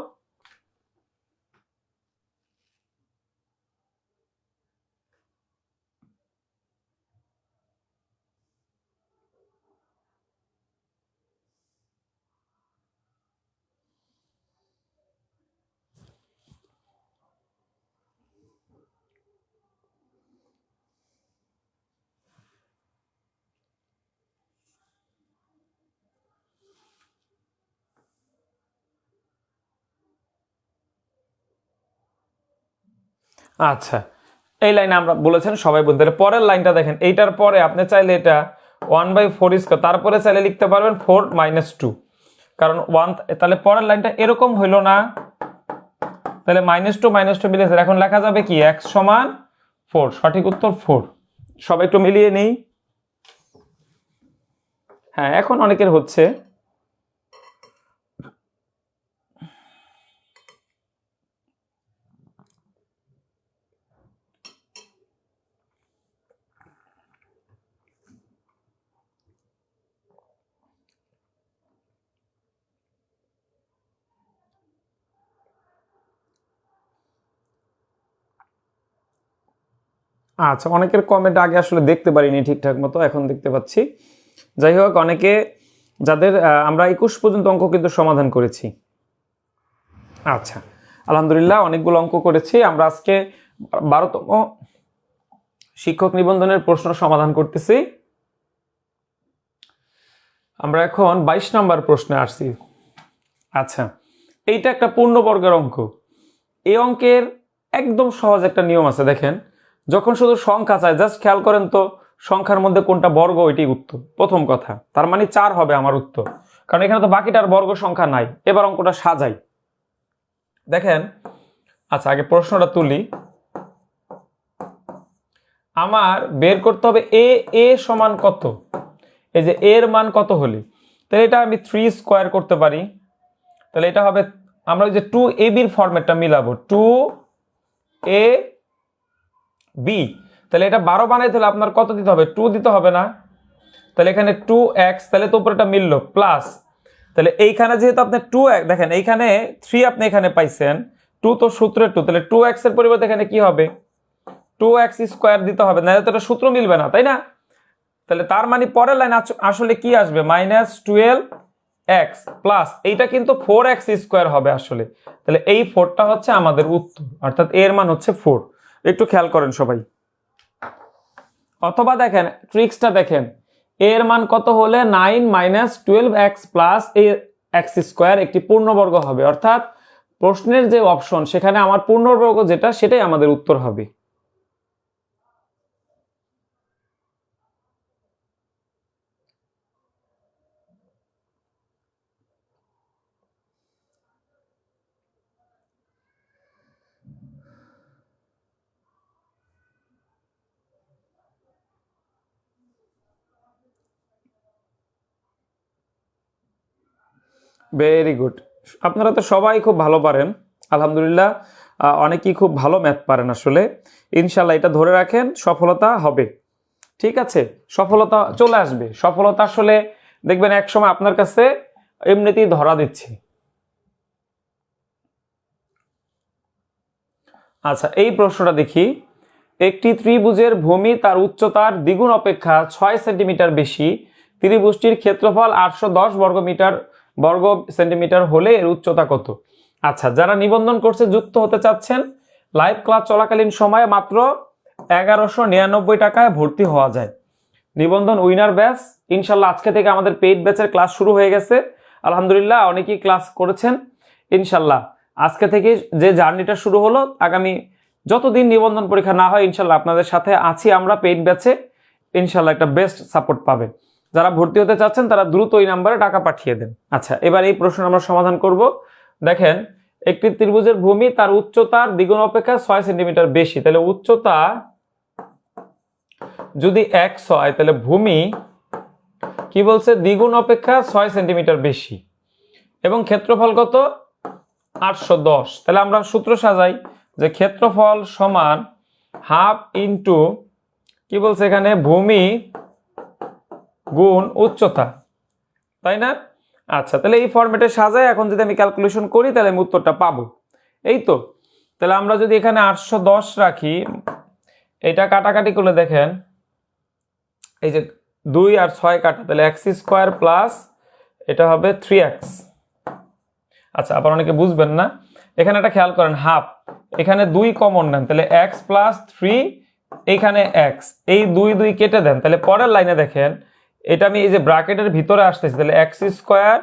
আচ্ছা, এই লাইনে আমরা বলেছেন সবাই বলতে। পরের লাইনটা দেখেন, এইটার পরে আপনি চাইলে এটা 1/4 তারপরে চাইলে লিখতে পারবেন 4 - 2, কারণ 1, তাহলে পরের লাইনটা এরকম হইলো না, তাহলে -2 মিলেছে। এখন লেখা যাবে কি x সমান 4, সঠিক উত্তর 4। সবাই একটু মিলিয়ে নেই। হ্যাঁ, এখন অনেকের হচ্ছে। আচ্ছা, অনেকের কমেন্ট আগে আসলে দেখতে পারিনি ঠিকঠাক মতো, এখন দেখতে পাচ্ছি। যাই হোক, অনেকে যাদের আমরা 21 পর্যন্ত অঙ্ক কিন্তু সমাধান করেছি। আচ্ছা, আলহামদুলিল্লাহ, অনেকগুলো অঙ্ক করেছি আমরা। আজকে 12তম শিক্ষক নিবন্ধনের প্রশ্ন সমাধান করতেছি। আমরা এখন 22 নম্বর প্রশ্নে আসছি। আচ্ছা, এইটা একটা পূর্ণবর্গের অঙ্ক। এই অঙ্কের একদম সহজ একটা নিয়ম আছে, দেখেন। যখন শুধু সংখ্যা চায়, জাস্ট খেয়াল করেন তো সংখ্যার মধ্যে কোনটা বর্গ, ওইটাই উত্তর। প্রথম কথা, তার মানে 4 হবে আমার উত্তর, কারণ এখানে তো বাকিটার বর্গ সংখ্যা নাই। এবার অঙ্কটা সাজাই, দেখেন। আচ্ছা, আগে প্রশ্নটা তুলি। আমার বের করতে হবে এ সমান কত। এই যে এর মান কত হলে, তাহলে এটা আমি 3 স্কোয়ার করতে পারি। তাহলে এটা হবে, আমরা ওই যে 2ab ফরম্যাটটা মিলাবো, 2ab। তাহলে এটা 12 বানাইতে হলে আপনার কত দিতে হবে? 2 দিতে হবে না? তাহলে এখানে 2x, তাহলে তো উপরে এটা মিললো, প্লাস। তাহলে এইখানে যেহেতু আপনি 2x, দেখেন এইখানে 3 আপনি এখানে পাইছেন, 2 তো সূত্রের 2, তাহলে 2x এর পরিবর্তে এখানে কি হবে? 2x স্কোয়ার দিতে হবে, না তো এটা সূত্র মিলবে না, তাই না? তাহলে তার মানে পরের লাইন আসলে কি আসবে? -12x প্লাস এইটা কিন্তু 4x স্কোয়ার হবে আসলে। তাহলে এই 4টা হচ্ছে আমাদের উত্তর, অর্থাৎ এর মান হচ্ছে 4। একটু খেয়াল করেন সবাই। অথবা দেখেন ট্রিক্সটা দেখেন, এর মান কত হলে 9 - 12x প্লাস x স্কোয়ার একটি পূর্ণবর্গ হবে, অর্থাৎ প্রশ্নের যে অপশন সেখানে আমার পূর্ণবর্গ যেটা, সেটাই আমাদের উত্তর হবে। ভেরি গুড, আপনারা তো সবাই খুব ভালো পারেন, আলহামদুলিল্লাহ। অনেকেই খুব ভালো ম্যাথ পারেন আসলে। ইনশাল্লাহ এটা ধরে রাখেন, সফলতা হবে। ঠিক আছে, সফলতা চলে আসবে। সফলতা আসলে দেখবেন এক সময় আপনার কাছে এমনিতেই ধরা দিচ্ছে। আচ্ছা, এই প্রশ্নটা দেখি। একটি ত্রিভুজের ভূমি তার উচ্চতার দ্বিগুণ অপেক্ষা 6 সেন্টিমিটার বেশি। ত্রিভুজটির ক্ষেত্রফল 810 বর্গ সেন্টিমিটার হলে এর উচ্চতা কত? আচ্ছা, যারা নিবন্ধন কোর্সে যুক্ত হতে চাচ্ছেন, লাইভ ক্লাস চলাকালীন সময়ে মাত্র 1199 টাকায় ভর্তি হওয়া যায়। নিবন্ধন উইনার ব্যাচ, ইনশাল্লাহ আজকে থেকে আমাদের পেইড ব্যাচের ক্লাস শুরু হয়ে গেছে। আলহামদুলিল্লাহ, অনেকেই ক্লাস করেছেন। ইনশাল্লাহ আজকে থেকে যে জার্নিটা শুরু হলো, আগামী যতদিন নিবন্ধন পরীক্ষা না হয়, ইনশাল্লাহ আপনাদের সাথে আছি আমরা পেইড ব্যাচে। ইনশাল্লাহ একটা বেস্ট সাপোর্ট পাবেন। যারা ভর্তি হতে চাচ্ছেন তারা দ্রুত এই নাম্বারে টাকা পাঠিয়ে দেন। আচ্ছা, এবার এই প্রশ্ন আমরা সমাধান করব। দেখেন, একটি ত্রিভুজের ভূমি তার উচ্চতার দ্বিগুণ অপেক্ষা 6 সেন্টিমিটার বেশি। তাহলে উচ্চতা যদি x হয়, তাহলে ভূমি কি বলছে? দ্বিগুণ অপেক্ষা 6 সেন্টিমিটার বেশি, এবং ক্ষেত্রফল কত? 810। তাহলে আমরা সূত্র সাজাই যে ক্ষেত্রফল সমান হাফ ইন্টু কি বলছে এখানে, ভূমি গুণ উচ্চতা, তাই না? আচ্ছা, তাহলে এই ফরম্যাটে সাজাই। এখন যদি আমি ক্যালকুলেশন করি, তাহলে আমি উত্তরটা পাবো। এই তো, তাহলে আমরা যদি এখানে 810 রাখি, এটা কাটাকাটি করলে দেখেন, এই যে 2 আর 6 কাটা, তাহলে x স্কোয়ার প্লাস এটা হবে 3x। আচ্ছা, আবার অনেকে বুঝবেন না, এখানে একটা খেয়াল করেন, হাফ, এখানে 2 কমন নেন, তাহলে x প্লাস 3, এইখানে x, এই 2 কেটে দেন। তাহলে পরের লাইনে দেখেন, এটা আমি এই যে ব্র্যাকেটের ভিতরে আসতেছি, তাহলে x স্কোয়ার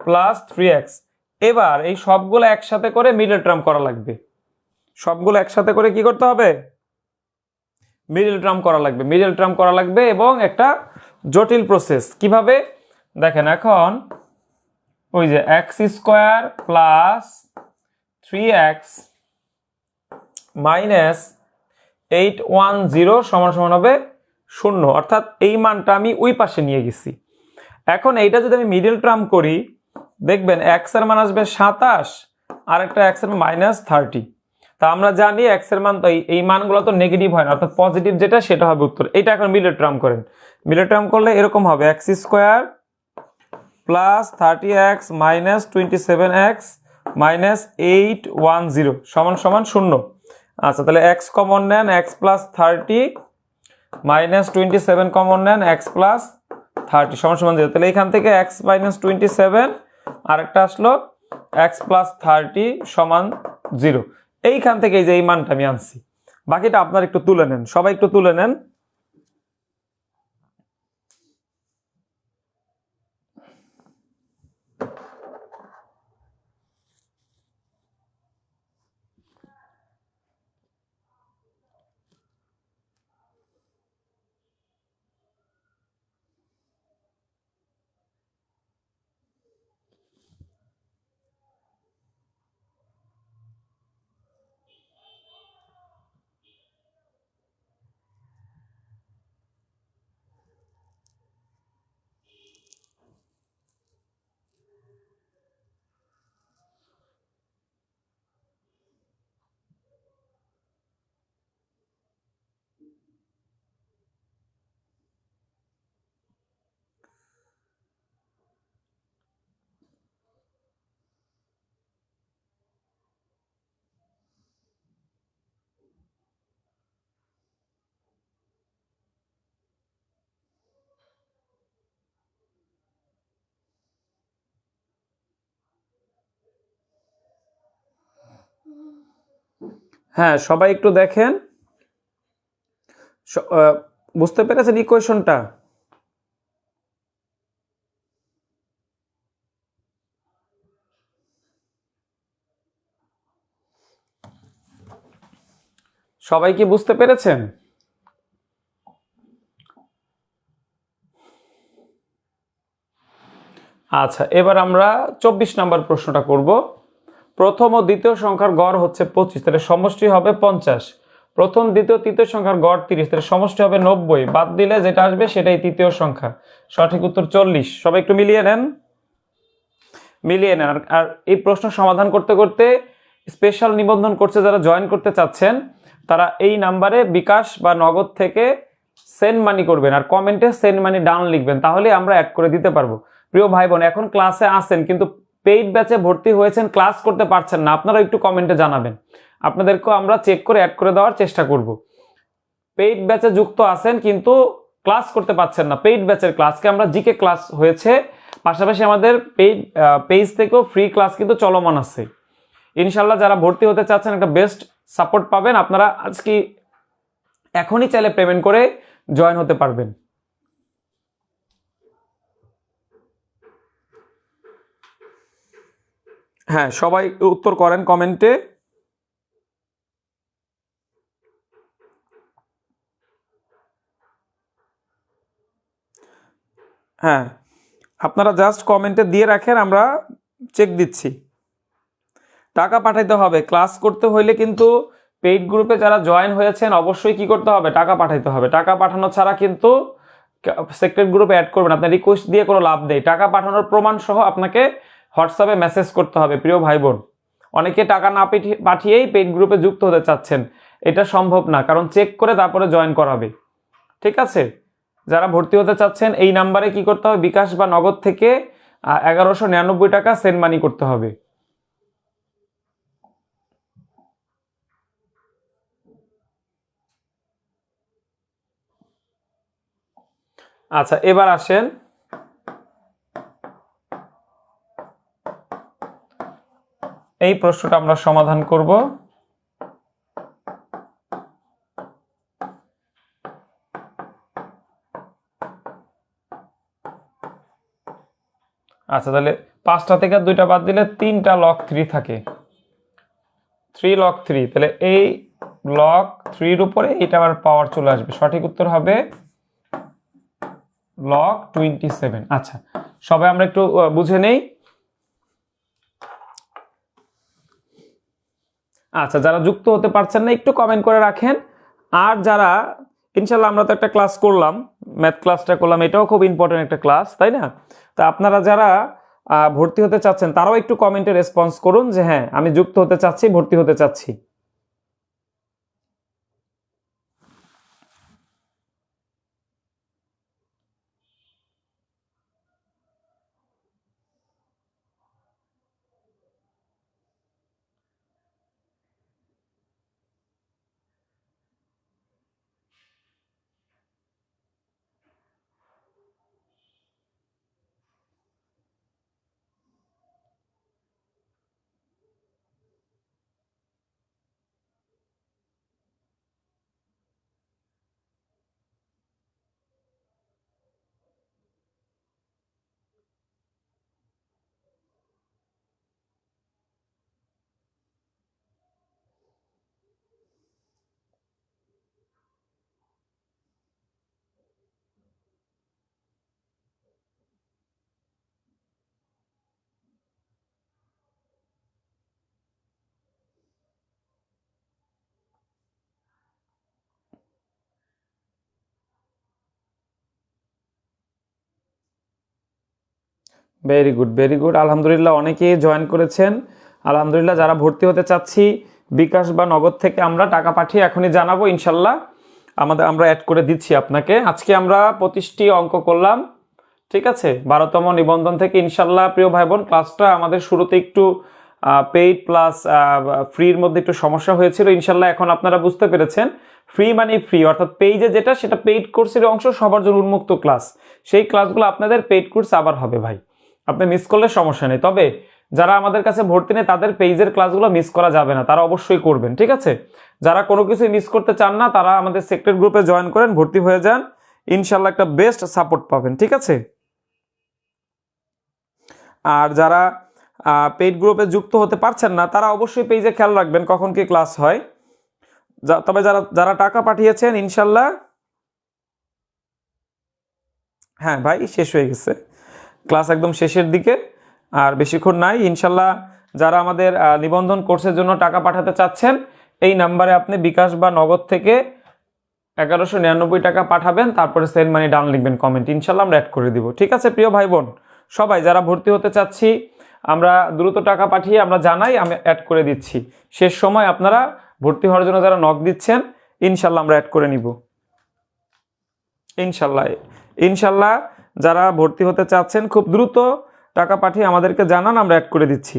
প্লাস 3x। এবার এই সবগুলো একসাথে করে মিডল টার্ম করা লাগবে। সবগুলো একসাথে করে কি করতে হবে, মিডল টার্ম করা লাগবে, মিডল টার্ম করা লাগবে এবং একটা জটিল প্রসেস। কিভাবে দেখেন, এখন ওই যে x square plus 3x minus 810 সমান সমান হবে 0, অর্থাৎ এই মানটা আমি ওই পাশে নিয়ে গেছি। এখন এইটা যদি আমি মিডল টার্ম করি, দেখবেন এক্স এর মান আসবে 27 আর একটা এক্স এর -30। তা আমরা জানি এক্স এর মান তো এই মানগুলো তো নেগেটিভ হয় না, অর্থাৎ পজিটিভ যেটা সেটা হবে উত্তর। এটা এখন মিডল টার্ম করেন, মিডল টার্ম করলে এরকম হবে x square plus 30x minus 27x minus 810 সমান সমান 0। আচ্ছা, তাহলে x কমন নেন, x প্লাস 30 মাইনাস 27 কমন নেন, x প্লাস 30 সমান সমান 0। তাহলে এখান থেকে x মাইনাস 27 আর একটা আসলো x প্লাস 30 সমান 0। এইখান থেকে এই যে এই মানটা আমি আনছি, বাকিটা আপনার একটু তুলে নেন, সবাই একটু তুলে নেন। হ্যাঁ, সবাই একটু দেখেন, বুঝতে পেরেছেন ইকুয়েশনটা? সবাই কি বুঝতে পেরেছেন? আচ্ছা, এবার আমরা 24 নম্বর প্রশ্নটা করব। প্রথম ও দ্বিতীয় সংখ্যার গড় হচ্ছে 25, তাহলে সমষ্টি হবে 50। প্রথম দ্বিতীয় তৃতীয় সংখ্যার গড় 30, তাহলে সমষ্টি হবে 90। বাদ দিলে যেটা আসবে সেটাই তৃতীয় সংখ্যা। সঠিক উত্তর 40। সবাই একটু মিলিয়ে নেন, মিলিয়ে নেন। আর এই প্রশ্ন সমাধান করতে করতে স্পেশাল নিবন্ধন কোর্সে যারা জয়েন করতে চাচ্ছেন তারা এই নাম্বারে বিকাশ বা নগদ থেকে সেন্ড মানি করবেন আর কমেন্টে সেন্ড মানি ডান লিখবেন, তাহলে আমরা অ্যাড করে দিতে পারবো। প্রিয় ভাই বোন, এখন ক্লাসে আসেন কিন্তু পেইড ব্যাচে ভর্তি হয়েছেন, ক্লাস করতে পারছেন না, আপনারা একটু কমেন্টে জানাবেন, আপনাদেরকেও আমরা চেক করে অ্যাড করে দেওয়ার চেষ্টা করব। পেইড ব্যাচে যুক্ত আছেন কিন্তু ক্লাস করতে পারছেন না, পেইড ব্যাচের ক্লাসকে আমরা জিকে ক্লাস হয়েছে, পাশাপাশি আমাদের পেজ থেকেও ফ্রি ক্লাস কিন্তু চলমান আছে। ইনশাল্লাহ যারা ভর্তি হতে চাচ্ছেন একটা বেস্ট সাপোর্ট পাবেন, আপনারা আজকে এখনই চাইলে পেমেন্ট করে জয়েন হতে পারবেন। হ্যাঁ, সবাই উত্তর করেন কমেন্টে। হ্যাঁ, আপনারা জাস্ট কমেন্টে দিয়ে রাখেন, আমরা চেক দিচ্ছি। টাকা পাঠাইতে হবে, ক্লাস করতে হইলে কিন্তু পেইড গ্রুপে যারা জয়েন হয়েছেন অবশ্যই কি করতে হবে, টাকা পাঠাইতে হবে। টাকা পাঠানো ছাড়া কিন্তু সিক্রেট গ্রুপে অ্যাড করবেন, আপনার রিকোয়েস্ট দিয়ে কোনো লাভ নেই। টাকা পাঠানোর প্রমাণ সহ আপনাকে হোয়াটসঅ্যাপে মেসেজ করতে হবে। প্রিয় ভাই বোন, অনেকে টাকা না পাঠিয়েই পেইড গ্রুপে যুক্ত হতে চাচ্ছেন, এটা সম্ভব না, কারণ চেক করে তারপরে জয়েন করাবে। ঠিক আছে, যারা ভর্তি হতে চাচ্ছেন এই নাম্বারে কি করতে হবে, বিকাশ বা নগদ থেকে 1199 টাকা সেন্ড মানি করতে হবে। আচ্ছা, এবার আসেন এই প্রশ্নটা আমরা সমাধান করব। আচ্ছা, তাহলে 5টা থেকে 2টা বাদ দিলে 3টা লগ 3 থাকে। 3 log 3, তাহলে এই log 3 উপরে এটা আবার পাওয়ার চলে আসবে। সঠিক উত্তর হবে log 27। আচ্ছা, সবাই আমরা একটু বুঝে নেই। আচ্ছা, যারা যুক্ত হতে পারছেন না একটু কমেন্ট করে রাখেন। আর যারা, ইনশাল্লাহ আমরা তো একটা ক্লাস করলাম, ম্যাথ ক্লাসটা করলাম, এটাও খুব ইম্পর্টেন্ট একটা ক্লাস, তাই না? তা আপনারা যারা ভর্তি হতে চাচ্ছেন তারাও একটু কমেন্টে রেসপন্স করুন যে হ্যাঁ আমি যুক্ত হতে চাচ্ছি, ভর্তি হতে চাচ্ছি। ভেরি গুড, ভেরি গুড, আলহামদুলিল্লাহ অনেকেই জয়েন করেছেন। আলহামদুলিল্লাহ, যারা ভর্তি হতে চাচ্ছি বিকাশ বা নগদ থেকে আমরা টাকা পাঠিয়ে এখনই জানাবো, ইনশাল্লাহ আমরা অ্যাড করে দিচ্ছি আপনাকে। আজকে আমরা 25টি অঙ্ক করলাম, ঠিক আছে, 12তম নিবন্ধন থেকে। ইনশাল্লাহ প্রিয় ভাই বোন, ক্লাসটা আমাদের শুরুতে একটু পেইড প্লাস ফ্রির মধ্যে একটু সমস্যা হয়েছিল। ইনশাল্লাহ এখন আপনারা বুঝতে পেরেছেন ফ্রি মানে ফ্রি, অর্থাৎ পেইজে যেটা সেটা পেইড কোর্সের অংশ, সবার জন্য উন্মুক্ত ক্লাস। সেই ক্লাসগুলো আপনাদের পেইড কোর্স আবার হবে ভাই, আপনি মিস করলে সমস্যা নেই। তবে যারা আমাদের কাছে ভর্তি নেই তাদের পেইজের ক্লাসগুলো মিস করা যাবে না, তারা অবশ্যই করবেন, ঠিক আছে? যারা কোনো কিছু মিস করতে চান না তারা আমাদের সেক্টর গ্রুপে জয়েন করেন, ভর্তি হয়ে যান, ইনশাল্লাহ একটা বেস্ট সাপোর্ট পাবেন, ঠিক আছে? আর যারা পেইড গ্রুপে যুক্ত হতে পারছেন না তারা অবশ্যই পেজে খেয়াল রাখবেন কখন কি ক্লাস হয়। তবে যারা যারা টাকা পাঠিয়েছেন ইনশাল্লাহ, হ্যাঁ ভাই শেষ হয়ে গেছে, ক্লাস একদম শেষের দিকে, আর বেশিক্ষণ নাই। ইনশাল্লাহ যারা আমাদের নিবন্ধন কোর্সের জন্য টাকা পাঠাতে চাচ্ছেন এই নাম্বারে আপনি বিকাশ বা নগদ থেকে 1199 টাকা পাঠাবেন, তারপরে সেন্ড মানি ডান লিখবেন কমেন্ট, ইনশাল্লাহ আমরা অ্যাড করে দিব, ঠিক আছে? প্রিয় ভাই বোন সবাই যারা ভর্তি হতে চাচ্ছি আমরা দ্রুত টাকা পাঠিয়ে আমরা জানাই, আমি অ্যাড করে দিচ্ছি। শেষ সময় আপনারা ভর্তি হওয়ার জন্য যারা নক দিচ্ছেন ইনশাল্লাহ আমরা অ্যাড করে নিব, ইনশাল্লাহ। ইনশাল্লাহ যারা ভর্তি হতে চাচ্ছেন খুব দ্রুত টাকা পাঠিয়ে আমাদেরকে জানান, আমরা অ্যাড করে দিচ্ছি।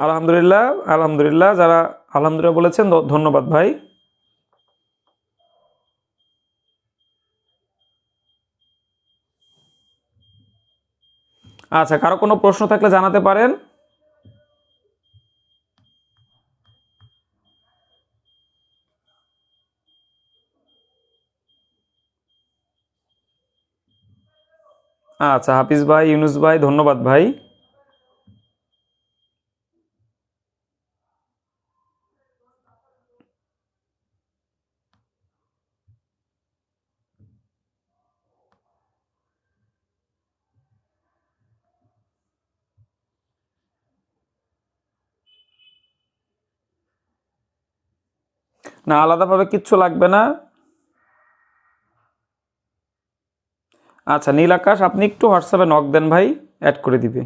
আলহামদুলিল্লাহ, আলহামদুলিল্লাহ, যারা আলহামদুলিল্লাহ বলেছেন ধন্যবাদ ভাই। আচ্ছা, কারো কোনো প্রশ্ন থাকলে জানাতে পারেন। আচ্ছা, হাফিজ ভাই, ইউনুস ভাই, ধন্যবাদ ভাই। না, আলাদাভাবে কিচ্ছু লাগবে না। আচ্ছা নীল আকাশ, আপনি একটু হোয়াটসঅ্যাপে নক দেন ভাই, অ্যাড করে দিবে।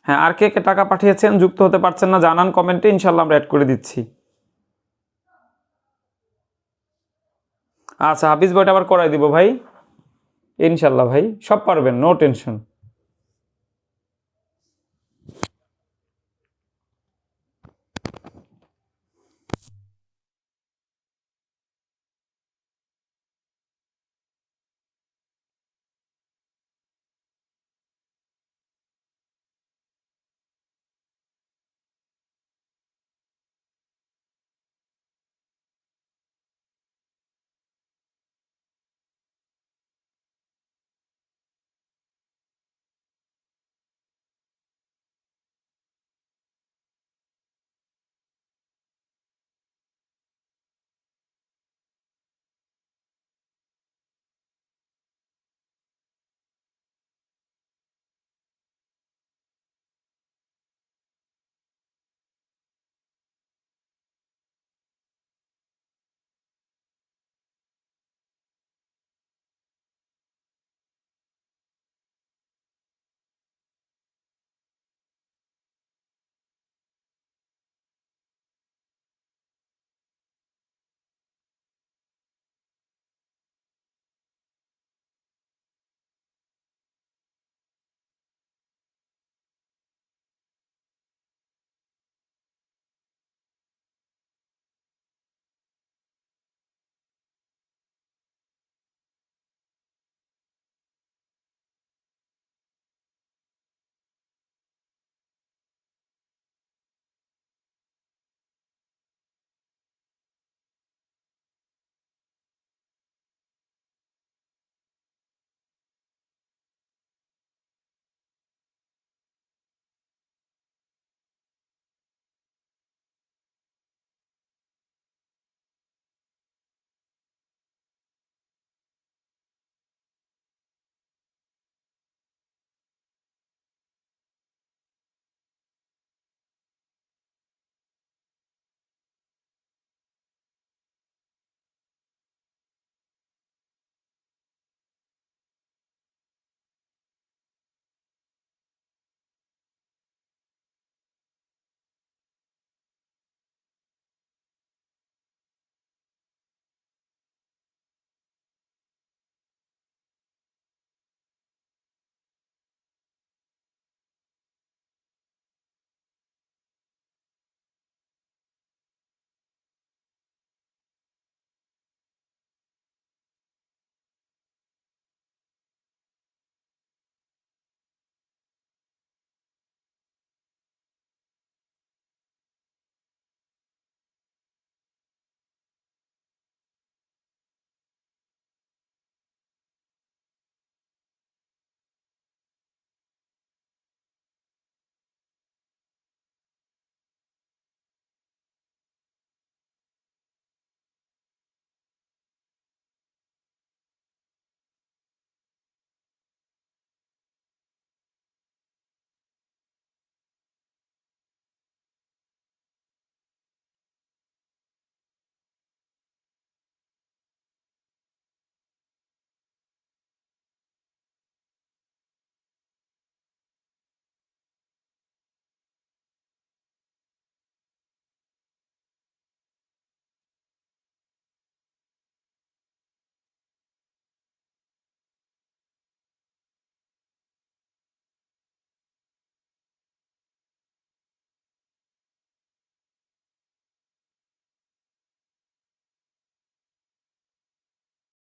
হ্যাঁ, আর কে কে টাকা পাঠিয়েছেন যুক্ত হতে পারছেন না জানান কমেন্টে, ইনশাল্লাহ আমরা অ্যাড করে দিচ্ছি। আচ্ছা হাফিজ ভাইটা আবার করাই দিব ভাই, ইনশাল্লাহ ভাই সব পারবেন, নো টেনশন।